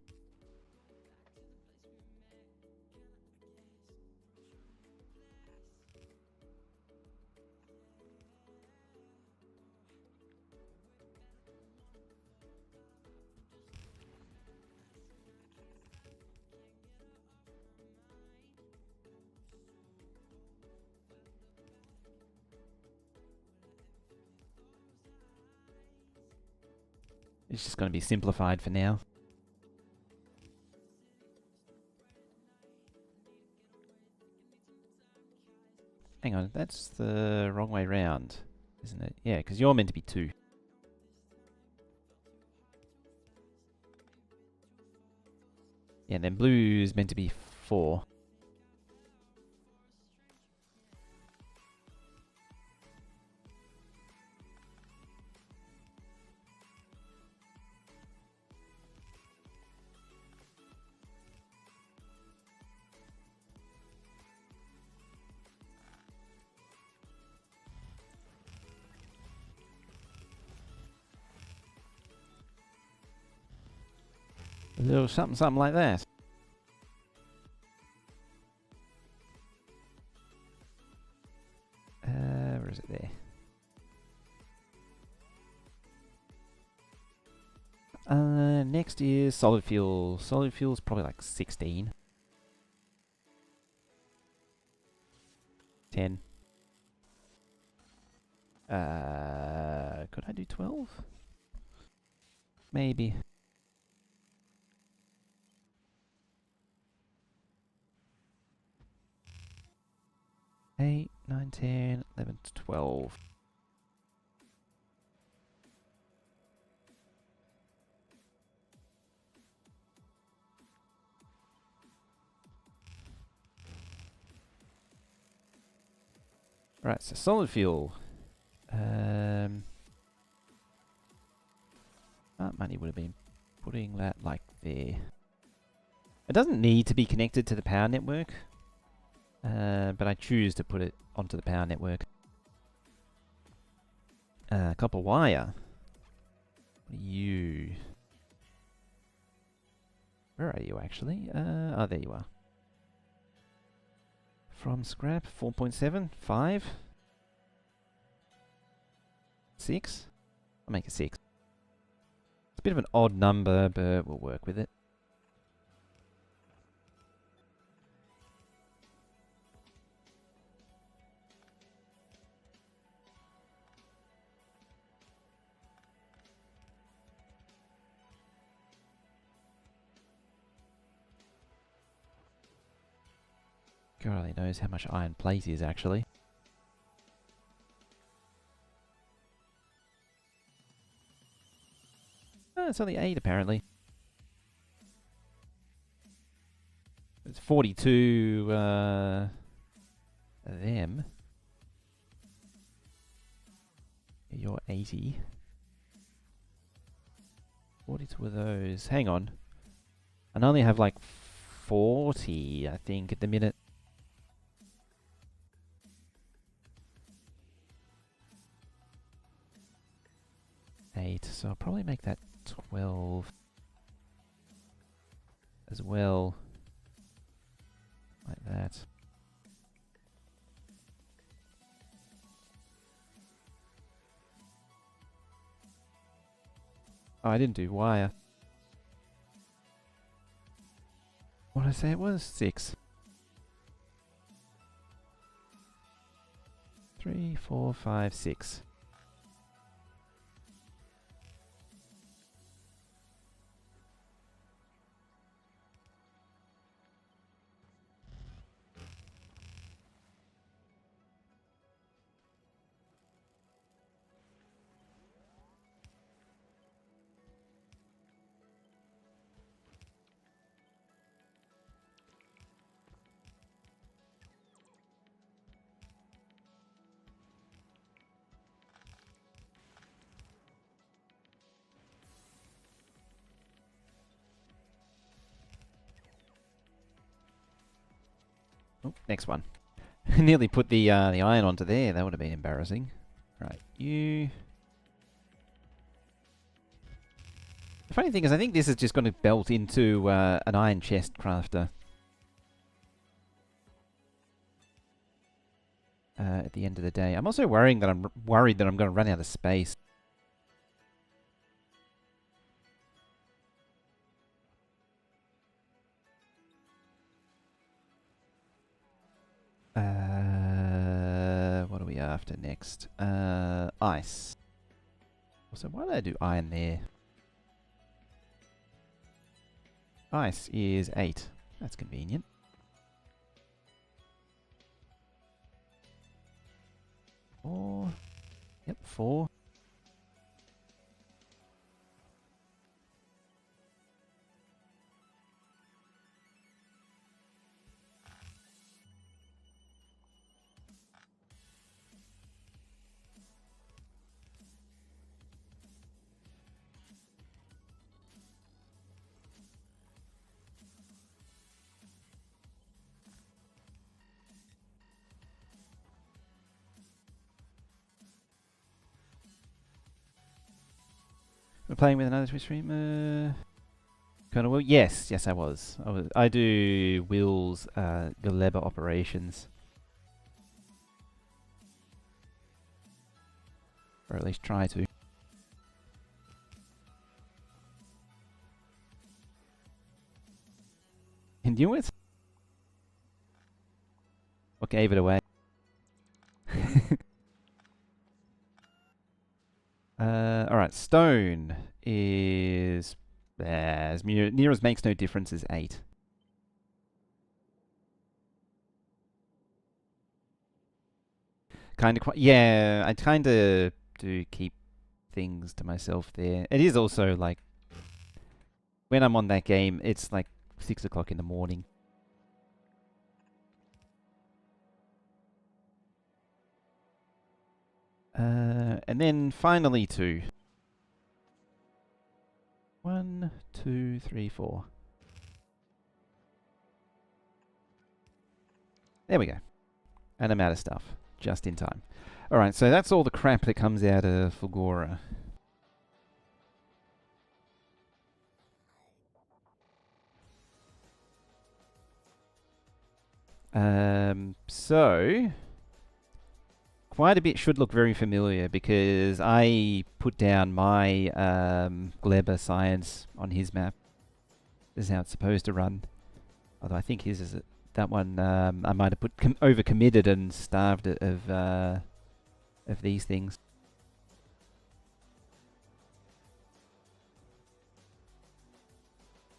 It's just going to be simplified for now. Hang on, that's the wrong way round, isn't it? Yeah, because you're meant to be 2. Yeah, and then blue's meant to be 4. A little something like that. Where is it there? Next is solid fuel. Solid fuel is probably like 16. 10. Could I do 12? Maybe. 8, 9, 10, 11, 12. Right, so solid fuel. Money would have been putting that like there. It doesn't need to be connected to the power network, but I choose to put it onto the power network. Copper wire. What are you? Where are you actually? Oh, there you are. From scrap, 4.7, 5, 6. I'll make it 6. It's a bit of an odd number, but we'll work with it. God only knows how much iron plate is actually. Oh, it's only 8 apparently. It's 42 them. You're 80. 42 of those. Hang on. I only have like 40, I think, at the minute. So I'll probably make that 12 as well. Like that. Oh, I didn't do wire. What did I say it was? 6. 3, 4, 5, 6. Oh, next one. Nearly put the iron onto there. That would have been embarrassing. Right, you. The funny thing is, I think this is just going to belt into an iron chest crafter. At the end of the day, I'm also worried that I'm going to run out of space. What are we after next? Ice. So why did I do iron there? Ice is 8. That's convenient. Four. Yep, 4. We're playing with another Twitch streamer. Kind of will. Yes, I was. I do Will's Galeba operations, or at least try to. And you it? Or gave it away? Alright, stone is... as near as makes no difference is 8. Yeah, I kinda do keep things to myself there. It is also like... when I'm on that game, it's like 6 o'clock in the morning. And then finally 2. 1, 2, 3, 4. There we go. And I'm out of stuff. Just in time. Alright, so that's all the crap that comes out of Fulgora. So quite a bit should look very familiar because I put down my Gleber science on his map. This is how it's supposed to run. Although I think his is that one. I might have put over-committed and starved it of these things.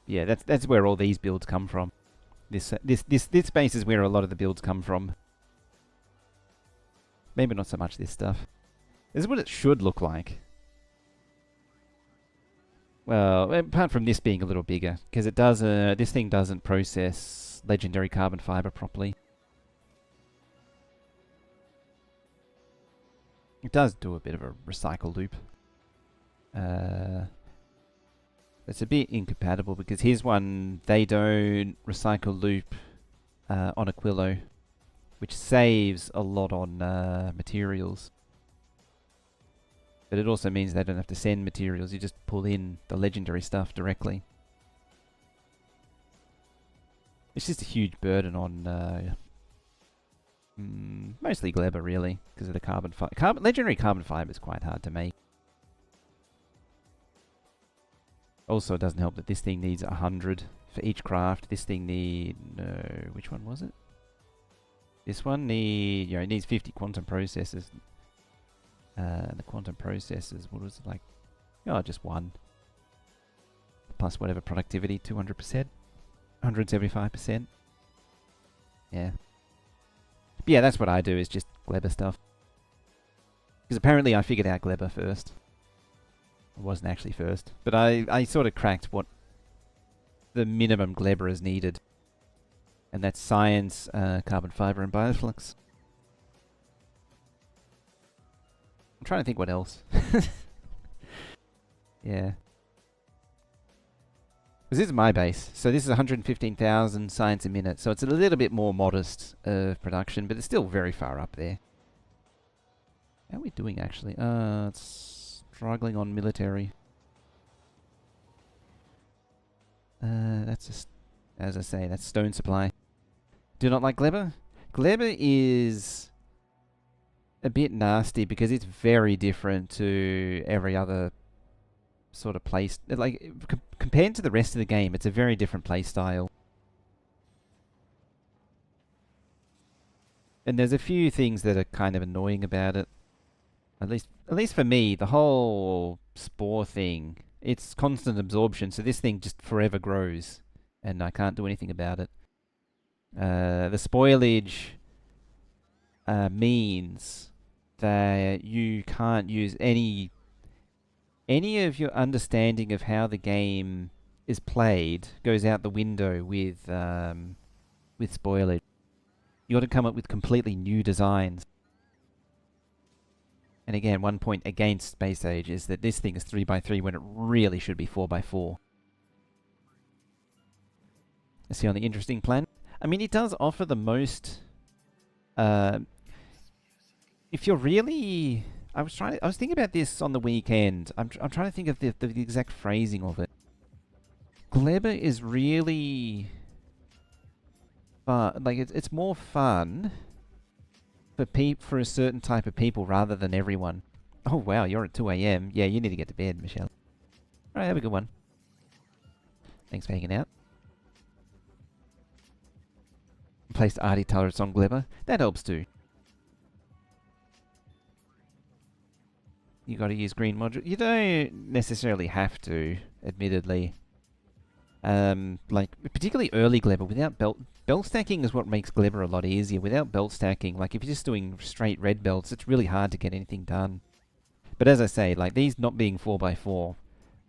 Yeah, that's where all these builds come from. This space is where a lot of the builds come from. Maybe not so much this stuff. This is what it should look like. Well, apart from this being a little bigger, because it does. This thing doesn't process legendary carbon fiber properly. It does do a bit of a recycle loop. It's a bit incompatible because here's one, they don't recycle loop on Aquilo, which saves a lot on materials. But it also means they don't have to send materials, you just pull in the legendary stuff directly. It's just a huge burden on mostly Gleber really, because of the carbon fiber. Legendary carbon fiber is quite hard to make. Also, it doesn't help that this thing needs 100 for each craft. This thing which one was it? This one it needs 50 quantum processors. The quantum processors, what was it like? Oh, just one. Plus whatever productivity, 200%. 175%. Yeah. But yeah, that's what I do, is just Gleber stuff. Because apparently I figured out Gleber first. It wasn't actually first. But I sort of cracked what the minimum Gleber is needed. And that's science, carbon fiber, and bioflux. I'm trying to think what else. Yeah. This is my base. So this is 115,000 science a minute. So it's a little bit more modest production, but it's still very far up there. How are we doing actually? It's struggling on military. That's just, as I say, that's stone supply. Do not like Gleber? Gleber is a bit nasty because it's very different to every other sort of place. Like, compared to the rest of the game, it's a very different play style. And there's a few things that are kind of annoying about it. At least for me, the whole spore thing, it's constant absorption, so this thing just forever grows, and I can't do anything about it. The spoilage means that you can't use any of your understanding of how the game is played goes out the window with spoilage. You got to come up with completely new designs. And again, one point against Space Age is that this thing is 3x3 when it really should be 4x4. Let's see on the interesting plan. I mean, it does offer the most. If you're really, I was thinking about this on the weekend. I'm trying to think of the exact phrasing of it. Gleber is really fun. Like it's more fun for a certain type of people rather than everyone. Oh wow, you're at 2 a.m. Yeah, you need to get to bed, Michelle. All right, have a good one. Thanks for hanging out. Placed arty turrets on Gleber. That helps too. You got to use green module. You don't necessarily have to, admittedly. Like particularly early Gleber without belt stacking is what makes Gleber a lot easier. Without belt stacking, like if you're just doing straight red belts, it's really hard to get anything done. But as I say, like these not being 4x4,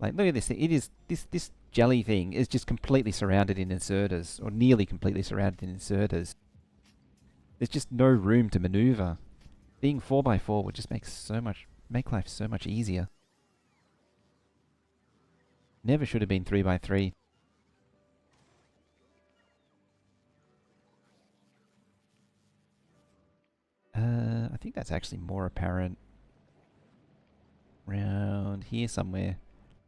like look at this thing. It is this jelly thing is just completely surrounded in inserters, or nearly completely surrounded in inserters. There's just no room to maneuver. Being 4x4 would just make life so much easier. Never should have been 3x3. I think that's actually more apparent around here somewhere.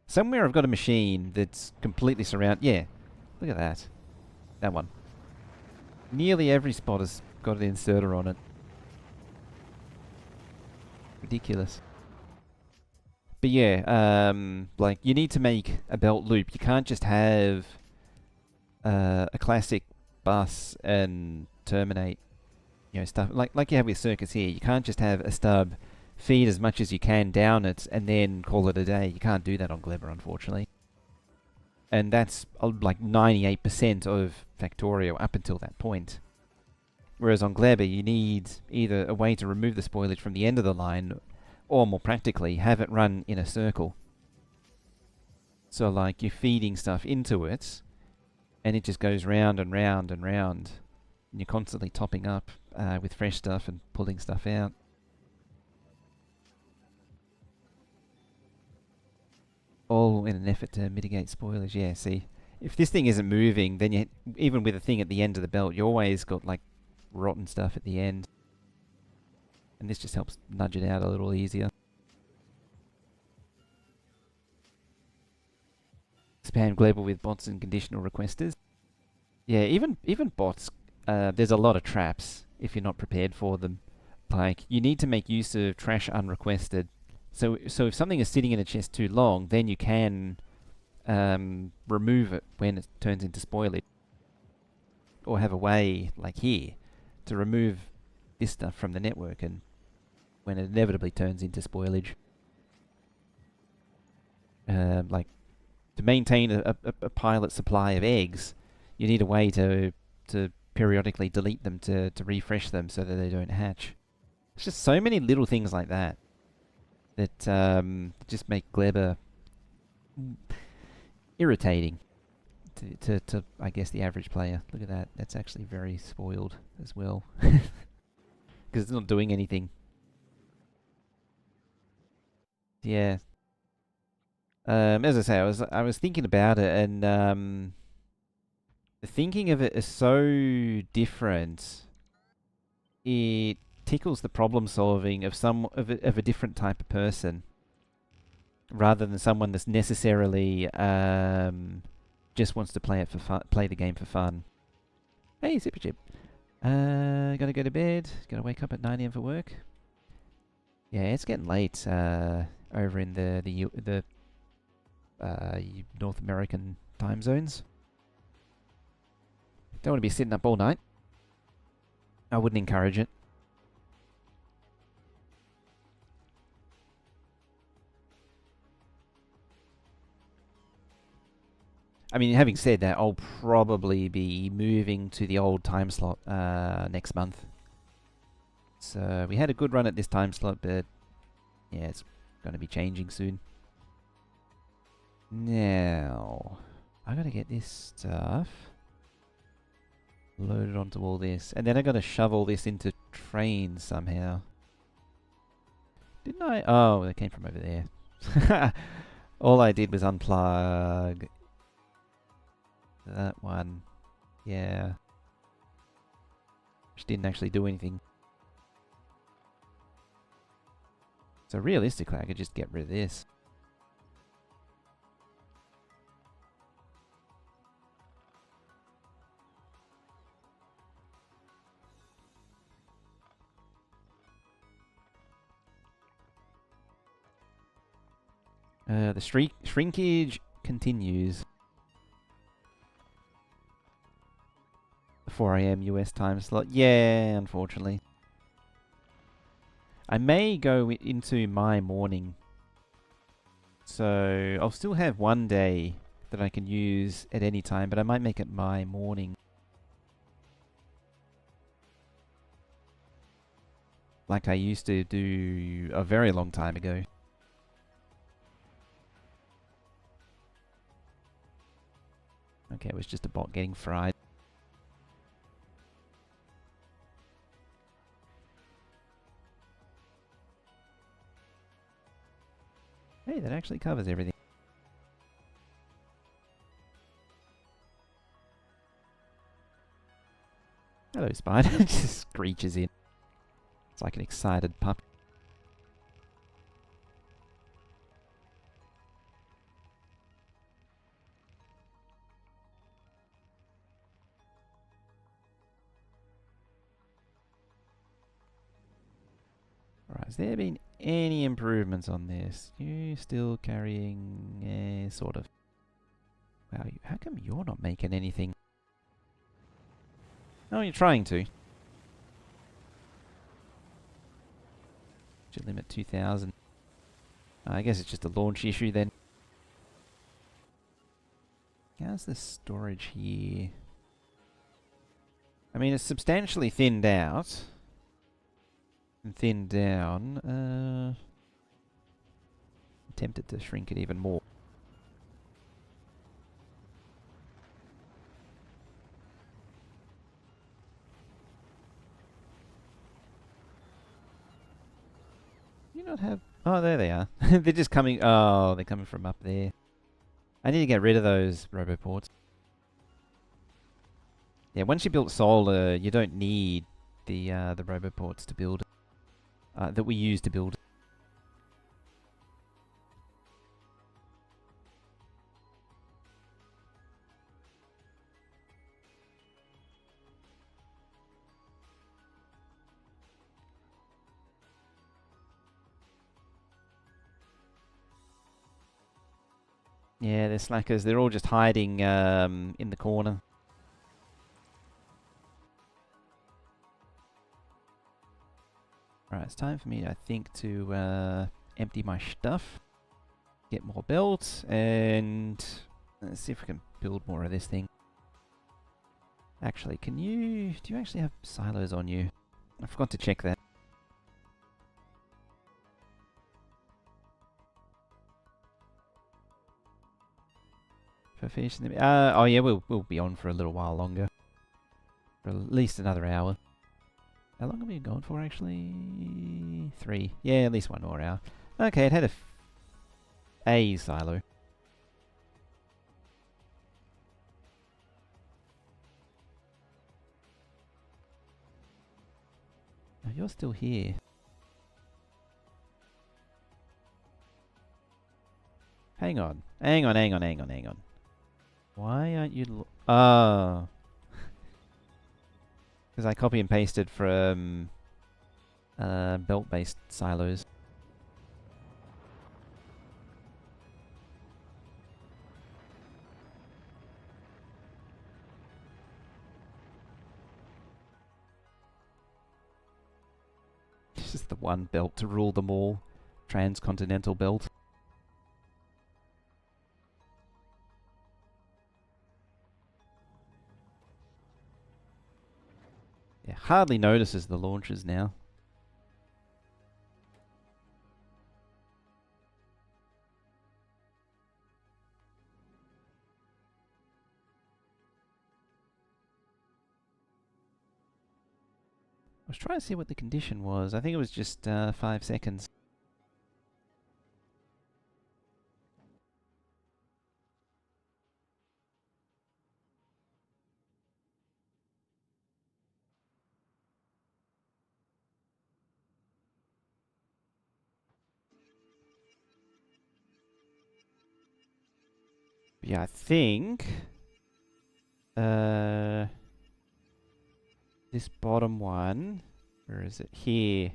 Somewhere I've got a machine that's completely surrounded. Yeah, look at that. That one. Nearly every spot has got an inserter on it. Ridiculous. But yeah, like you need to make a belt loop. You can't just have a classic bus and terminate, stuff like you have with Circus here. You can't just have a stub, feed as much as you can down it, and then call it a day. You can't do that on Glebber, unfortunately. And that's like 98% of Factorio up until that point. Whereas on Glebber, you need either a way to remove the spoilage from the end of the line, or more practically, have it run in a circle. So like you're feeding stuff into it, and it just goes round and round and round. And you're constantly topping up with fresh stuff and pulling stuff out. All in an effort to mitigate spoilage. Yeah, see, if this thing isn't moving, then even with a thing at the end of the belt, you always got like rotten stuff at the end. And this just helps nudge it out a little easier. Spam Global with bots and conditional requesters. Yeah, even bots, there's a lot of traps if you're not prepared for them. Like, you need to make use of trash unrequested. So if something is sitting in a chest too long, then you can remove it when it turns into spoilage. Or have a way, like here, to remove this stuff from the network and when it inevitably turns into spoilage. Like, to maintain a pilot supply of eggs, you need a way to periodically delete them to refresh them so that they don't hatch. It's just so many little things like that just make Glebber irritating to I guess the average player. Look at that. That's actually very spoiled as well. Because it's not doing anything. Yeah. As I say, I was thinking about it, and the thinking of it is so different. It tickles the problem solving of a different type of person, rather than someone that's necessarily just wants to play it for fun, play the game for fun. Hey, Zipper Chip. Gotta go to bed. Gotta wake up at 9 a.m. for work. Yeah, it's getting late over in the North American time zones. Don't want to be sitting up all night. I wouldn't encourage it. I mean, having said that, I'll probably be moving to the old time slot next month. So we had a good run at this time slot, but yeah, it's going to be changing soon. Now, I gotta get this stuff loaded onto all this, and then I gotta shovel this into trains somehow. Didn't I? Oh, it came from over there. All I did was unplug that one. Yeah. Which didn't actually do anything. So realistically, I could just get rid of this. The shrinkage continues. 4 a.m. US time slot. Yeah, unfortunately. I may go into my morning. So I'll still have one day that I can use at any time, but I might make it my morning. Like I used to do a very long time ago. Okay, it was just a bot getting fried. Hey, that actually covers everything. Hello, spider. Just screeches in. It's like an excited pup. Has there been any improvements on this? You still carrying sort of... Wow, how come you're not making anything? Oh, you're trying to. Should limit 2,000. I guess it's just a launch issue then. How's the storage here? I mean, it's substantially thinned out. And thinned down. I'm tempted to shrink it even more. Do you not have... Oh, there they are. They're just coming... Oh, they're coming from up there. I need to get rid of those roboports. Yeah, once you build solar, you don't need the roboports to build that we use to build. Yeah, they're slackers. They're all just hiding in the corner. Alright, it's time for me, I think, to empty my stuff. Get more belts, and let's see if we can build more of this thing. Actually, do you actually have silos on you? I forgot to check that. For finishing the... oh yeah, we'll be on for a little while longer. For at least another hour. How long have we been going for, actually? 3. Yeah, at least 1 more hour. Okay, it had a silo. Oh, you're still here. Hang on. Hang on, hang on, hang on, hang on. Why aren't you... Oh. Because I copy and pasted from belt-based silos. It's just the one belt to rule them all. Transcontinental belt. Yeah, hardly notices the launches now. I was trying to see what the condition was. I think it was just 5 seconds. Yeah, I think this bottom one, where is it? Here,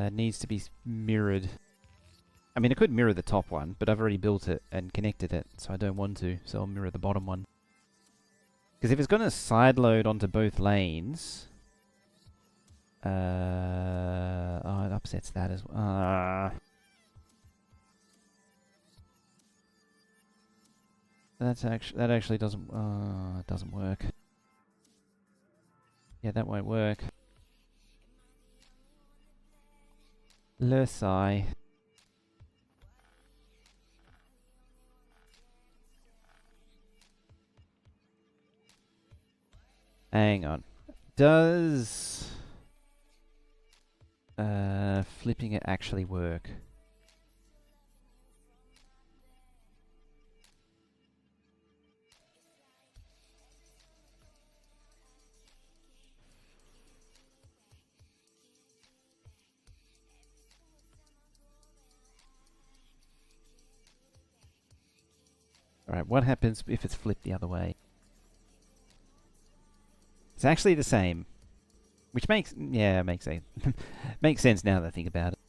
needs to be mirrored. I mean, I could mirror the top one, but I've already built it and connected it, so I don't want to. So I'll mirror the bottom one. Because if it's going to side load onto both lanes, oh, it upsets that as well. That actually doesn't work. Yeah, that won't work. Lursi. Hang on. Does flipping it actually work? Alright, what happens if it's flipped the other way? It's actually the same. Which makes, yeah, makes sense. Makes sense now that I think about it.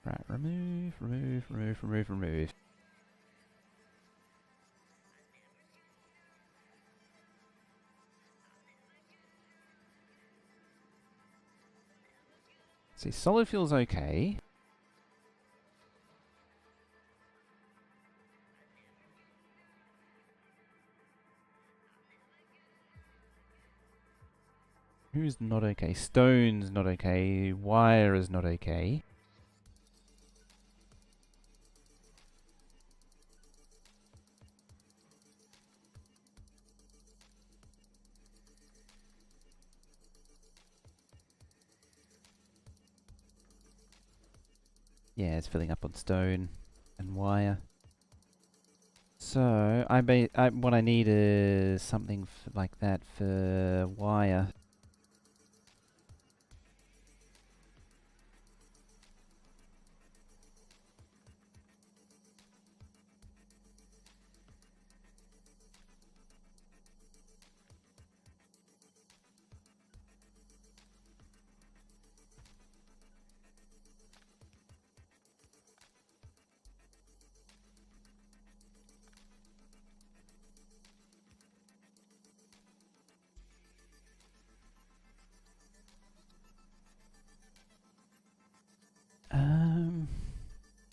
Right, remove, remove, remove, remove, remove. See, solid fuel's okay. Who's not okay? Stone's not okay. Wire is not okay. Yeah, it's filling up on stone and wire. So, what I need is something like that for wire.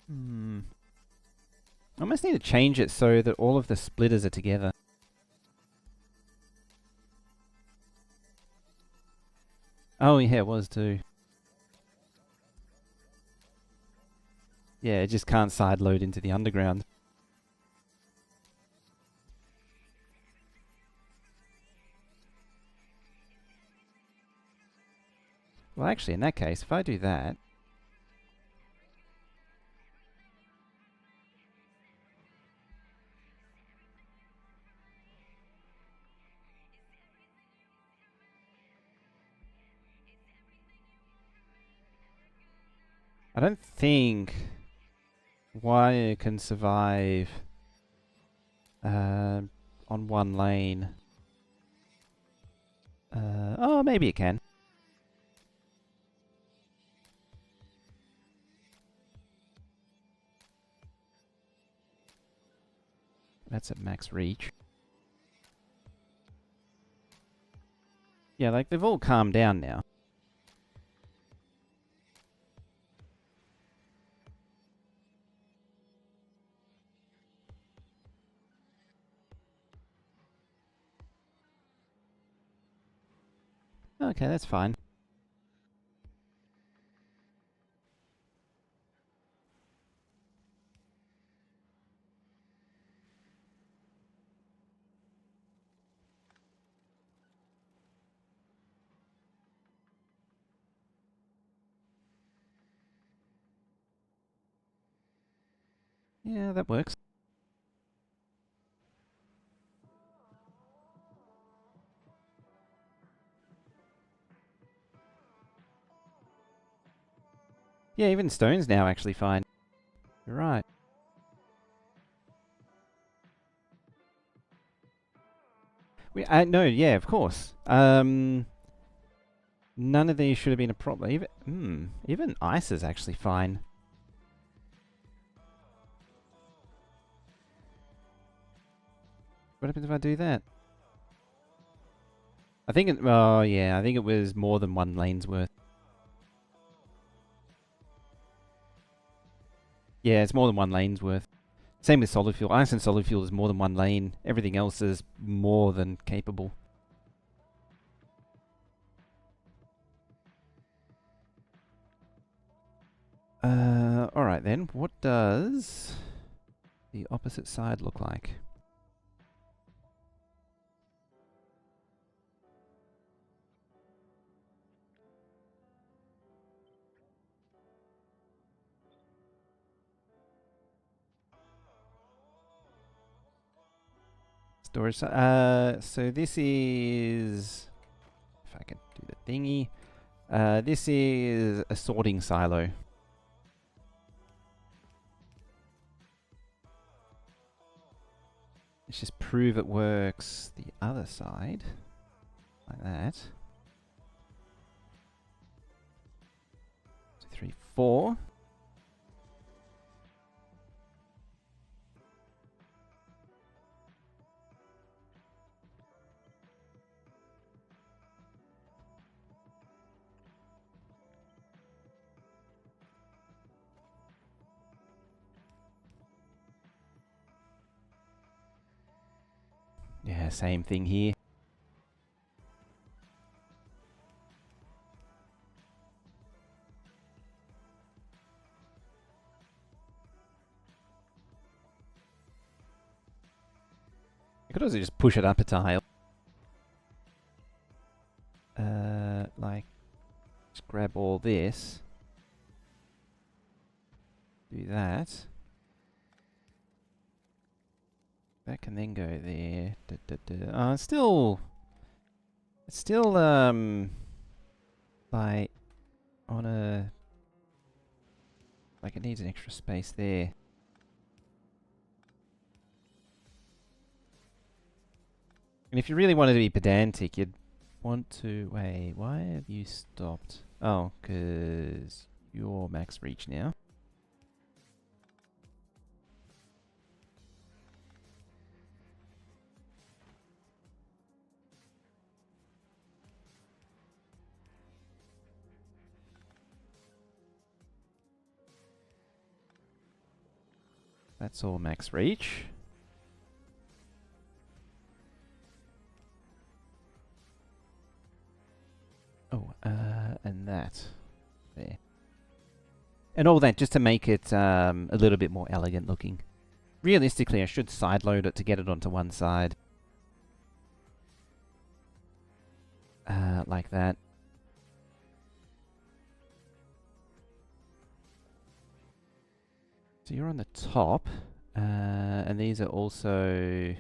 Hmm. I almost need to change it so that all of the splitters are together. Oh yeah, it was too. Yeah, it just can't side load into the underground. Well, actually, in that case, if I do that, I don't think wire can survive on one lane. Oh, maybe it can. That's at max reach. Yeah, like they've all calmed down now. Okay, that's fine. Yeah, that works. Yeah, even stone's now actually fine. You're right. No, yeah, of course. None of these should have been a problem. Even ice is actually fine. What happens if I do that? I think it, oh yeah, I think it was more than one lane's worth. Yeah, it's more than one lane's worth. Same with solid fuel. Ice and solid fuel is more than one lane. Everything else is more than capable. Alright then. What does the opposite side look like? Storage. So this is, if I can do the thingy. This is a sorting silo. Let's just prove it works the other side. Like that. 2, 3, 4. Yeah, same thing here. I could also just push it up a tile. Like, just grab all this. Do that. That can then go there. It's still, like, on a, like it needs an extra space there. And if you really wanted to be pedantic, you'd want to... Wait, why have you stopped? Oh, because you're max reach now. That's all max reach. Oh, and that. There. And all that just to make it a little bit more elegant looking. Realistically, I should sideload it to get it onto one side. Like that. So you're on the top. And these are also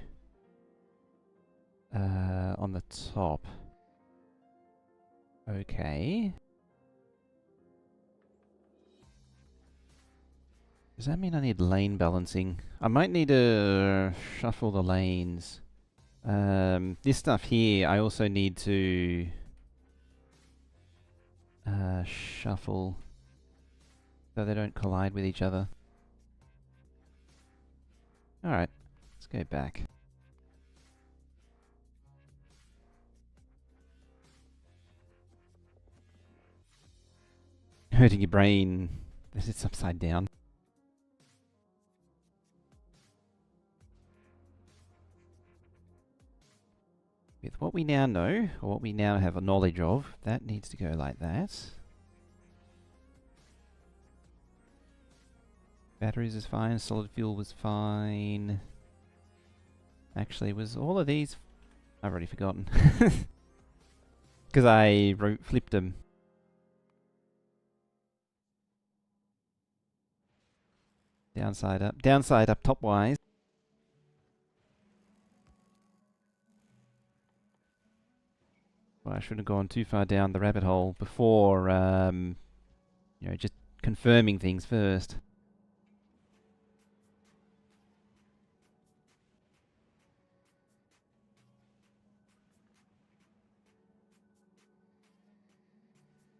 on the top. Okay. Does that mean I need lane balancing? I might need to shuffle the lanes. This stuff here, I also need to shuffle so they don't collide with each other. Alright, let's go back. Hurting your brain as it's upside down. With what we now know, or what we now have a knowledge of, that needs to go like that. Batteries is fine, solid fuel was fine. Actually, was all of these... I've already forgotten. Because I flipped them. Downside up top wise. Well, I shouldn't have gone too far down the rabbit hole before, you know, just confirming things first.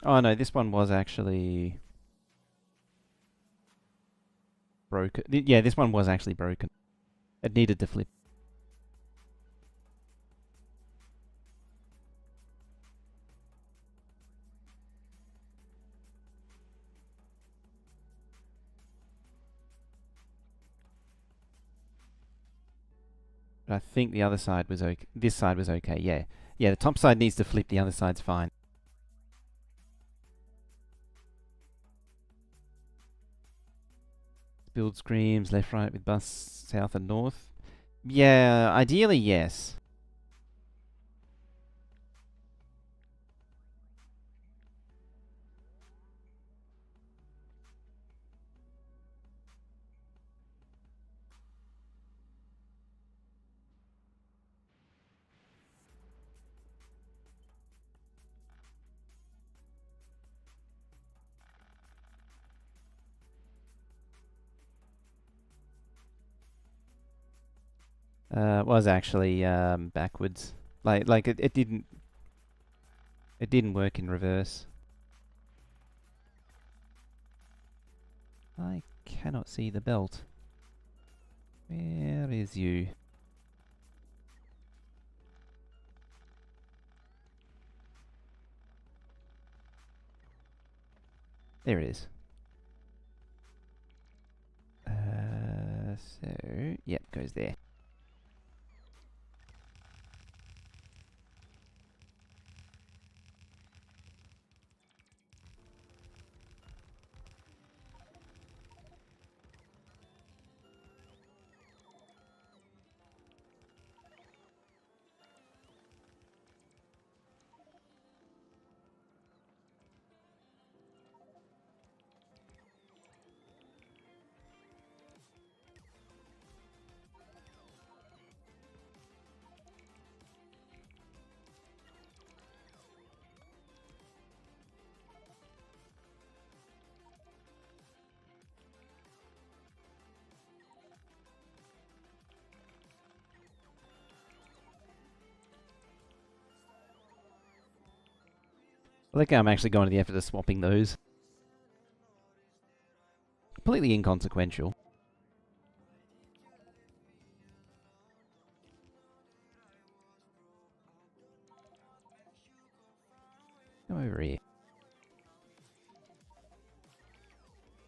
Oh no, this one was actually broken. Yeah, this one was actually broken. It needed to flip. But I think the other side was okay. This side was okay, yeah. Yeah, the top side needs to flip, the other side's fine. Build screams, left, right with bus, south and north. Yeah, ideally, yes. Was actually backwards. Like it didn't work in reverse. I cannot see the belt. Where is you? There it is. So yep, goes there. I like how I'm actually going to the effort of swapping those. Completely inconsequential. Come over here.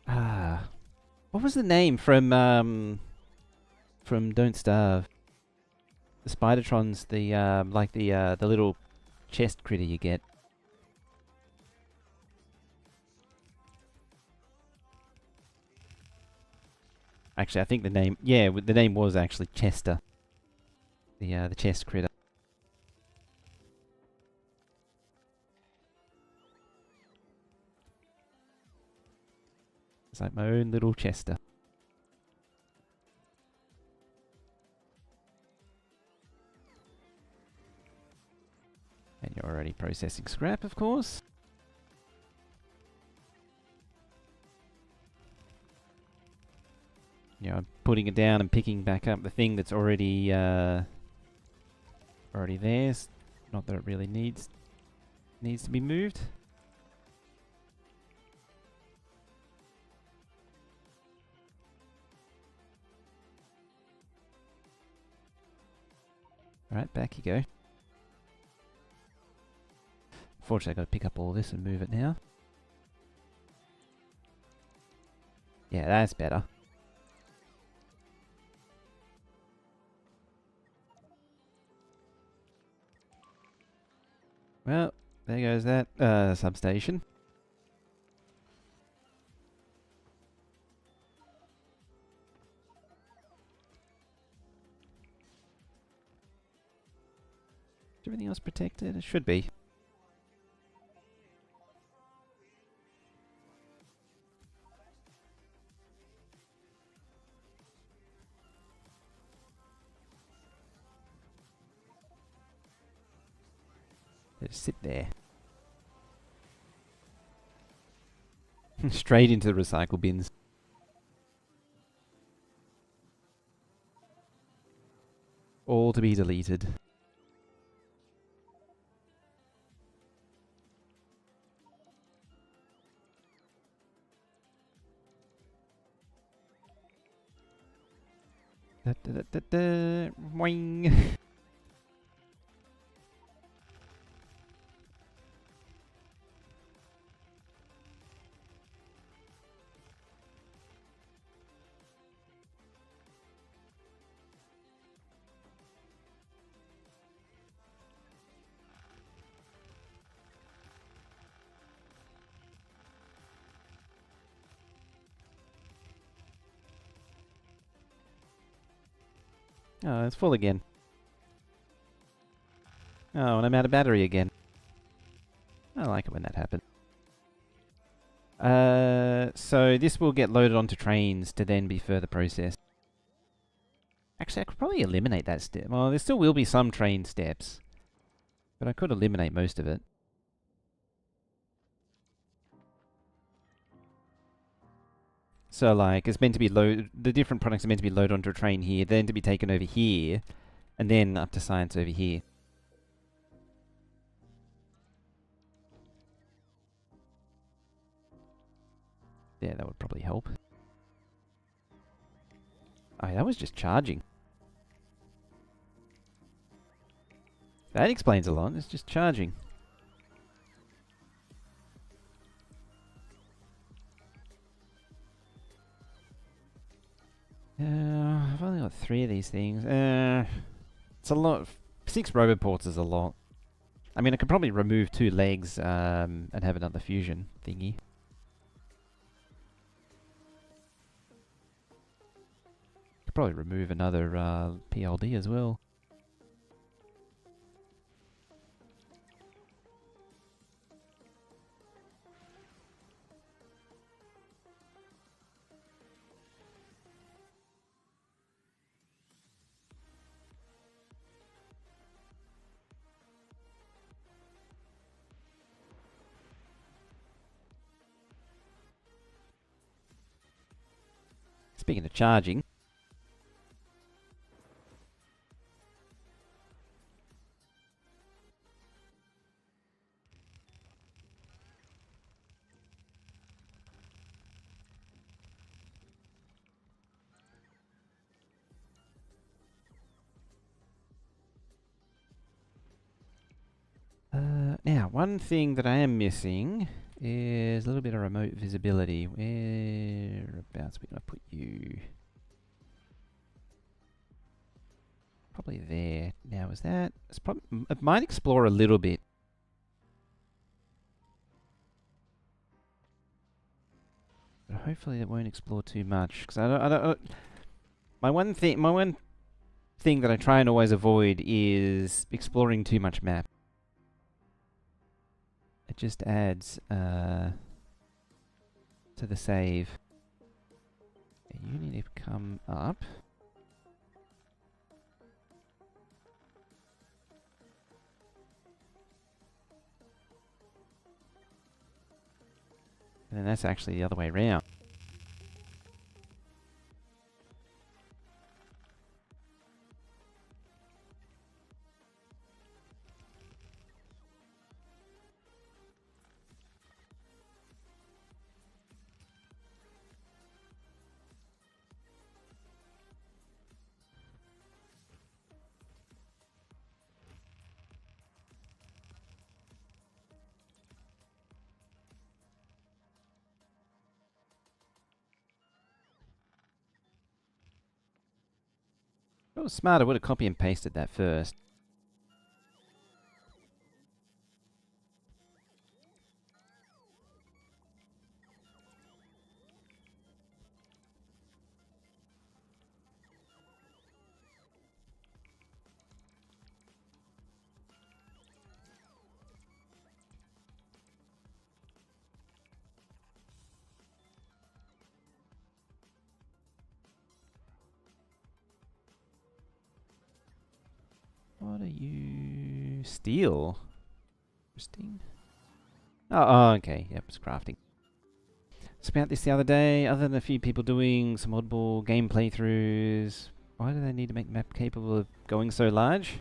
Ah, what was the name from Don't Starve? The Spidertrons, the little chest critter you get. Actually, I think the name, yeah, the name was actually Chester. The chest critter. It's like my own little Chester. And you're already processing scrap, of course. You know, I'm putting it down and picking back up the thing that's already already there. Not that it really needs to be moved. Alright, back you go. Unfortunately, I've got to pick up all this and move it now. Yeah, that's better. Well, there goes that substation. Is everything else protected? It should be. Just sit there. Straight into the recycle bins. All to be deleted. Da, da, da, da, da. Boing. Oh, it's full again. Oh, and I'm out of battery again. I like it when that happens. So this will get loaded onto trains to then be further processed. Actually, I could probably eliminate that step. Well, there still will be some train steps, but I could eliminate most of it. So like it's meant to be load. The different products are meant to be loaded onto a train here, then to be taken over here, and then up to science over here. Yeah, that would probably help. Oh, that was just charging. That explains a lot. It's just charging. I've only got 3 of these things. It's a lot. 6 roboports is a lot. I mean, I could probably remove 2 legs and have another fusion thingy. Could probably remove another PLD as well. Speaking of charging, now one thing that I am missing is a little bit of remote visibility. Whereabouts are we going to put you? Probably there. Now is that? It might explore a little bit. But hopefully it won't explore too much, because I don't. My one thing that I try and always avoid is exploring too much map. It just adds to the save. You need to come up. And then that's actually the other way around. If I was smart, I would have copy and pasted that first. What are you? Steel? Interesting. Oh, okay. Yep, it's crafting. Spoke about this the other day. Other than a few people doing some oddball game playthroughs, why do they need to make the map capable of going so large?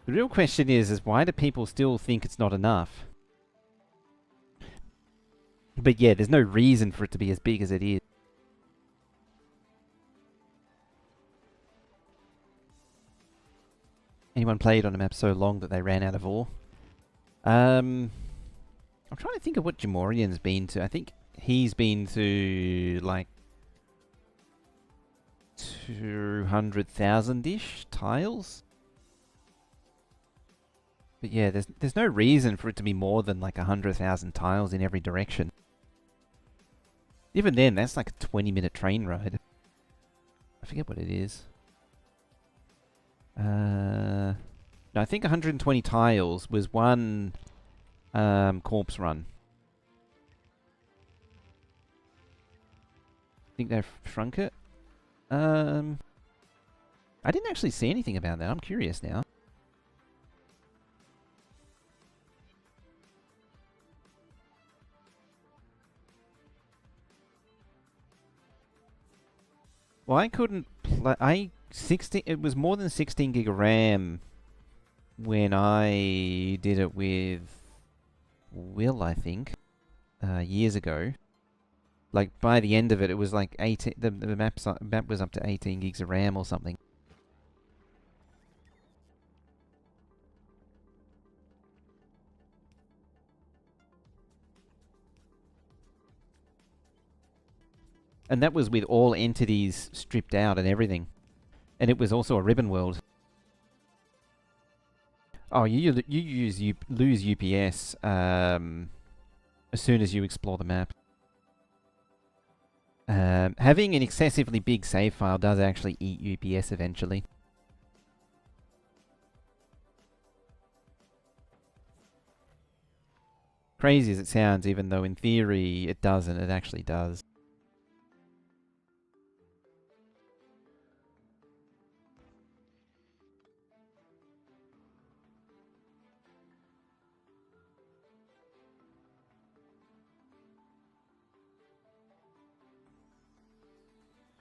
The real question is why do people still think it's not enough? But yeah, there's no reason for it to be as big as it is. Anyone played on a map so long that they ran out of ore? I'm trying to think of what Jamorian's been to. I think he's been to like 200,000-ish tiles. But yeah, there's no reason for it to be more than like 100,000 tiles in every direction. Even then, that's like a 20-minute train ride. I forget what it is. No, I think 120 tiles was one corpse run. I think they've shrunk it. I didn't actually see anything about that. I'm curious now. Well, I couldn't play. 16. It was more than 16 gig of RAM when I did it with Will, I think, years ago. Like by the end of it, it was like 18. The map was up to 18 gigs of RAM or something. And that was with all entities stripped out and everything. And it was also a ribbon world. Oh, you lose UPS as soon as you explore the map. Having an excessively big save file does actually eat UPS eventually. Crazy as it sounds, even though in theory it doesn't, it actually does.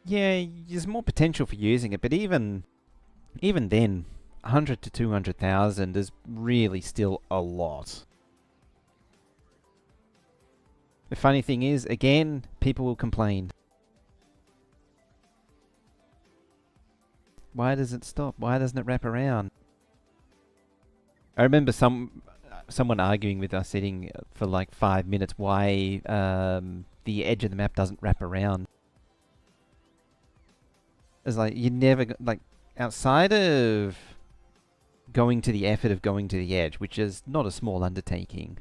Yeah, there's more potential for using it, but even then, 100 to 200,000 is really still a lot. The funny thing is, again, people will complain. Why does it stop? Why doesn't it wrap around? I remember someone arguing with us sitting for like 5 minutes why the edge of the map doesn't wrap around. It's like you never like outside of going to the effort of going to the edge, which is not a small undertaking.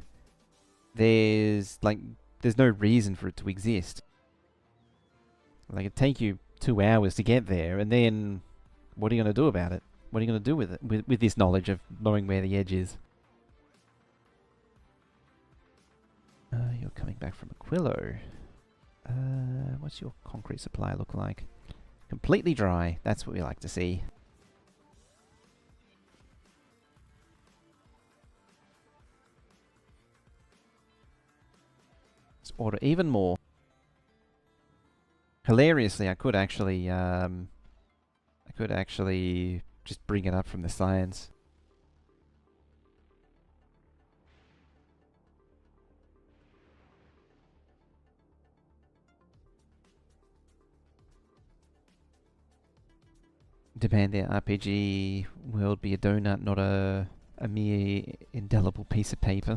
There's no reason for it to exist. Like it'd take you 2 hours to get there, and then what are you going to do about it? What are you going to do with it with this knowledge of knowing where the edge is? You're coming back from Aquilo. What's your concrete supply look like? Completely dry. That's what we like to see. Let's order even more. Hilariously, I could actually just bring it up from the science. Demand their RPG world be a donut, not a mere indelible piece of paper.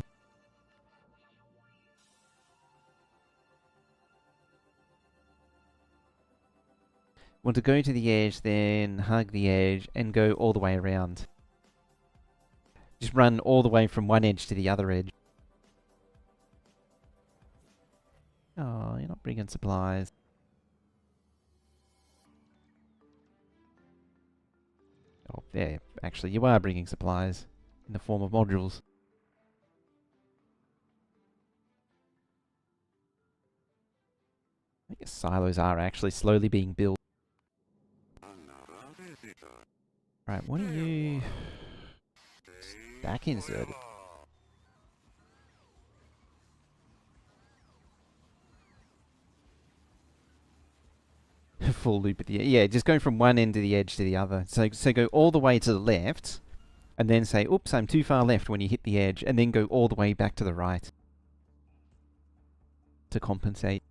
Want to go to the edge, then hug the edge, and go all the way around. Just run all the way from one edge to the other edge. Oh, you're not bringing supplies. Oh, there. Actually, you are bringing supplies in the form of modules. I guess silos are actually slowly being built. Right, what are you... Stack inserted. Full loop at the... Yeah, just going from one end of the edge to the other. So go all the way to the left, and then say, oops, I'm too far left when you hit the edge, and then go all the way back to the right to compensate.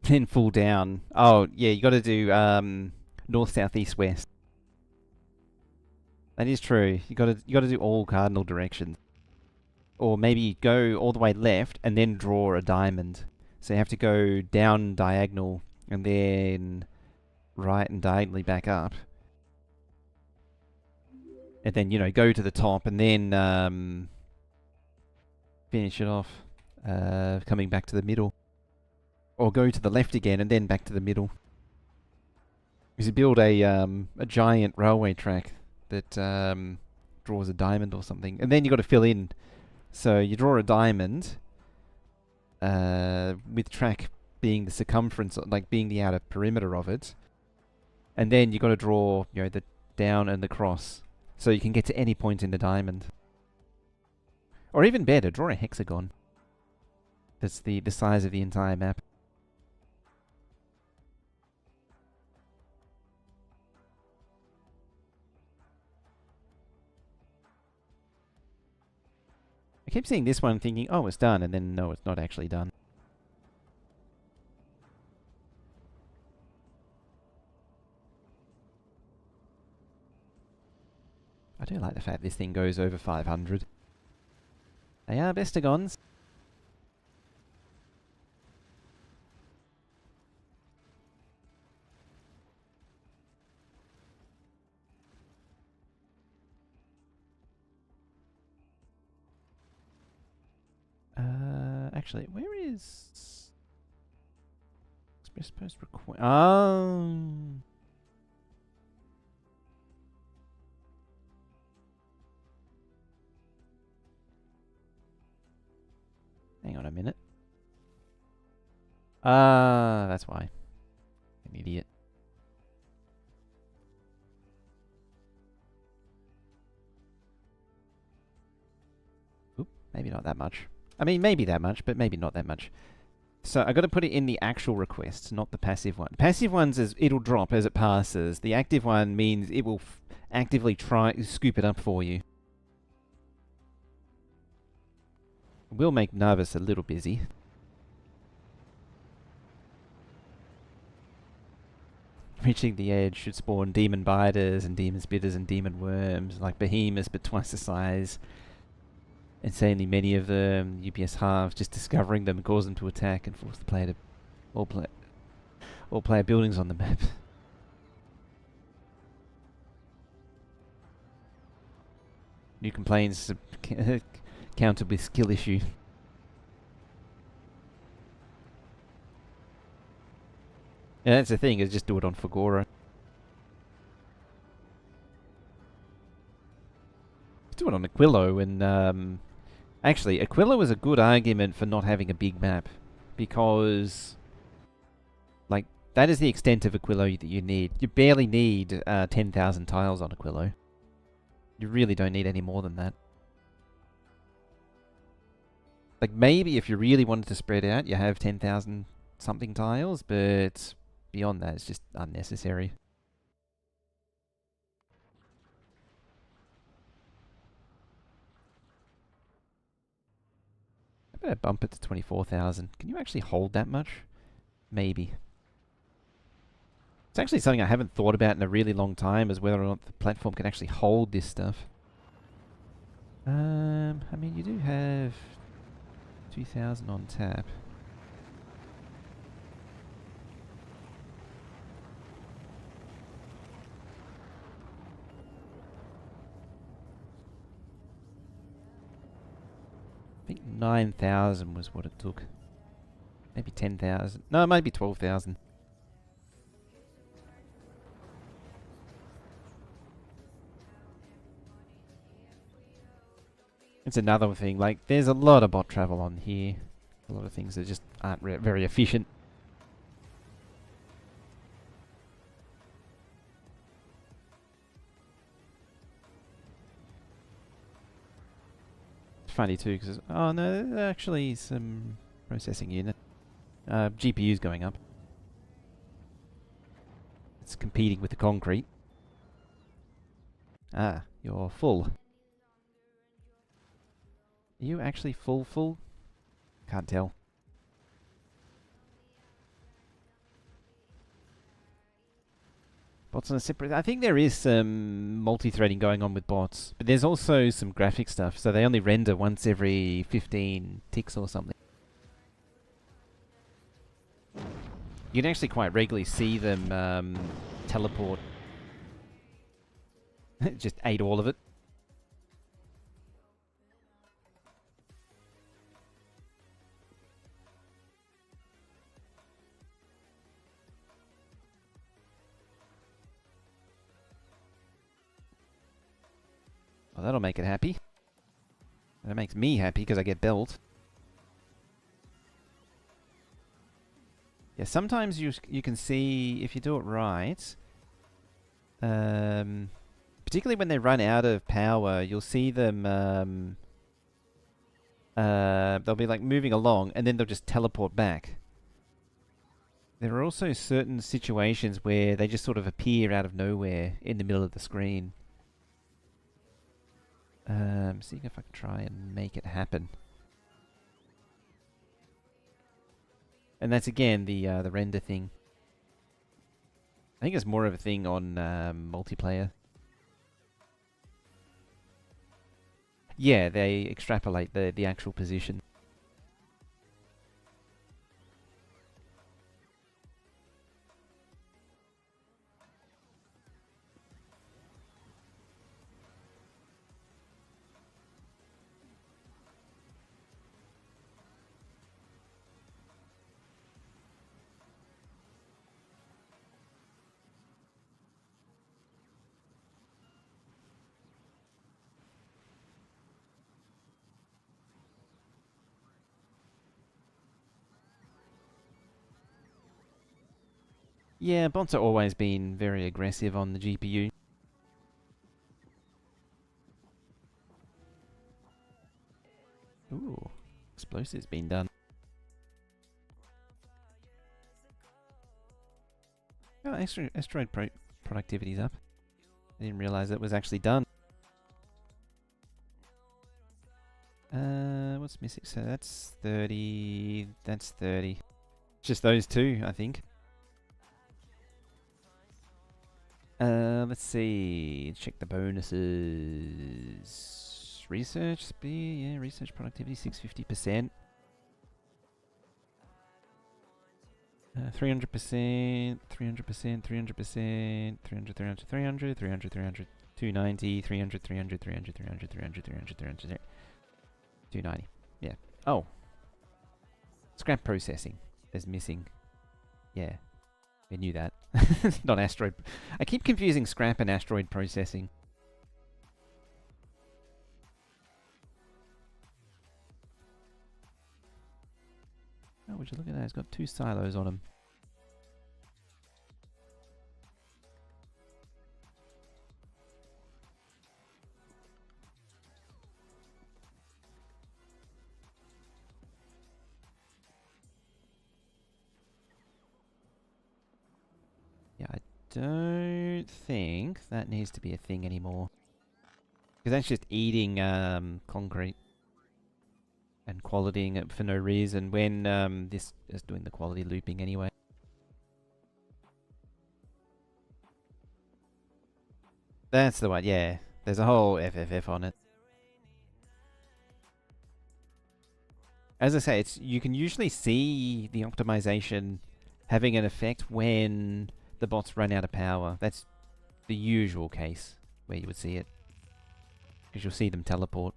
Then full down. Oh, yeah, you got to do north, south, east, west. That is true. You got to do all cardinal directions. Or maybe go all the way left and then draw a diamond. So you have to go down diagonal and then right and diagonally back up. And then, you know, go to the top and then finish it off. coming back to the middle. Or go to the left again and then back to the middle. Because you build a giant railway track that draws a diamond or something. And then you've got to fill in. So you draw a diamond with track being the circumference, like being the outer perimeter of it. And then you've got to draw, you know, the down and the cross. So you can get to any point in the diamond. Or even better, draw a hexagon. That's the size of the entire map. I keep seeing this one thinking, oh, it's done, and then no, it's not actually done. I do like the fact this thing goes over 500. They are Vestigons. Actually, where is Express Post request? Hang on a minute. That's why. An idiot. Oop, maybe not that much. I mean, maybe that much, but maybe not that much. So I got to put it in the actual request, not the passive one. The passive one's it'll drop as it passes. The active one means it will actively try to scoop it up for you. It will make Nervous a little busy. Reaching the edge should spawn demon biters and demon spitters and demon worms, like behemoths but twice the size. Insanely many of them, UPS halves, just discovering them cause them to attack and force the player to all player buildings on the map. New complaints countered with skill issue. Yeah, that's the thing, is just do it on Fagora. Do it on Aquilo and actually, Aquilo is a good argument for not having a big map, because, like, that is the extent of Aquilo that you need. You barely need 10,000 tiles on Aquilo. You really don't need any more than that. Like, maybe if you really wanted to spread out, you have 10,000 something tiles, but beyond that, it's just unnecessary. I better bump it to 24,000. Can you actually hold that much? Maybe. It's actually something I haven't thought about in a really long time, is whether or not the platform can actually hold this stuff. I mean, you do have 2,000 on tap. I think 9,000 was what it took. Maybe 10,000. No, it might be 12,000. It's another thing, like, there's a lot of bot travel on here. A lot of things that just aren't very efficient. It's funny too, because, oh no, there's actually some processing unit. GPU's going up. It's competing with the concrete. Ah, you're full. Are you actually full? Can't tell. Bots on a separate... I think there is some multi-threading going on with bots, but there's also some graphic stuff, so they only render once every 15 ticks or something. You can actually quite regularly see them teleport. Just ate all of it. Well, that'll make it happy. That makes me happy because I get built. Yeah, sometimes you can see, if you do it right, particularly when they run out of power, you'll see them, they'll be like moving along and then they'll just teleport back. There are also certain situations where they just sort of appear out of nowhere in the middle of the screen. Seeing if I can try and make it happen. And that's again the render thing. I think it's more of a thing on multiplayer. Yeah, they extrapolate the actual position. Yeah, bots have always been very aggressive on the GPU. Ooh, explosives been done. Oh, asteroid productivity's up. I didn't realize it was actually done. What's missing? So that's 30. That's 30. Just those two, I think. Let's see. Check the bonuses. Research speed, yeah, research productivity 650%. 300%, 300%, 300%, 300, 300, 300, 300, 300, 300, 290, 300, 300, 300, 300, 300, 300, 300, 290. Yeah. Oh. Scrap processing is missing. Yeah. I knew that. Not asteroid. I keep confusing scrap and asteroid processing. Oh, would you look at that? It's got 2 silos on them. Yeah, I don't think that needs to be a thing anymore. Because that's just eating concrete and qualitying it for no reason when this is doing the quality looping anyway. That's the one, yeah. There's a whole FFF on it. As I say, it's you can usually see the optimization having an effect when the bots run out of power. That's the usual case where you would see it. Because you'll see them teleport.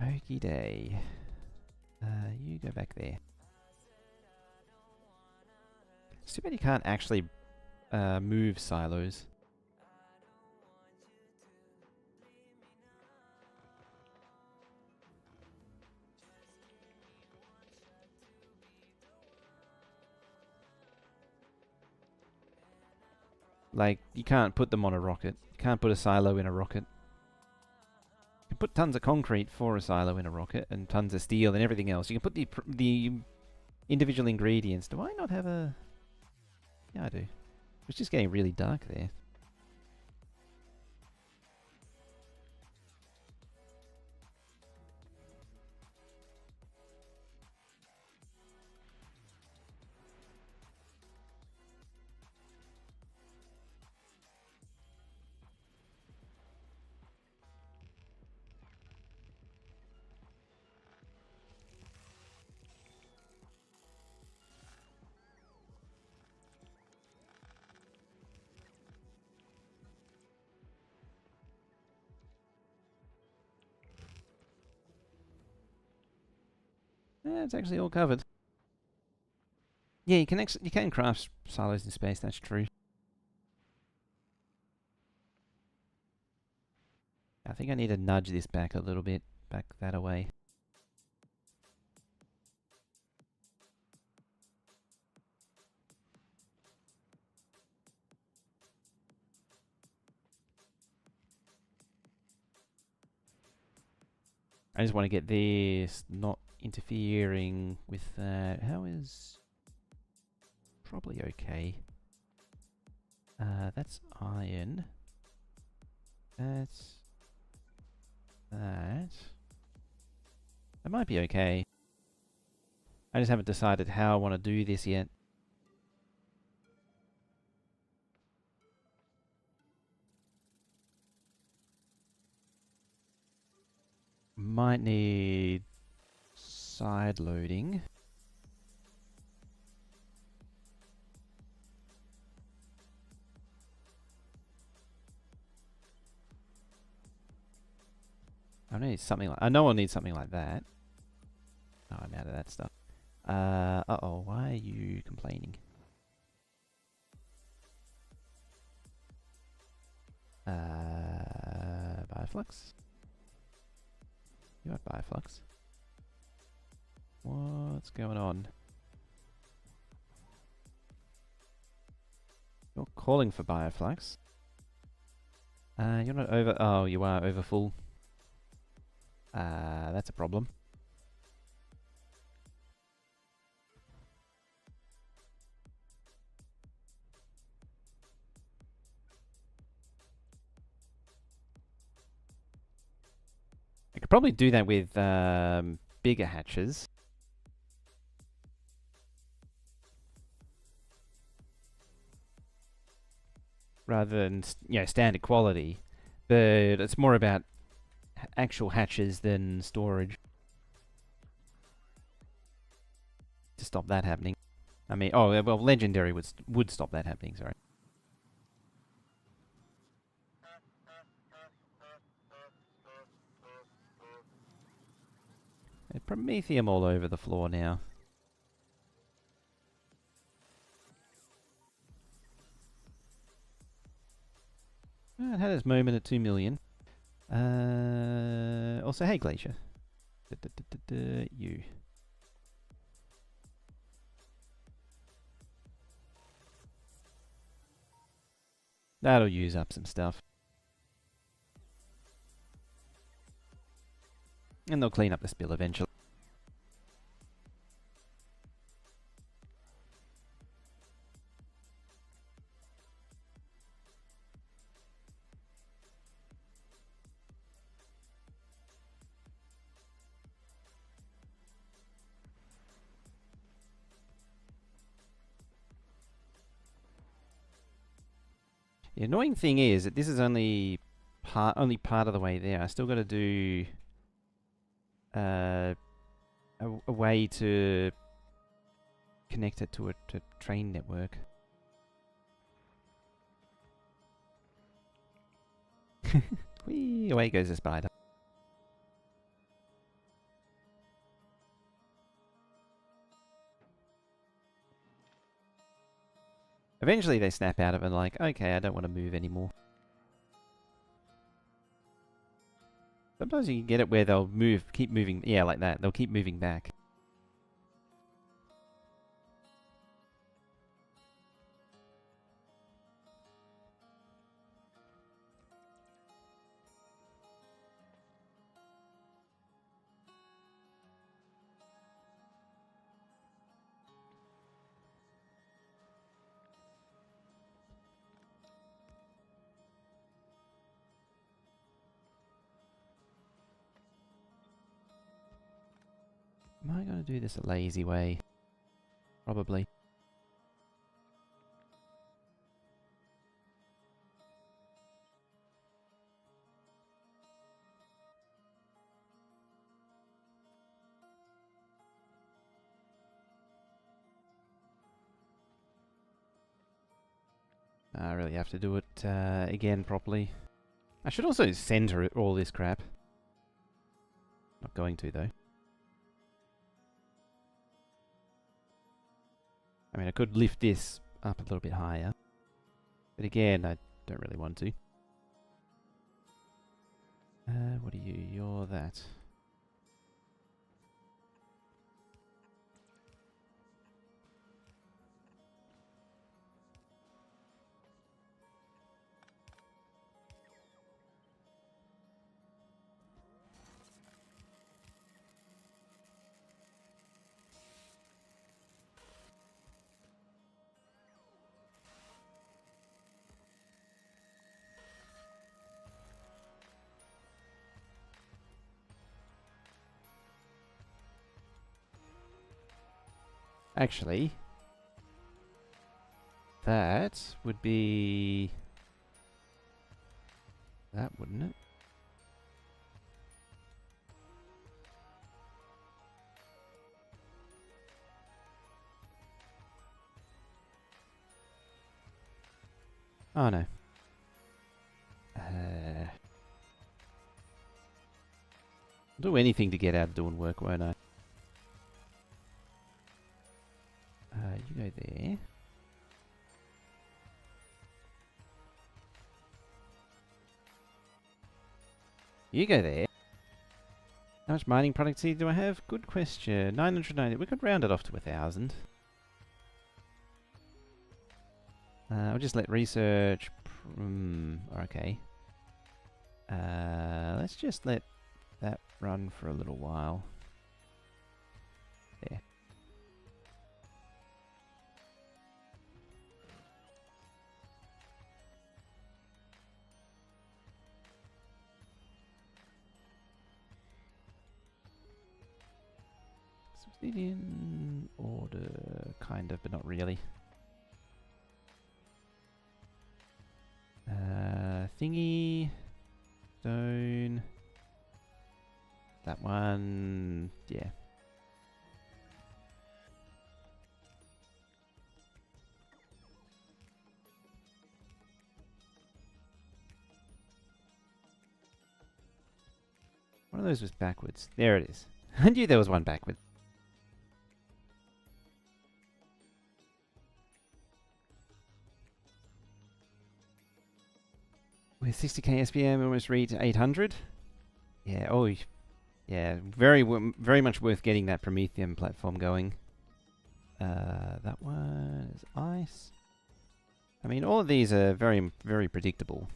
Okie day. You go back there. It's too bad you can't actually move silos. Like, you can't put them on a rocket. You can't put a silo in a rocket. You can put tons of concrete for a silo in a rocket, and tons of steel and everything else. You can put the individual ingredients. Do I not have a... Yeah, I do. It's just getting really dark there. Yeah, it's actually all covered. Yeah, you can craft silos in space, that's true. I think I need to nudge this back a little bit, back that away. I just want to get this not interfering with that. How is... Probably okay. That's iron. That's... that. That might be okay. I just haven't decided how I want to do this yet. Might need side loading. I need something like... I know I'll need something like that. Oh, I'm out of that stuff. Uh-oh, why are you complaining? Bioflux? You have Bioflux. What's going on? You're calling for Bioflux. You're not over... Oh, you are over full. That's a problem. I could probably do that with bigger hatches. Rather than, standard quality. But it's more about actual hatches than storage. To stop that happening. I mean, oh, well, legendary would stop that happening, sorry. Promethium all over the floor now. It had its moment at 2 million. Also, hey, Glacier. You. That'll use up some stuff. And they'll clean up the spill eventually. The annoying thing is that this is only part of the way there. I still got to do a way to connect it to a train network. Whee! Away goes the spider. Eventually they snap out of it and like, okay, I don't want to move anymore. Sometimes you can get it where they'll keep moving, yeah, like that. They'll keep moving back. Am I going to do this a lazy way? Probably. I really have to do it again properly. I should also center all this crap. Not going to though. mean, I could lift this up a little bit higher. But again, I don't really want to. What are you? You're that. Actually, that would be that, wouldn't it? Oh no. I'll do anything to get out of doing work, won't I? You go there. You go there. How much mining productivity do I have? Good question. 990. We could round it off to 1,000. I'll just let research. Okay. Let's just let that run for a little while. There. Subsidian order, kind of, but not really. Thingy, stone, that one, yeah. One of those was backwards. There it is. I knew there was one backward. With 60k SPM, almost reached 800. Yeah, oh, yeah, very much worth getting that Prometheum platform going. That one is ice. I mean, all of these are very, very predictable.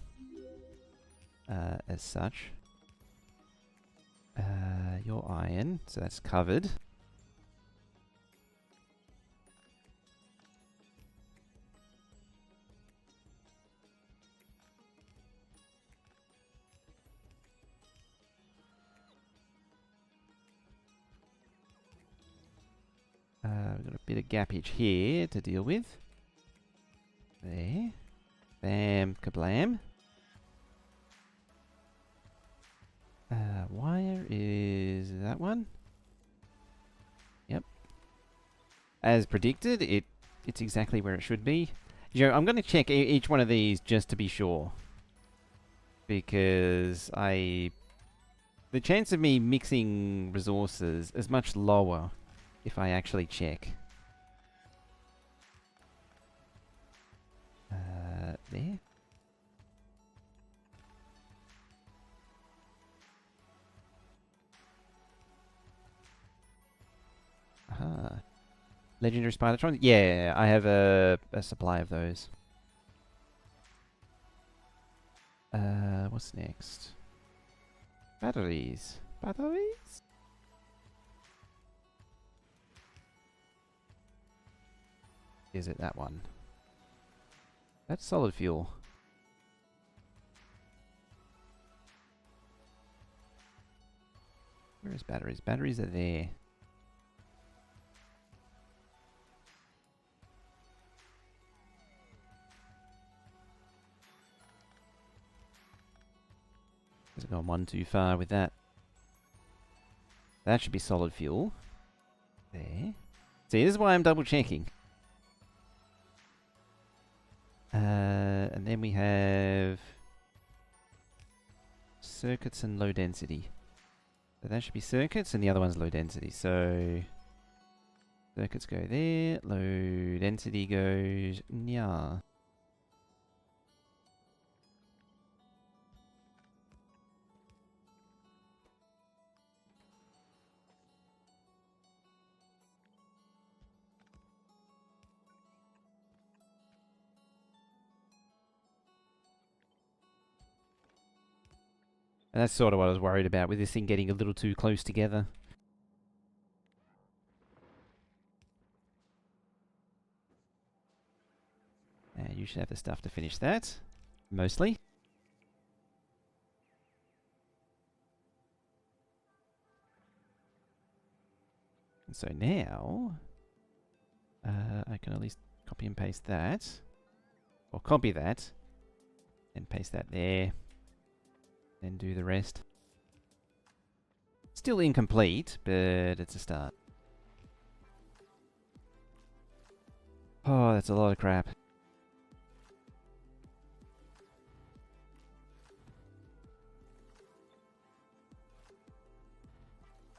As such. Your iron, so that's covered. We've got a bit of gappage here to deal with. There. Bam, kablam. Wire is that one. Yep. As predicted, it's exactly where it should be. You know, I'm going to check each one of these just to be sure. Because the chance of me mixing resources is much lower if I actually check. There. Aha. Legendary Spidertron? Yeah, I have a supply of those. What's next? Batteries. Batteries? Is it that one? That's solid fuel. Where is batteries? Batteries are there. Hasn't gone one too far with that. That should be solid fuel. There. See, this is why I'm double checking. And then we have circuits and low density. So that should be circuits, and the other one's low density. So Circuits go there. Low density goes nya. And that's sort of what I was worried about, with this thing getting a little too close together. You should have the stuff to finish that. Mostly. And so now, I can at least copy and paste that. Or copy that. And paste that there. Then do the rest. Still incomplete, but it's a start. Oh, that's a lot of crap.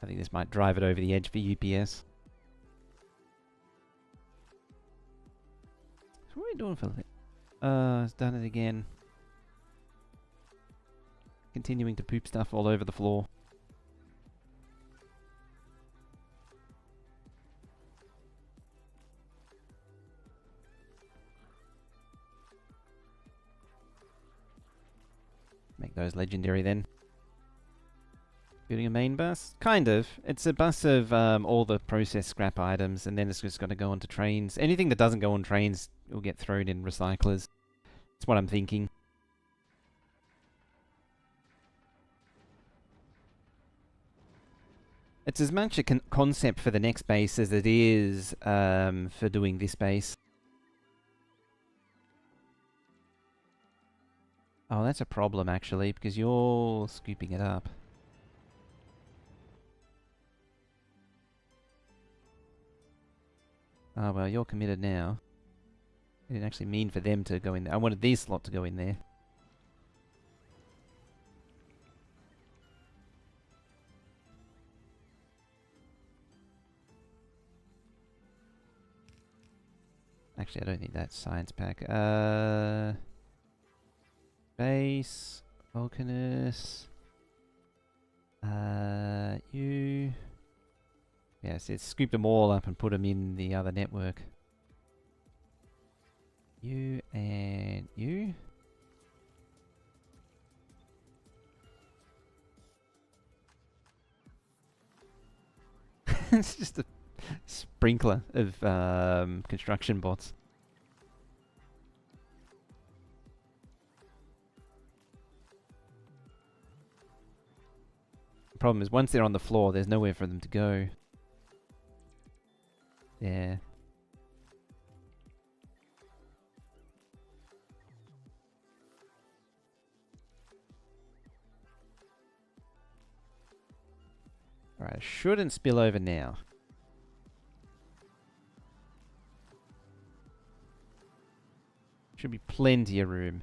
I think this might drive it over the edge for UPS. So what are we doing for... it's done it again. Continuing to poop stuff all over the floor. Make those legendary then. Building a main bus? Kind of. It's a bus of all the process scrap items, and then it's just got to go onto trains. Anything that doesn't go on trains will get thrown in recyclers. That's what I'm thinking. It's as much a concept for the next base as it is for doing this base. Oh, that's a problem actually, because you're scooping it up. Oh, well, you're committed now. I didn't actually mean for them to go in there. I wanted these slot to go in there. Actually, I don't think that's science pack. Base, Vulcanus. You. Yes, it's scooped them all up and put them in the other network. You and you. It's just a sprinkler of construction bots. The problem is once they're on the floor, there's nowhere for them to go. Yeah. Alright, shouldn't spill over now. Should be plenty of room.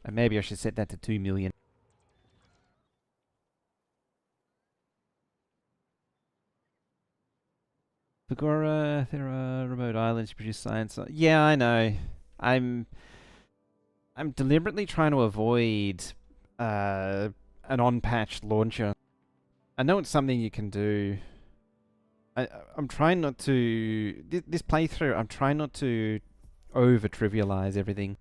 And maybe I should set that to 2 million. Pagora, there are remote islands to produce science. Yeah, I know. I'm deliberately trying to avoid an on-patched launcher. I know it's something you can do. I'm trying not to... This playthrough, I'm trying not to over-trivialize everything.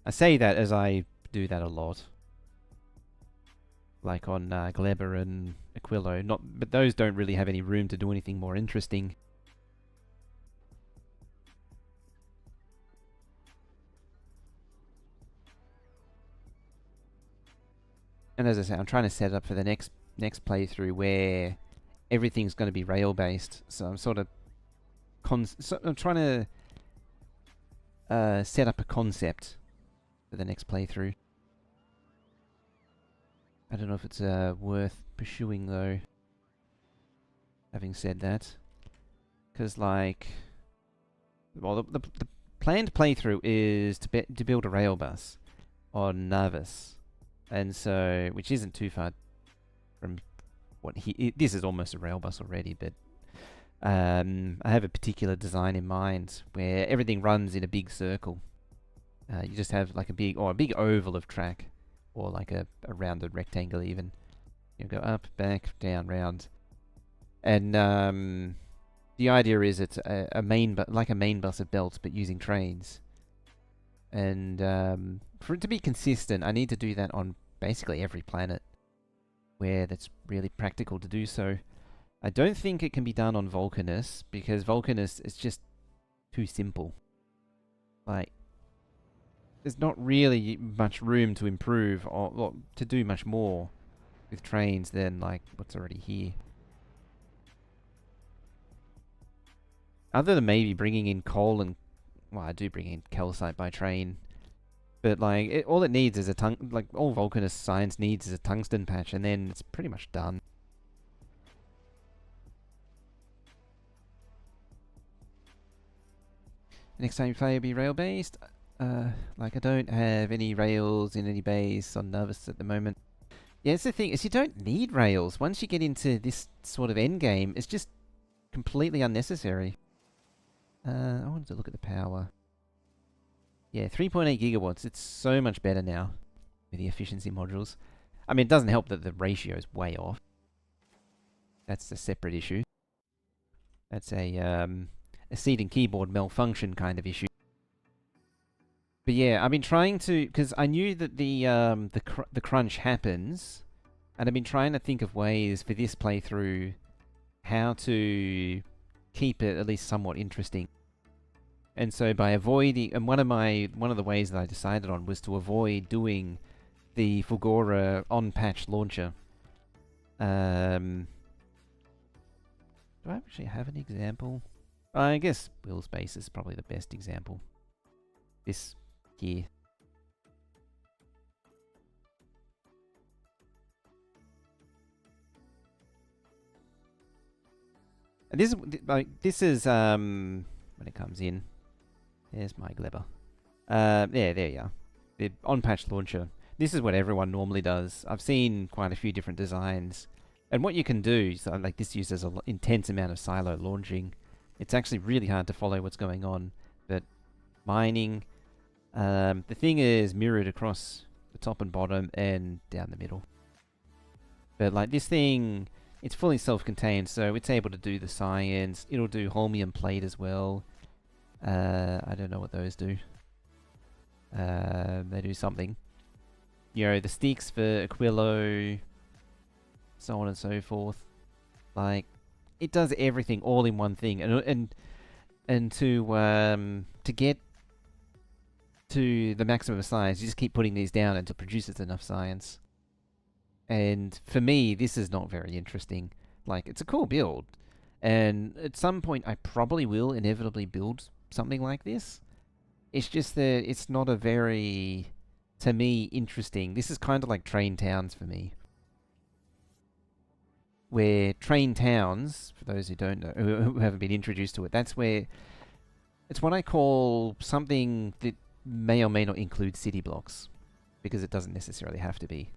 I say that as I do that a lot. Like on Glebber and Aquilo. But those don't really have any room to do anything more interesting. And as I say, I'm trying to set it up for the next playthrough where everything's going to be rail based. So I'm sort of I'm trying to set up a concept for the next playthrough. I don't know if it's worth pursuing though. Having said that, because like, well, the planned playthrough is to build a rail bus on Navis, and so which isn't too far from what this is almost a rail bus already, but I have a particular design in mind where everything runs in a big circle. You just have like a big oval of track, or like a rounded rectangle even. You go up, back, down, round, and the idea is it's a main bus of belts, but using trains. And for it to be consistent, I need to do that on basically every planet where that's really practical to do so. I don't think it can be done on Vulcanus, because Vulcanus is just too simple. Like, there's not really much room to improve or to do much more with trains than like what's already here. Other than maybe bringing in coal and, well, I do bring in calcite by train, but like all it needs is all Vulcanus science needs is a tungsten patch, and then it's pretty much done. Next time you play will be rail based. Like I don't have any rails in any base on Navis at the moment. Yeah, it's the thing is you don't need rails. Once you get into this sort of end game, it's just completely unnecessary. I wanted to look at the power. Yeah, 3.8 gigawatts. It's so much better now with the efficiency modules. I mean, it doesn't help that the ratio is way off. That's a separate issue. That's a seat and keyboard malfunction kind of issue. But yeah, I've been trying to, because I knew that the crunch happens, and I've been trying to think of ways for this playthrough how to keep it at least somewhat interesting. And so by avoiding, and one of the ways that I decided on was to avoid doing the Fulgora on-patch launcher. Do I actually have an example? I guess Will's base is probably the best example. This here. And this is when it comes in. There's my Gleber. There you are. The on-patch launcher. This is what everyone normally does. I've seen quite a few different designs. And what you can do is, like, this uses an intense amount of silo launching. It's actually really hard to follow what's going on. But mining, the thing is mirrored across the top and bottom and down the middle. But like this thing, it's fully self-contained, so it's able to do the science. It'll do holmium plate as well. I don't know what those do. They do something. You know, the sticks for Aquilo, so on and so forth. Like, it does everything all in one thing, and to get to the maximum science, you just keep putting these down until it produces enough science. And for me, this is not very interesting. Like, it's a cool build, and at some point I probably will inevitably build something like this. It's just that it's not a very, to me, interesting. This is kind of like Train Towns for me. Where Train Towns, for those who don't know, who haven't been introduced to it, that's where, it's what I call something that may or may not include city blocks, because it doesn't necessarily have to be.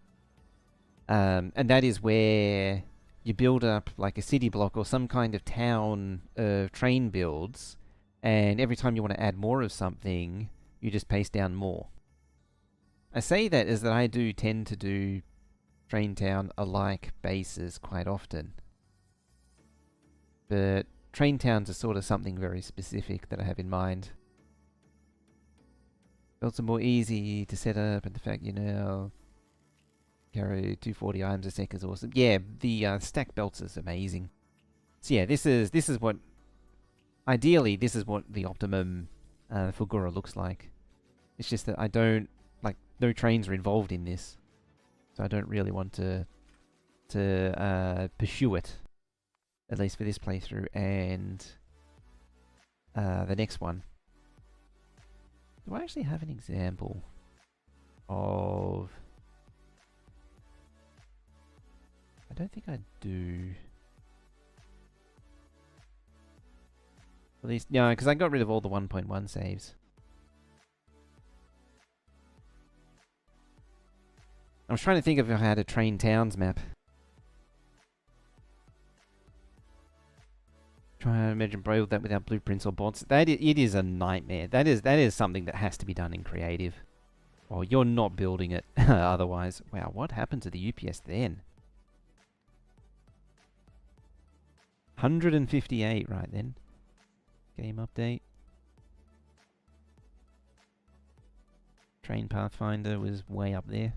And that is where you build up like a city block or some kind of town of train builds, and every time you want to add more of something, you just paste down more. I say that as that I do tend to do Train Town alike bases quite often. But Train Towns are sort of something very specific that I have in mind. Belts are more easy to set up, and the fact you know carry 240 items a sec is awesome. Yeah, the stack belts is amazing. So yeah, this is what, ideally, this is what the optimum Fulgora looks like. It's just that I don't, like, no trains are involved in this. So I don't really want to pursue it, at least for this playthrough and the next one. Do I actually have an example of... I don't think I do. At least, no, because I got rid of all the 1.1 saves. I was trying to think of if I had a Train Towns map. Try to imagine build that without blueprints or bots. It is a nightmare. That is something that has to be done in creative. Or you're not building it otherwise. Wow, what happened to the UPS then? 158 right then. Game update. Train Pathfinder was way up there.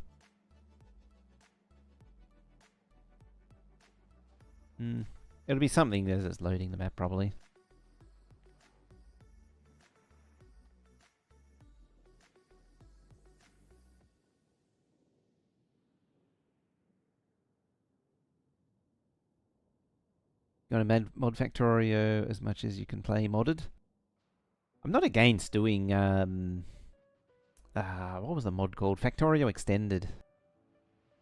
It'll be something as it's loading the map probably. You want to mod Factorio as much as you can play modded. I'm not against doing, what was the mod called? Factorio Extended.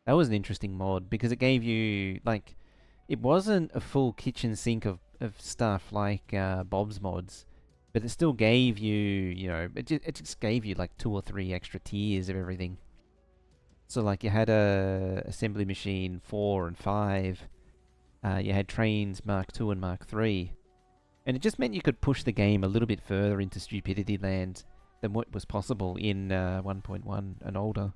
That was an interesting mod because it gave you, like, it wasn't a full kitchen sink of stuff like Bob's mods, but it still gave you, you know, it just gave you like 2 or 3 extra tiers of everything. So like you had a assembly machine 4 and 5. You had trains Mark 2 and Mark 3. And it just meant you could push the game a little bit further into stupidity land than what was possible in 1.1 and older.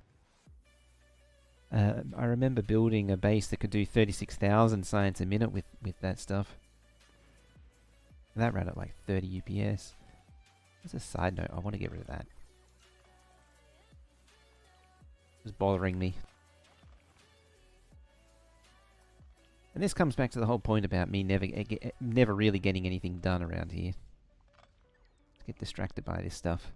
I remember building a base that could do 36,000 science a minute with that stuff. And that ran at like 30 UPS. As a side note, I want to get rid of that. It was bothering me. And this comes back to the whole point about me never really getting anything done around here. Get distracted by this stuff.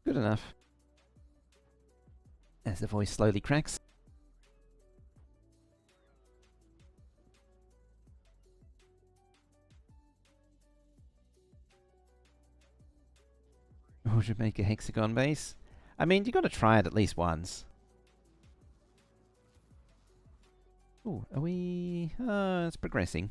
Good enough. As the voice slowly cracks. Or should make a hexagon base? I mean, you got to try it at least once. Ooh, are we... it's progressing.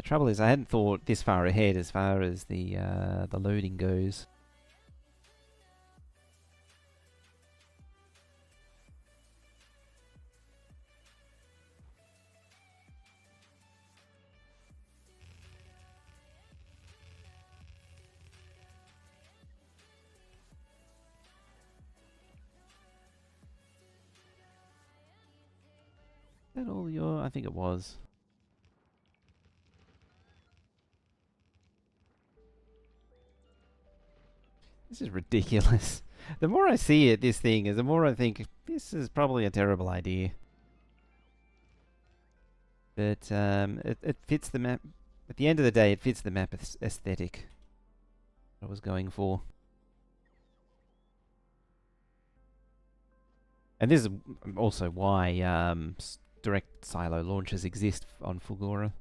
Trouble is, I hadn't thought this far ahead as far as the loading goes. Is that all your... I think it was. This is ridiculous. The more I see it, this thing, is the more I think, this is probably a terrible idea. But it fits the map. At the end of the day, it fits the map aesthetic I was going for. And this is also why direct silo launchers exist on Fulgora.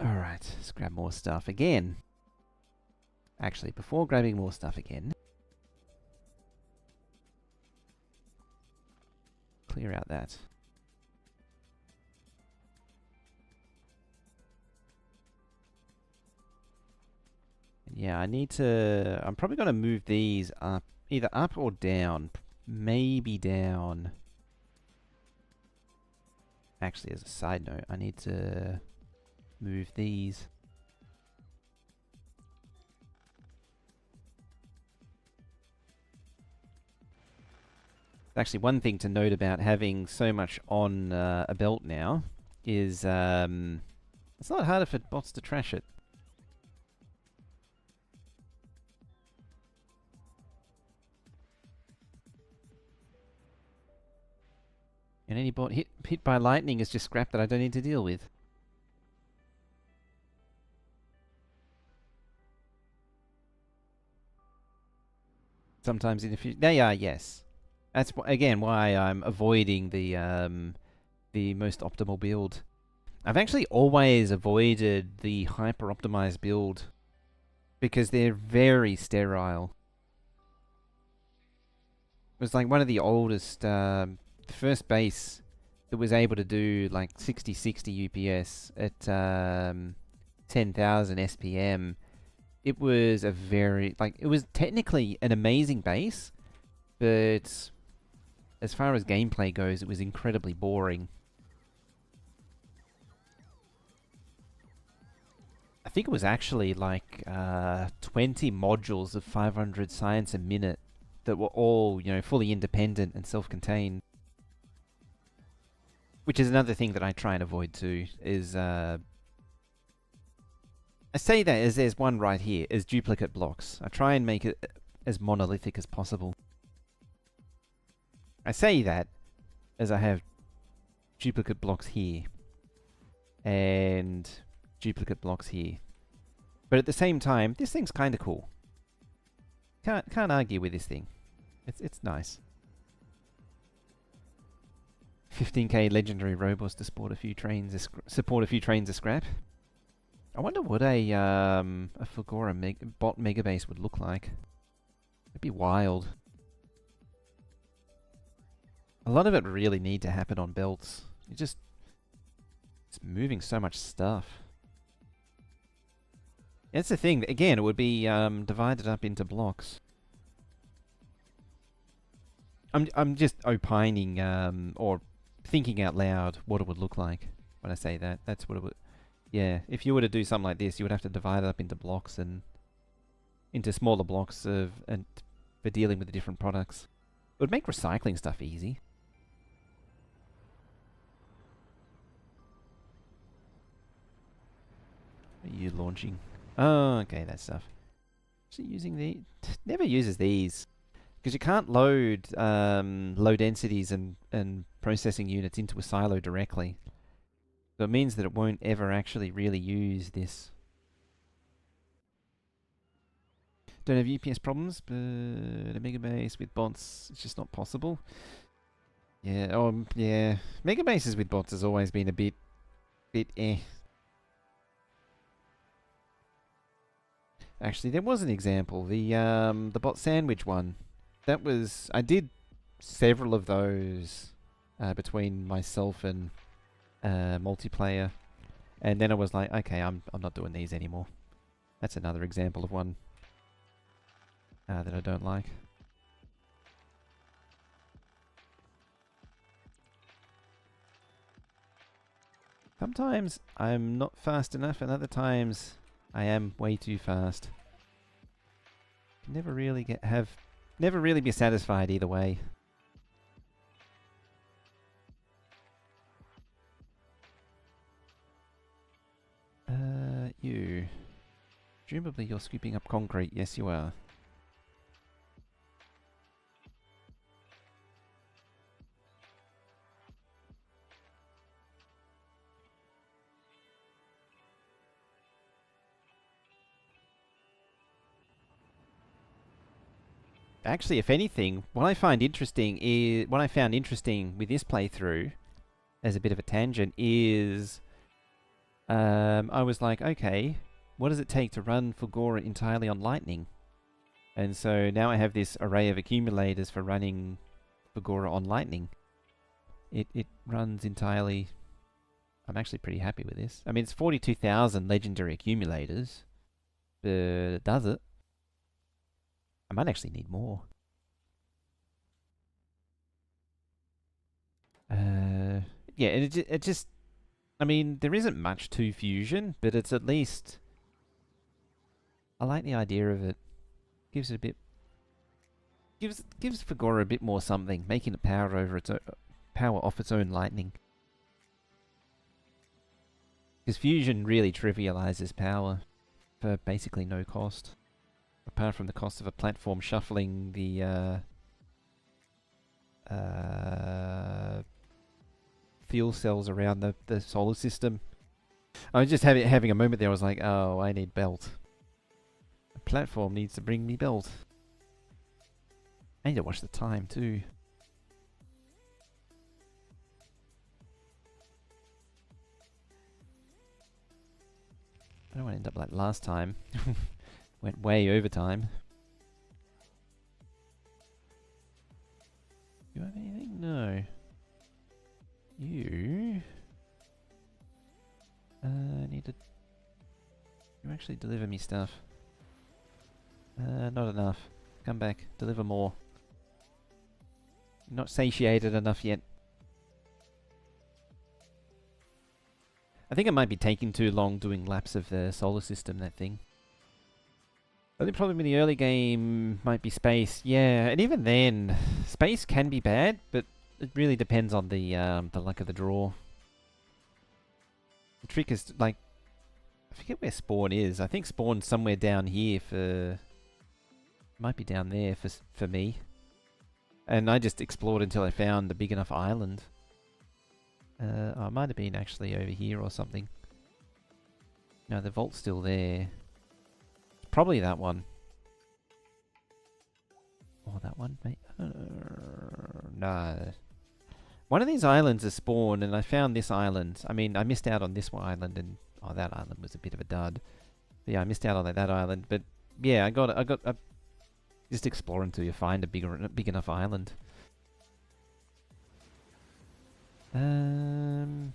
Alright, let's grab more stuff again. Actually, before grabbing more stuff again, clear out that. Yeah, I need to... I'm probably going to move these up, either up or down. Maybe down. Actually, as a side note, I need to move these. Actually, one thing to note about having so much on a belt now is it's not harder for bots to trash it. And any bot hit by lightning is just scrap that I don't need to deal with. Sometimes in the future... They are, yes. That's again why I'm avoiding the most optimal build. I've actually always avoided the hyper-optimized build because they're very sterile. It was like one of the oldest, the first base that was able to do like 60 UPS at 10,000 SPM. It was a very, like, it was technically an amazing base, but as far as gameplay goes, it was incredibly boring. I think it was actually like 20 modules of 500 science a minute that were all, you know, fully independent and self-contained. Which is another thing that I try and avoid too, is I say that as there's one right here, is duplicate blocks. I try and make it as monolithic as possible. I say that as I have duplicate blocks here and duplicate blocks here. But at the same time, this thing's kind of cool. Can't argue with this thing. It's nice. 15k legendary robots to support a few trains of scrap. I wonder what a Factorio bot Megabase would look like. It'd be wild. A lot of it really need to happen on belts. It's moving so much stuff. That's the thing. Again, it would be divided up into blocks. I'm just opining or thinking out loud what it would look like when I say that. That's what it would. Yeah, if you were to do something like this, you would have to divide it up into blocks and into smaller blocks for dealing with the different products. It would make recycling stuff easy. What are you launching? Oh, okay, that stuff. Actually using the... Never uses these. Because you can't load low densities and processing units into a silo directly. So it means that it won't ever actually really use this. Don't have UPS problems, but a Megabase with bots, it's just not possible. Yeah, yeah. Megabases with bots has always been a bit eh. Actually, there was an example. The bot sandwich one. That was... I did several of those between myself and multiplayer. And then I was like, okay, I'm not doing these anymore. That's another example of one that I don't like. Sometimes I'm not fast enough, and other times I am way too fast. Never really never really be satisfied either way. You. Presumably you're scooping up concrete. Yes, you are. Actually, if anything, what I found interesting with this playthrough, as a bit of a tangent, is I was like, okay, what does it take to run Fulgora entirely on Lightning? And so now I have this array of accumulators for running Fulgora on Lightning. It runs entirely... I'm actually pretty happy with this. I mean, it's 42,000 legendary accumulators, but it does it. I might actually need more. Yeah, and it just... I mean, there isn't much to Fusion, but it's at least... I like the idea of it. Gives it a bit... Gives Fulgora a bit more something, making it power off its own lightning. Because Fusion really trivializes power for basically no cost. Apart from the cost of a platform shuffling the fuel cells around the solar system. I was just having a moment there. I was like, oh, I need belt. The platform needs to bring me belt. I need to watch the time too. I don't want to end up like last time. Went way over time. Do you have anything? No. You... need to... You actually deliver me stuff. Not enough. Come back. Deliver more. Not satiated enough yet. I think it might be taking too long doing laps of the solar system, that thing. I think probably in the early game might be space. Yeah, and even then, space can be bad, but it really depends on the luck of the draw. The trick is, like, I forget where spawn is. I think spawn's somewhere down here for... Might be down there for me. And I just explored until I found a big enough island. Oh, it might have been actually over here or something. No, the vault's still there. It's probably that one. Or that one, mate. No. One of these islands is spawned, and I found this island. I mean, I missed out on this one island, and oh, that island was a bit of a dud. But yeah, I missed out on that island. But yeah, I got just explore until you find a big enough island. You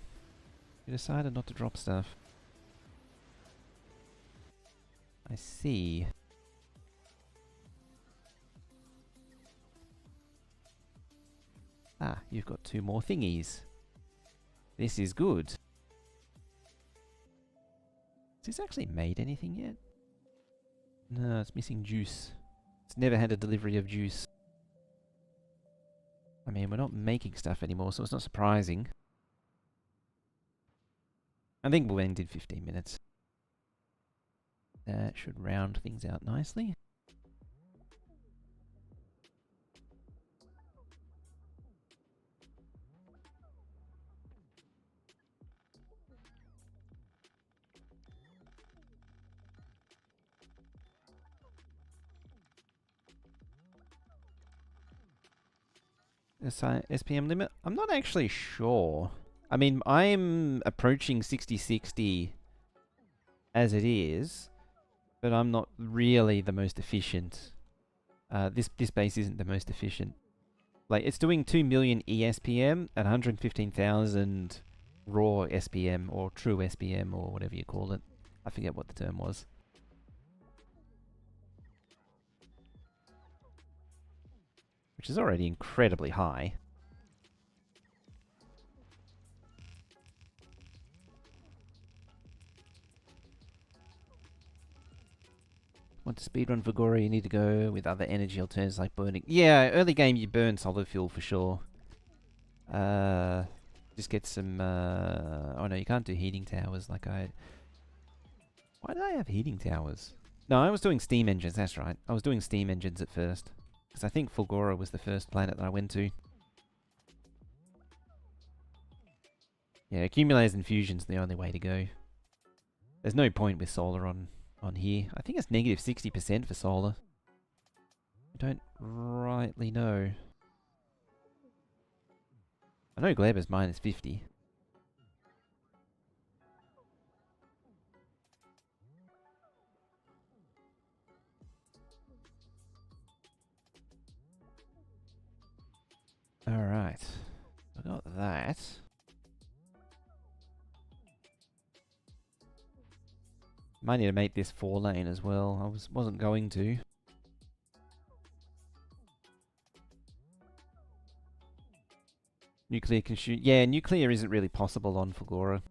decided not to drop stuff. I see. Ah, you've got 2 more thingies. This is good. Has this actually made anything yet? No, it's missing juice. It's never had a delivery of juice. I mean, we're not making stuff anymore, so it's not surprising. I think we'll end in 15 minutes. That should round things out nicely. SPM limit? I'm not actually sure. I mean, I'm approaching 6060 as it is, but I'm not really the most efficient. This base isn't the most efficient. Like, it's doing 2 million ESPM and 115,000 raw SPM, or true SPM, or whatever you call it. I forget what the term was. Which is already incredibly high. Want to speedrun Vagora, you need to go with other energy alternatives like burning. Yeah, early game you burn solid fuel for sure. Just get some... oh no, you can't do heating towers like I... Why did I have heating towers? No, I was doing steam engines, that's right. I was doing steam engines at first. Because I think Fulgora was the first planet that I went to. Yeah, accumulators and fusion's the only way to go. There's no point with solar on here. I think it's negative 60% for solar. I don't rightly know. I know Gleber's minus 50. Alright. I got that. Might need to make this 4-lane as well. I wasn't going to. Nuclear can shoot. Yeah, nuclear isn't really possible on Fulgora.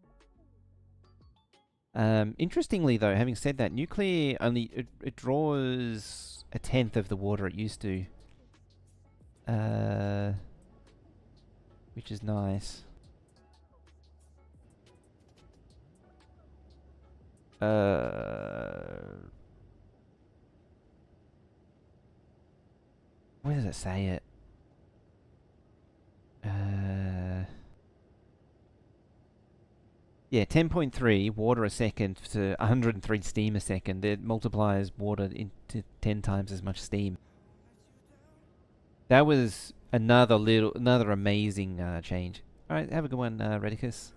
Interestingly though, having said that, nuclear only it draws 1/10 of the water it used to. Which is nice. Where does it say it? Yeah, 10.3 water a second to 103 steam a second. It multiplies water into 10 times as much steam. That was another amazing change. Alright, have a good one, Redicus.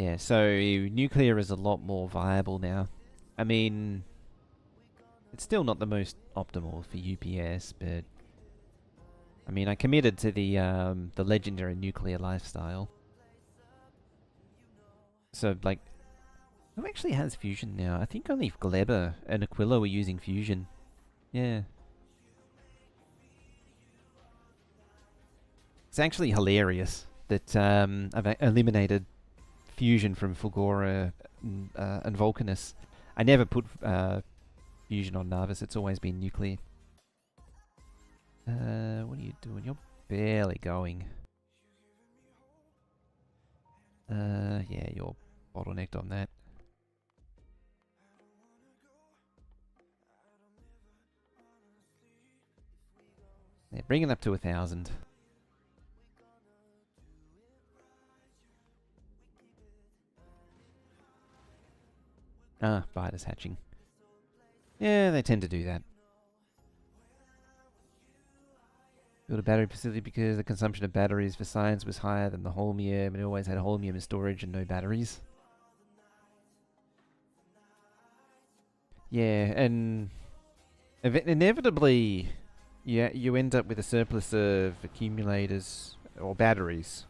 Yeah, so nuclear is a lot more viable now. I mean, it's still not the most optimal for UPS, but I mean, I committed to the legendary nuclear lifestyle. So like, who actually has fusion now? I think only Glebber and Aquila were using fusion. Yeah. It's actually hilarious that I've eliminated fusion from Fulgora and Vulcanus. I never put fusion on Narvis. It's always been nuclear. What are you doing? You're barely going. Yeah, you're bottlenecked on that. Yeah, bring it up to 1,000. Ah, biters hatching. Yeah, they tend to do that. Built a battery facility because the consumption of batteries for science was higher than the holmium, and it always had holmium in storage and no batteries. Yeah, and inevitably, yeah, you end up with a surplus of accumulators or batteries.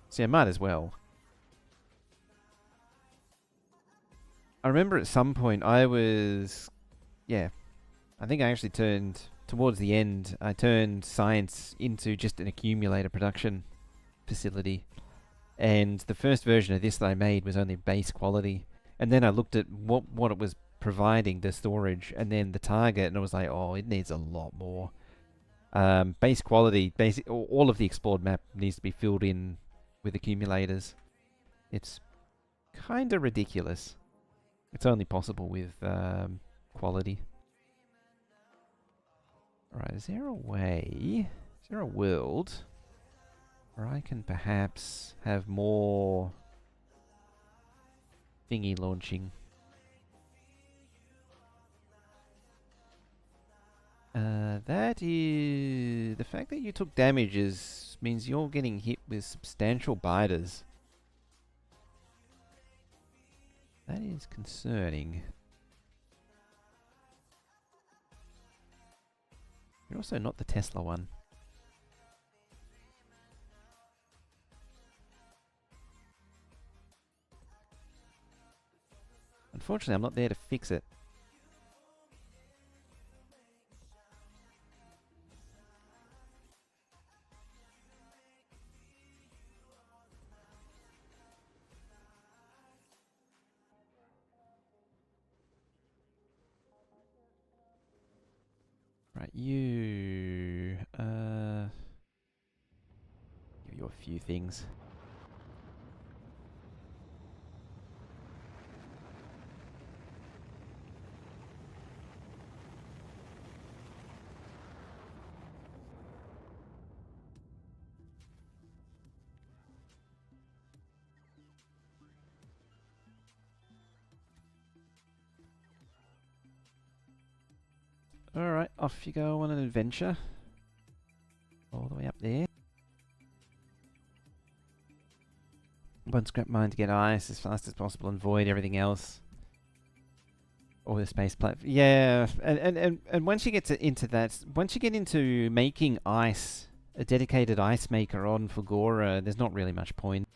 So yeah, might as well. I remember at some point I was, yeah, I think I actually turned, towards the end, I turned science into just an accumulator production facility. And the first version of this that I made was only base quality. And then I looked at what it was providing, the storage, and then the target, and I was like, oh, it needs a lot more. Base quality, all of the explored map needs to be filled in with accumulators. It's kind of ridiculous. It's only possible with quality. Alright, is there a way, is there a world where I can perhaps have more thingy launching? That is... The fact that you took damage means you're getting hit with substantial biters. That is concerning. You're also not the Tesla one. Unfortunately, I'm not there to fix it. Right, you... give you a few things. Alright, off you go on an adventure. All the way up there. One scrap mine to get ice as fast as possible and void everything else. Or the space platform. Yeah, and once you get into that, once you get into making ice, a dedicated ice maker on Fulgora, there's not really much point.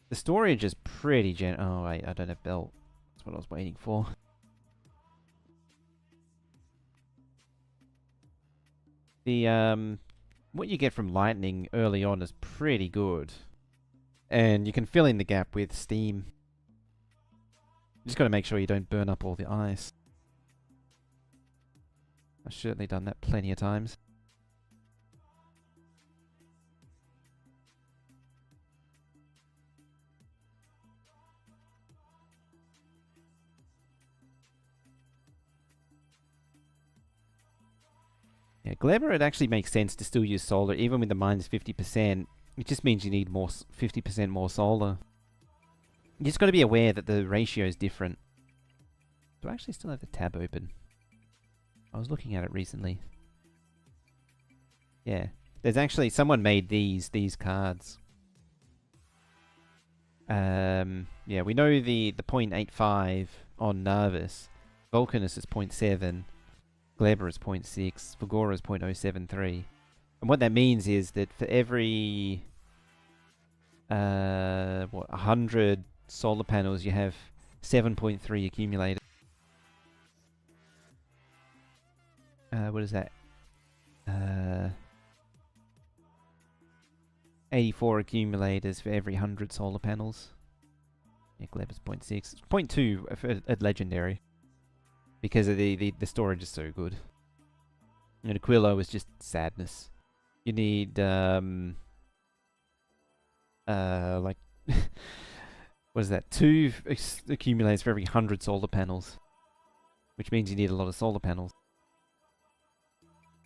The storage is pretty oh wait, I don't have belt. That's what I was waiting for. The what you get from lightning early on is pretty good. And you can fill in the gap with steam. You just gotta make sure you don't burn up all the ice. I've certainly done that plenty of times. Yeah, Glebber, it actually makes sense to still use solar, even with the minus 50%. It just means you need more 50% more solar. You just got to be aware that the ratio is different. Do I actually still have the tab open? I was looking at it recently. Yeah, there's actually someone made these cards. Yeah, we know the 0.85 on Nervous. Vulcanus is 0.7. Gleber is 0.6. Fagora is 0.073. And what that means is that for every 100 solar panels, you have 7.3 accumulators. What is that? 84 accumulators for every 100 solar panels. Yeah, Gleber's 0.6. 0.2 at Legendary. Because of the storage is so good. And Aquilo is just sadness. You need, like, what is that? 2 accumulators for every 100 solar panels. Which means you need a lot of solar panels.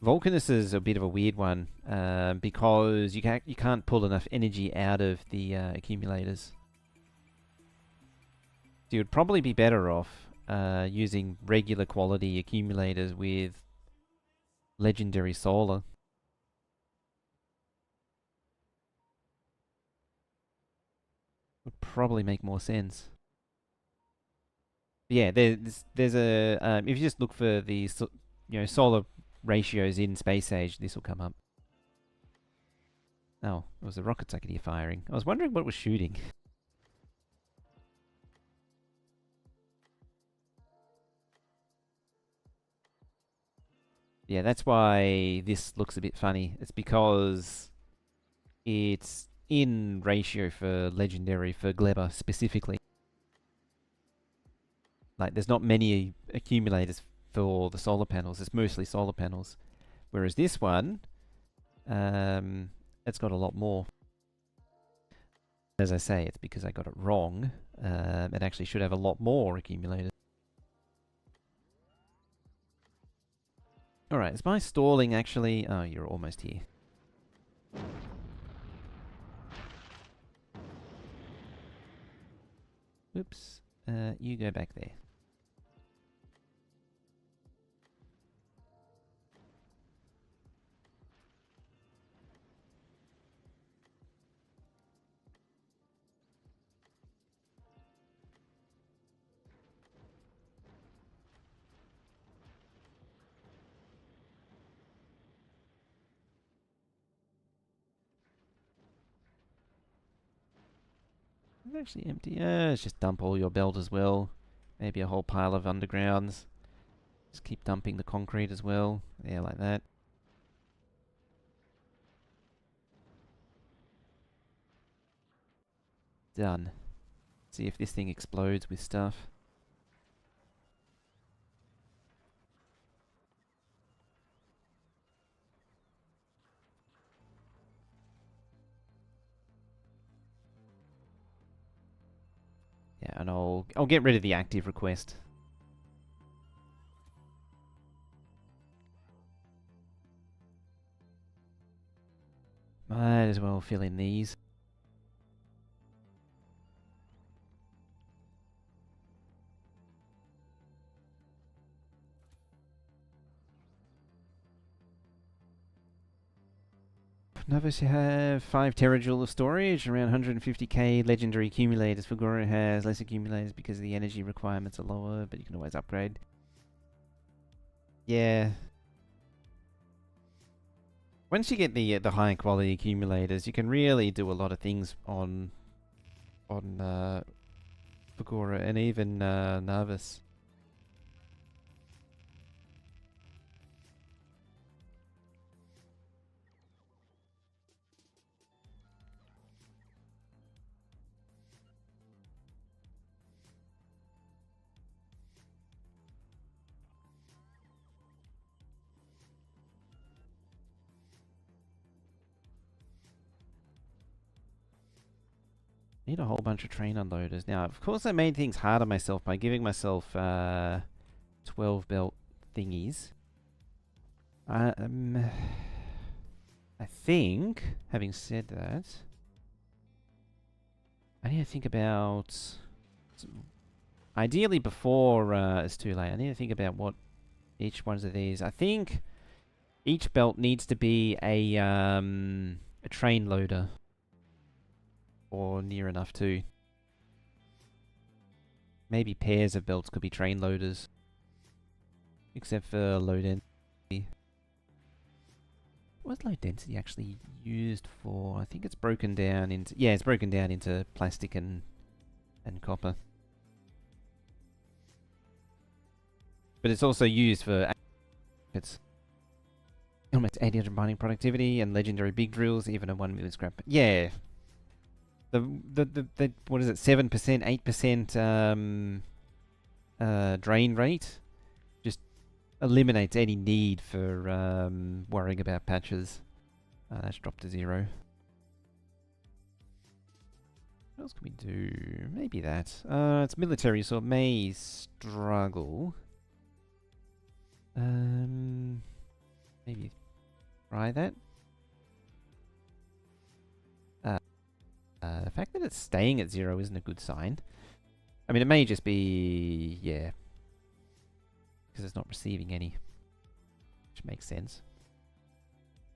Vulcanus is a bit of a weird one, because you can't pull enough energy out of the accumulators. So you'd probably be better off using regular quality accumulators with legendary solar. Would probably make more sense. But yeah, there's a if you just look for the solar ratios in Space Age, this will come up. Oh, it was the rockets I could hear firing. I was wondering what was shooting. Yeah, that's why this looks a bit funny. It's because it's in ratio for Legendary for Gleber specifically. Like, there's not many accumulators for the solar panels. It's mostly solar panels. Whereas this one, it's got a lot more. As I say, it's because I got it wrong. It actually should have a lot more accumulators. Alright, is my stalling actually... Oh, you're almost here. Oops. You go back there. It's actually empty. Let's just dump all your belt as well. Maybe a whole pile of undergrounds. Just keep dumping the concrete as well. Yeah, like that. Done. See if this thing explodes with stuff. Yeah, and I'll get rid of the active request. Might as well fill in these. Novus, you have 5 terajoule of storage, around 150k legendary accumulators. Fagora has less accumulators because the energy requirements are lower, but you can always upgrade. Yeah. Once you get the high quality accumulators, you can really do a lot of things on Fagora and even Novus. Need a whole bunch of train unloaders. Now, of course, I made things hard on myself by giving myself 12 belt thingies. I think, having said that, I need to think about... Ideally, before it's too late, I need to think about what each one of these... I think each belt needs to be a train loader. Or near enough too. Maybe pairs of belts could be train loaders. Except for low density. What's low density actually used for? I think it's broken down into... Yeah, it's broken down into plastic and copper. But it's also used for... It's almost 800 mining productivity and legendary big drills, even a 1 million scrap. Yeah. The what is it? 7%, 8% drain rate just eliminates any need for worrying about patches. That's dropped to 0. What else can we do? Maybe that. It's military, so it may struggle. Maybe try that. The fact that it's staying at 0 isn't a good sign. I mean, it may just be... yeah. Because it's not receiving any. Which makes sense.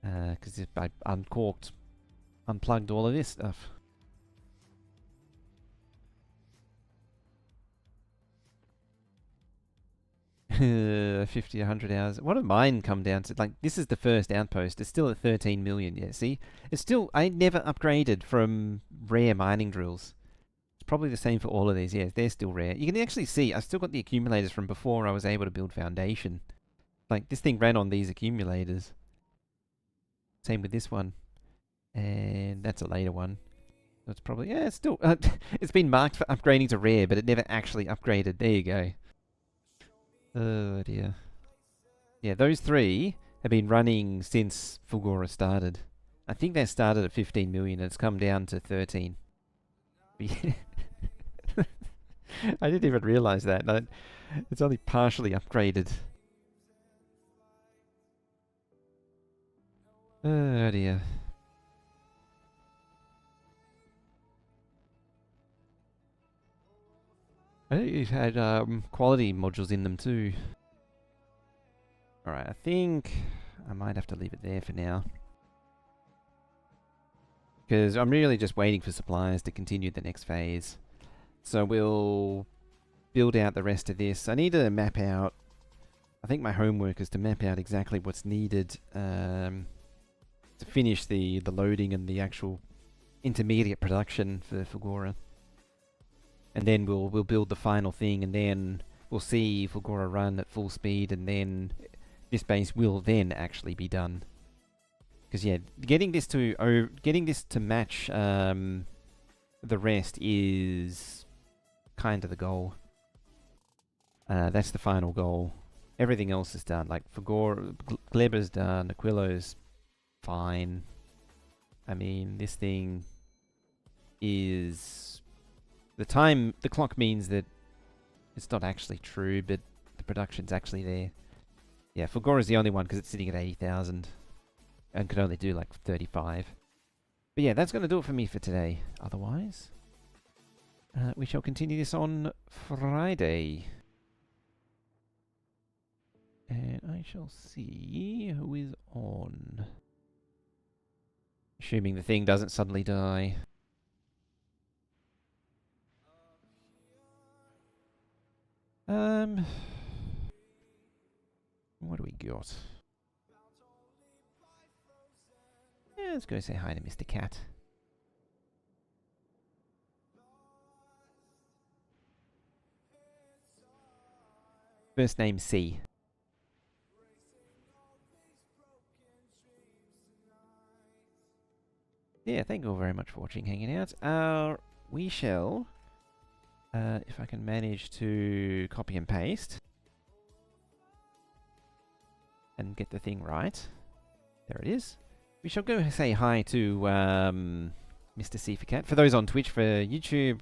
Because I unplugged all of this stuff. 50, 100 hours. What did mine come down to? Like, this is the first outpost. It's still at 13 million. Yeah, see? It's still... I never upgraded from rare mining drills. It's probably the same for all of these. Yeah, they're still rare. You can actually see, I've still got the accumulators from before I was able to build foundation. Like, this thing ran on these accumulators. Same with this one. And that's a later one. So it's probably... yeah, it's still... it's been marked for upgrading to rare, but it never actually upgraded. There you go. Oh dear. Yeah, those 3 have been running since Fulgora started. I think they started at 15 million and it's come down to 13. I didn't even realize that. No, it's only partially upgraded. Oh dear. I think you've had quality modules in them too. Alright, I think I might have to leave it there for now. Because I'm really just waiting for suppliers to continue the next phase. So we'll build out the rest of this. I need to map out... I think my homework is to map out exactly what's needed to finish the loading and the actual intermediate production for Fulgora. And then we'll build the final thing, and then we'll see Fulgora run at full speed, and then this base will then actually be done. Because yeah, getting this to match the rest is kind of the goal. That's the final goal. Everything else is done. Like Fulgora, Gleber's done, Aquillo's fine. I mean, this thing is... the clock means that it's not actually true, but the production's actually there. Yeah, Fulgora's the only one because it's sitting at 80,000 and could only do like 35. But yeah, that's going to do it for me for today. Otherwise, we shall continue this on Friday. And I shall see who is on. Assuming the thing doesn't suddenly die. What do we got? Yeah, let's go say hi to Mr. Cat. First name C. Yeah, thank you all very much for watching, hanging out. We shall... if I can manage to copy and paste and get the thing right. There it is. We shall go say hi to Mr. C for Cat. For those on Twitch, for YouTube,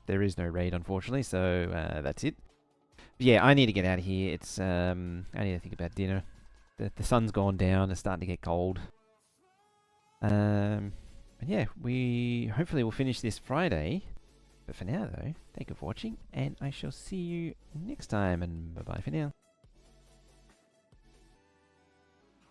there is no raid unfortunately, so that's it. But yeah, I need to get out of here. It's I need to think about dinner. The sun's gone down, it's starting to get cold. And yeah, we hopefully will finish this Friday. But for now though, thank you for watching, and I shall see you next time, and bye bye for now.